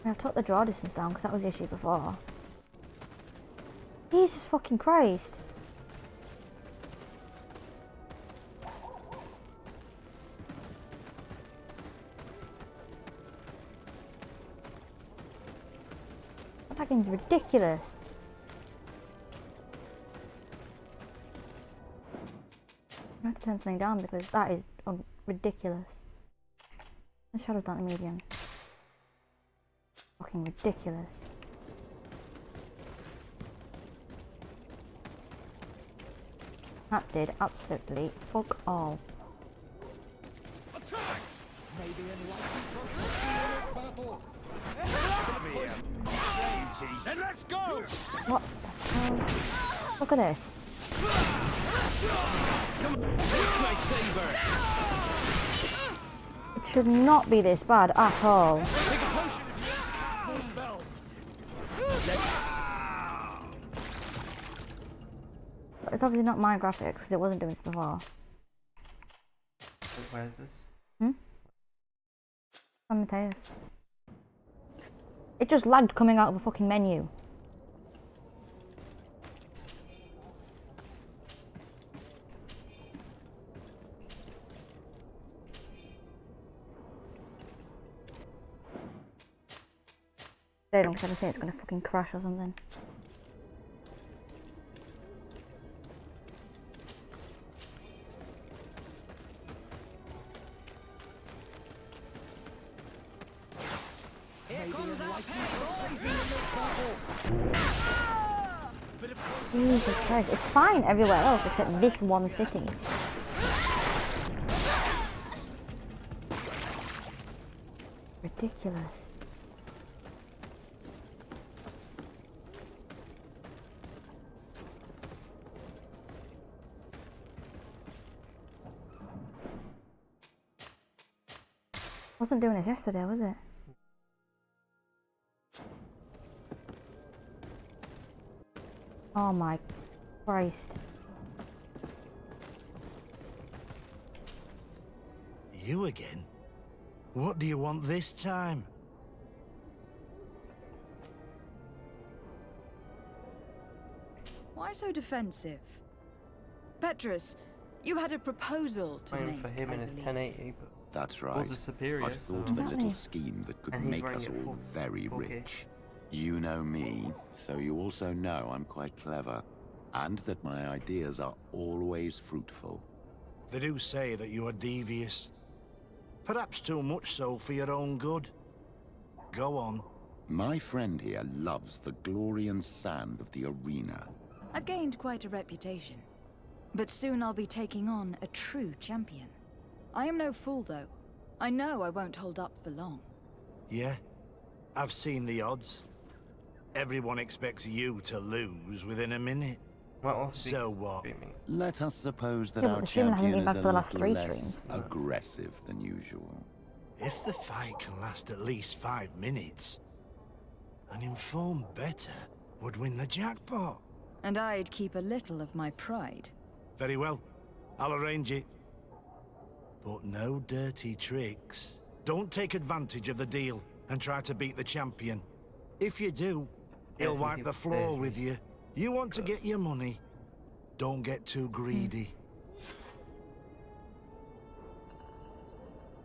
I've took the draw distance down because that was the issue before. Jesus fucking Christ. That lagging's ridiculous. I have to turn something down because that is ridiculous. The shadows down to medium. Fucking ridiculous. That did absolutely fuck all. Attack! May the enlightened protect you in this battle. Then let's go! What the hell? Look at this. My saber. It should not be this bad at all. It's obviously not my graphics because it wasn't doing this before. Where is this? On Mateus. It just lagged coming out of a fucking menu. They don't because I think it's gonna fucking crash or something. Jesus Christ, it's fine everywhere else except this one city. Ridiculous. Wasn't doing this yesterday, was it? Oh my Christ. You again? What do you want this time? Why so defensive? Petrus, you had a proposal to make, for him I in his believe. 1080, but That's right. was a superior, I've thought of a little scheme that could And he's make running us it all full- very 4K. rich. You know me, so you also know I'm quite clever, and that my ideas are always fruitful. They do say that you are devious. Perhaps too much so for your own good. Go on. My friend here loves the glory and sand of the arena. I've gained quite a reputation. But soon I'll be taking on a true champion. I am no fool, though. I know I won't hold up for long. Yeah? I've seen the odds. Everyone expects you to lose within a minute. So what? Let us suppose that Yeah, but our the stream hasn't champion been is back a for the last little 3 less streams. aggressive than usual. If the fight can last at least 5 minutes, an informed bettor would win the jackpot. And I'd keep a little of my pride. Very well. I'll arrange it. But no dirty tricks. Don't take advantage of the deal and try to beat the champion. If you do, he'll wipe the floor with you. You want to get your money. Don't get too greedy.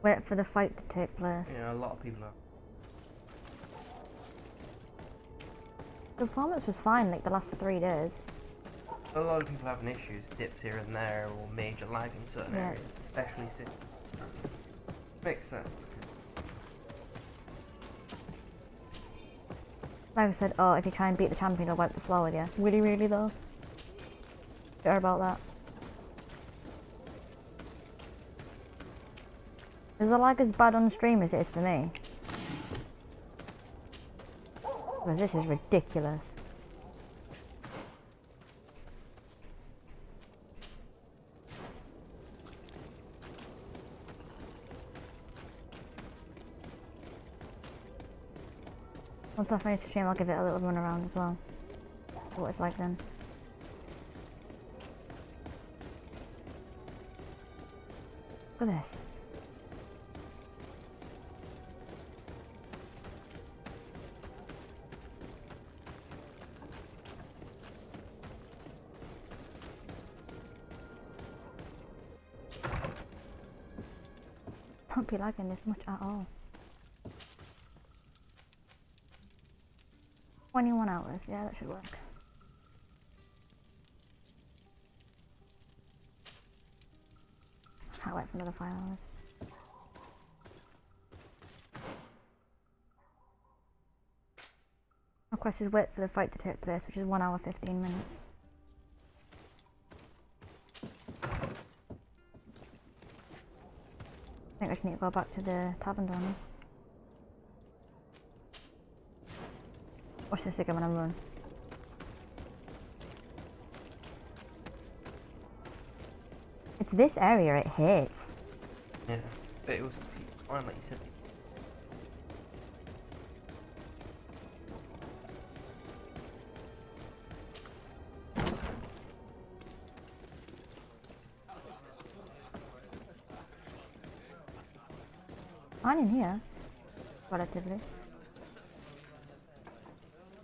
Wait for the fight to take place. Yeah, a lot of people are. The performance was fine like the last 3 days. A lot of people having issues, dips here and there, or major lag in certain Yeah. areas, especially since. Makes sense. Like I said, oh, if you try and beat the champion, he'll wipe the floor with you. Really, really though? Sure about that. Is the lag as bad on stream as it is for me? Because this is ridiculous. Once I finish the stream, I'll give it a little run around as well. See what it's like then. Look at this. Don't be lagging this much at all. 21 hours, yeah, that should work. Can't wait for another 5 hours. My quest is wait for the fight to take place, which is 1 hour 15 minutes. I think I just need to go back to the tavern, don't I? Watch this again when I run. It's this area it hates. Yeah, but it was fine, like you said. fine in here, relatively.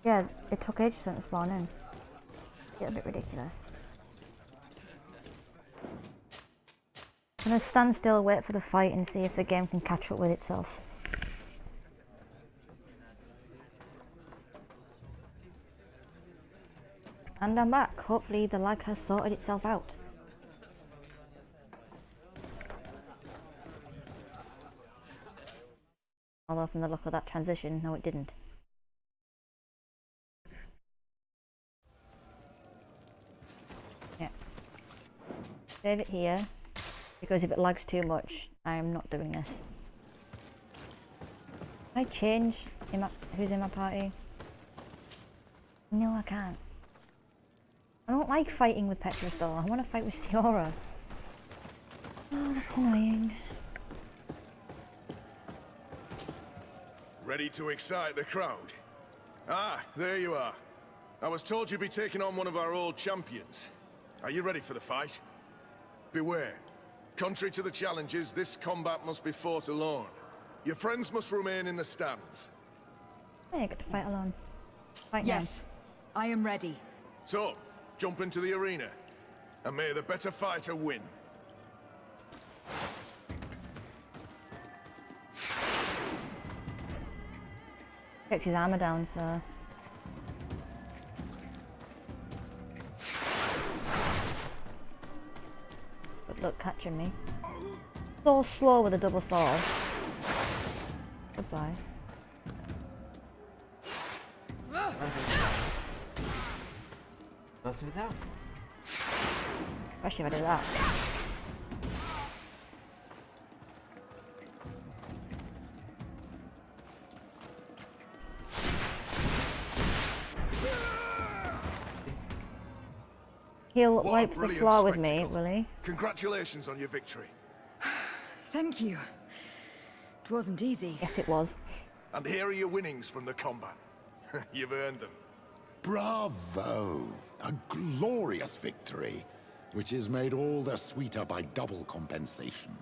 Yeah, it took ages for them to spawn in. Get a bit ridiculous. I'm gonna stand still, wait for the fight, and see if the game can catch up with itself. And I'm back. Hopefully the lag has sorted itself out. Although from the look of that transition, no it didn't. Yeah. Save it here, because if it lags too much, I am not doing this. Can I change who's in my party? No, I can't. I don't like fighting with Petrus though. I want to fight with Siora. Oh, that's annoying. Ready to excite the crowd? Ah, there you are. I was told you'd be taking on one of our old champions. Are you ready for the fight? Beware. Contrary to the challenges, this combat must be fought alone. Your friends must remain in the stands. Hey, I get to fight alone. Fight yes, I am ready. So, jump into the arena, and may the better fighter win. Takes his armor down, so... Good luck catching me. So slow with a double sword. Goodbye. Go through that. Especially if I do that. He'll wipe the floor with me, will he? Congratulations on your victory. Thank you. It wasn't easy. Yes, it was. And here are your winnings from the combat. You've earned them. Bravo! A glorious victory, which is made all the sweeter by double compensation.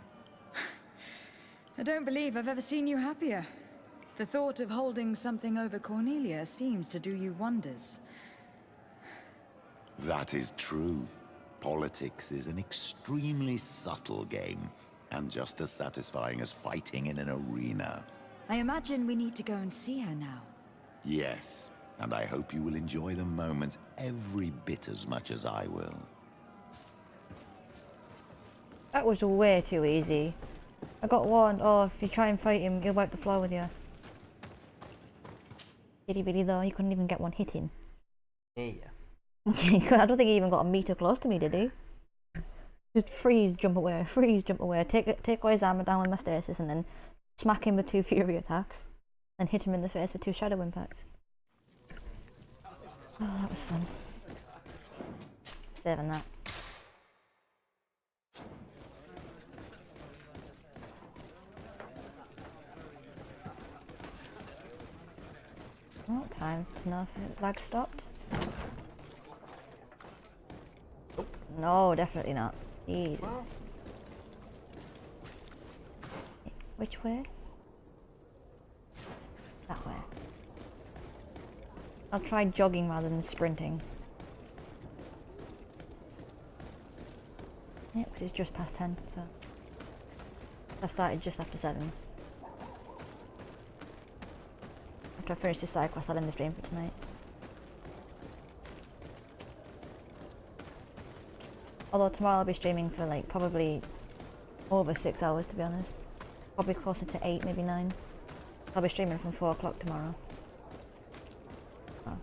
I don't believe I've ever seen you happier. The thought of holding something over Cornelia seems to do you wonders. That is true. Politics is an extremely subtle game, and just as satisfying as fighting in an arena. I imagine we need to go and see her now. Yes, and I hope you will enjoy the moment every bit as much as I will. That was way too easy. I got warned, oh, if you try and fight him, he'll wipe the floor with you. Did he really though? He couldn't even get one hit in. Yeah. I don't think he even got a meter close to me, did he? Just freeze, jump away, take away his armor down with my stasis, and then smack him with 2 fury attacks, and hit him in the face with 2 shadow impacts. Oh, that was fun. Saving that. Well, time to know if the lag stopped. No, definitely not. Jesus. Which way? That way. I'll try jogging rather than sprinting. Yeah, because it's just past 10, so... I started just after 7. After I finish this side quest, I'll end the stream for tonight. Although tomorrow I'll be streaming for like probably over 6 hours, to be honest. Probably closer to 8, maybe 9. I'll be streaming from 4 o'clock tomorrow. Oh.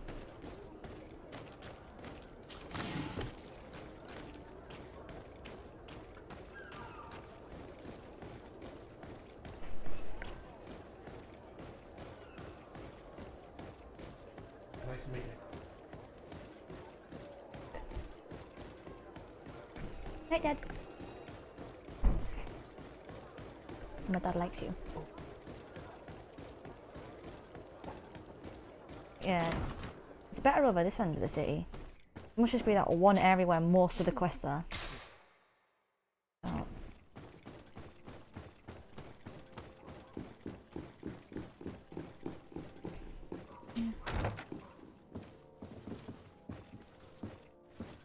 Nice to meet you. Hey, Dad. So my dad likes you. Yeah, it's better over this end of the city. It must just be that one area where most of the quests are. Oh.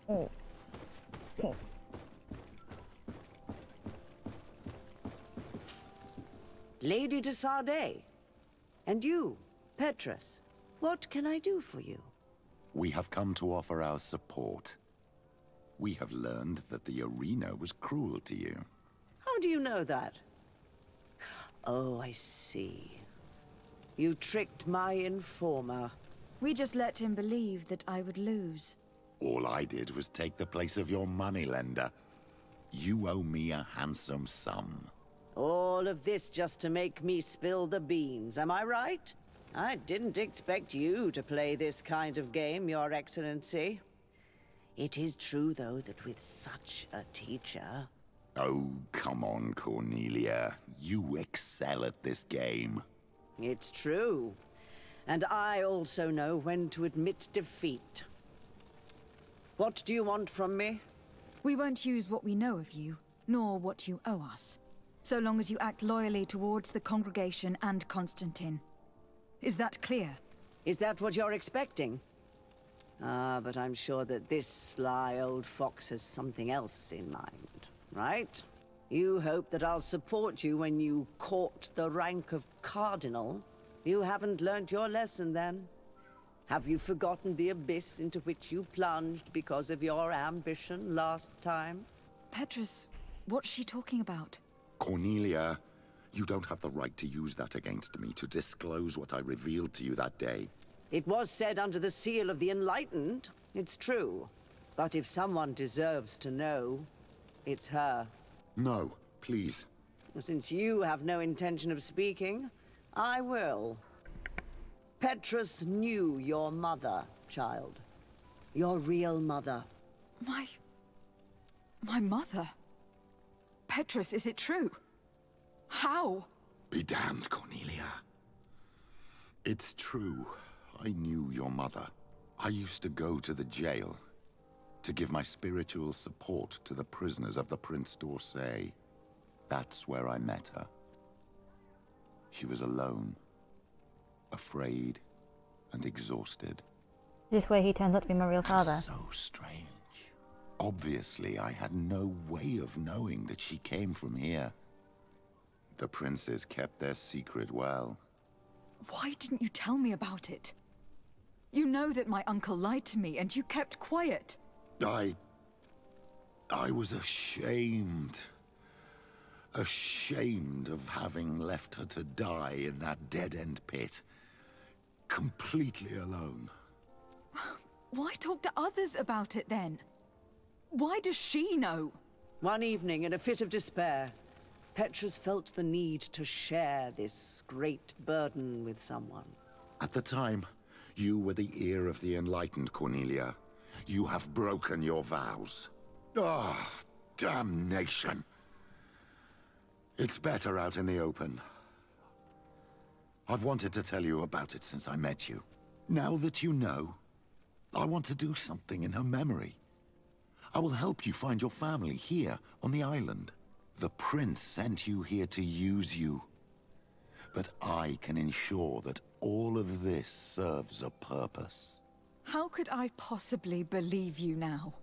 Oh. Oh. Lady de Sade. And you, Petrus. What can I do for you? We have come to offer our support. We have learned that the arena was cruel to you. How do you know that? Oh, I see. You tricked my informer. We just let him believe that I would lose. All I did was take the place of your moneylender. You owe me a handsome sum. All of this just to make me spill the beans, am I right? I didn't expect you to play this kind of game, Your Excellency. It is true, though, that with such a teacher... Oh, come on, Cornelia. You excel at this game. It's true. And I also know when to admit defeat. What do you want from me? We won't use what we know of you, nor what you owe us, so long as you act loyally towards the congregation and Constantine. Is that clear? Is that what you're expecting? Ah, but I'm sure that this sly old fox has something else in mind, right? You hope that I'll support you when you court the rank of cardinal? You haven't learnt your lesson, then? Have you forgotten the abyss into which you plunged because of your ambition last time? Petrus, what's she talking about? Cornelia, you don't have the right to use that against me, to disclose what I revealed to you that day. It was said under the seal of the Enlightened. It's true. But if someone deserves to know, it's her. No, please. Since you have no intention of speaking, I will. Petrus knew your mother, child. Your real mother. My mother? Petrus, is it true? How? Be damned, Cornelia. It's true. I knew your mother. I used to go to the jail to give my spiritual support to the prisoners of the Prince d'Orsay. That's where I met her. She was alone, afraid, and exhausted. Is this where he turns out to be my real father? That's so strange. Obviously, I had no way of knowing that she came from here. The princes kept their secret well. Why didn't you tell me about it? You know that my uncle lied to me, and you kept quiet. I was ashamed. Ashamed of having left her to die in that dead-end pit. Completely alone. Why talk to others about it, then? Why does she know? One evening, in a fit of despair, Petrus felt the need to share this great burden with someone. At the time, you were the ear of the enlightened, Cornelia. You have broken your vows. Ah, damnation. It's better out in the open. I've wanted to tell you about it since I met you. Now that you know, I want to do something in her memory. I will help you find your family here on the island. The prince sent you here to use you. But I can ensure that all of this serves a purpose. How could I possibly believe you now?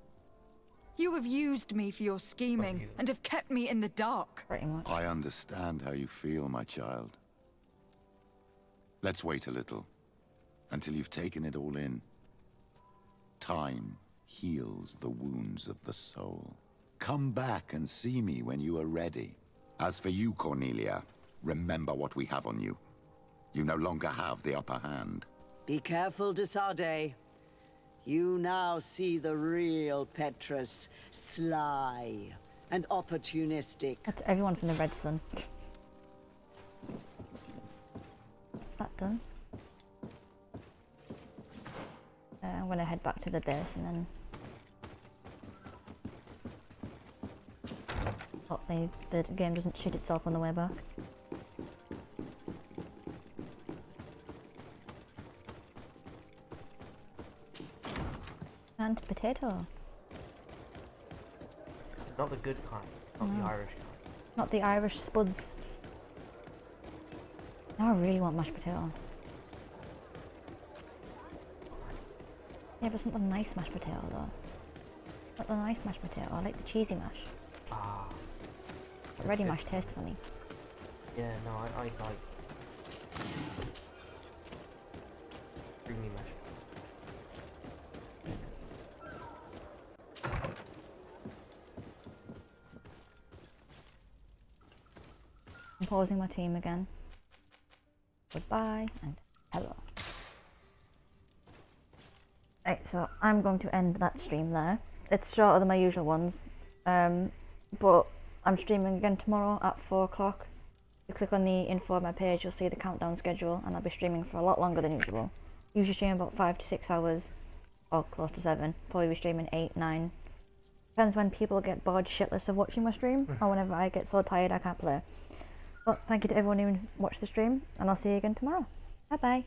You have used me for your scheming and have kept me in the dark. Pretty much. I understand how you feel, my child. Let's wait a little, until you've taken it all in. Time heals the wounds of the soul. Come back and see me when you are ready. As for you, Cornelia, remember what we have on you. You no longer have the upper hand. Be careful, de Sade. You now see the real Petrus, sly and opportunistic. That's everyone from the Red Sun. Is that done? I'm gonna head back to the base and then hopefully the game doesn't shit itself on the way back. And potato. Not the good kind, not the No. Irish kind. Not the Irish spuds. Now I really want mashed potato. Yeah, but it's not a nice mashed potato though. Not the nice mashed potato, I like the cheesy mash. Ah. But ready mash tastes funny. Yeah, no, I like creamy mash. I'm pausing my team again. Goodbye and hello. Right, so I'm going to end that stream there. It's shorter than my usual ones, but I'm streaming again tomorrow at 4 o'clock. If you click on the info on my page, you'll see the countdown schedule, and I'll be streaming for a lot longer than usual. Usually stream about 5 to 6 hours, or close to 7. Probably be streaming 8, 9. Depends when people get bored shitless of watching my stream, or whenever I get so tired I can't play. But thank you to everyone who watched the stream, and I'll see you again tomorrow. Bye bye.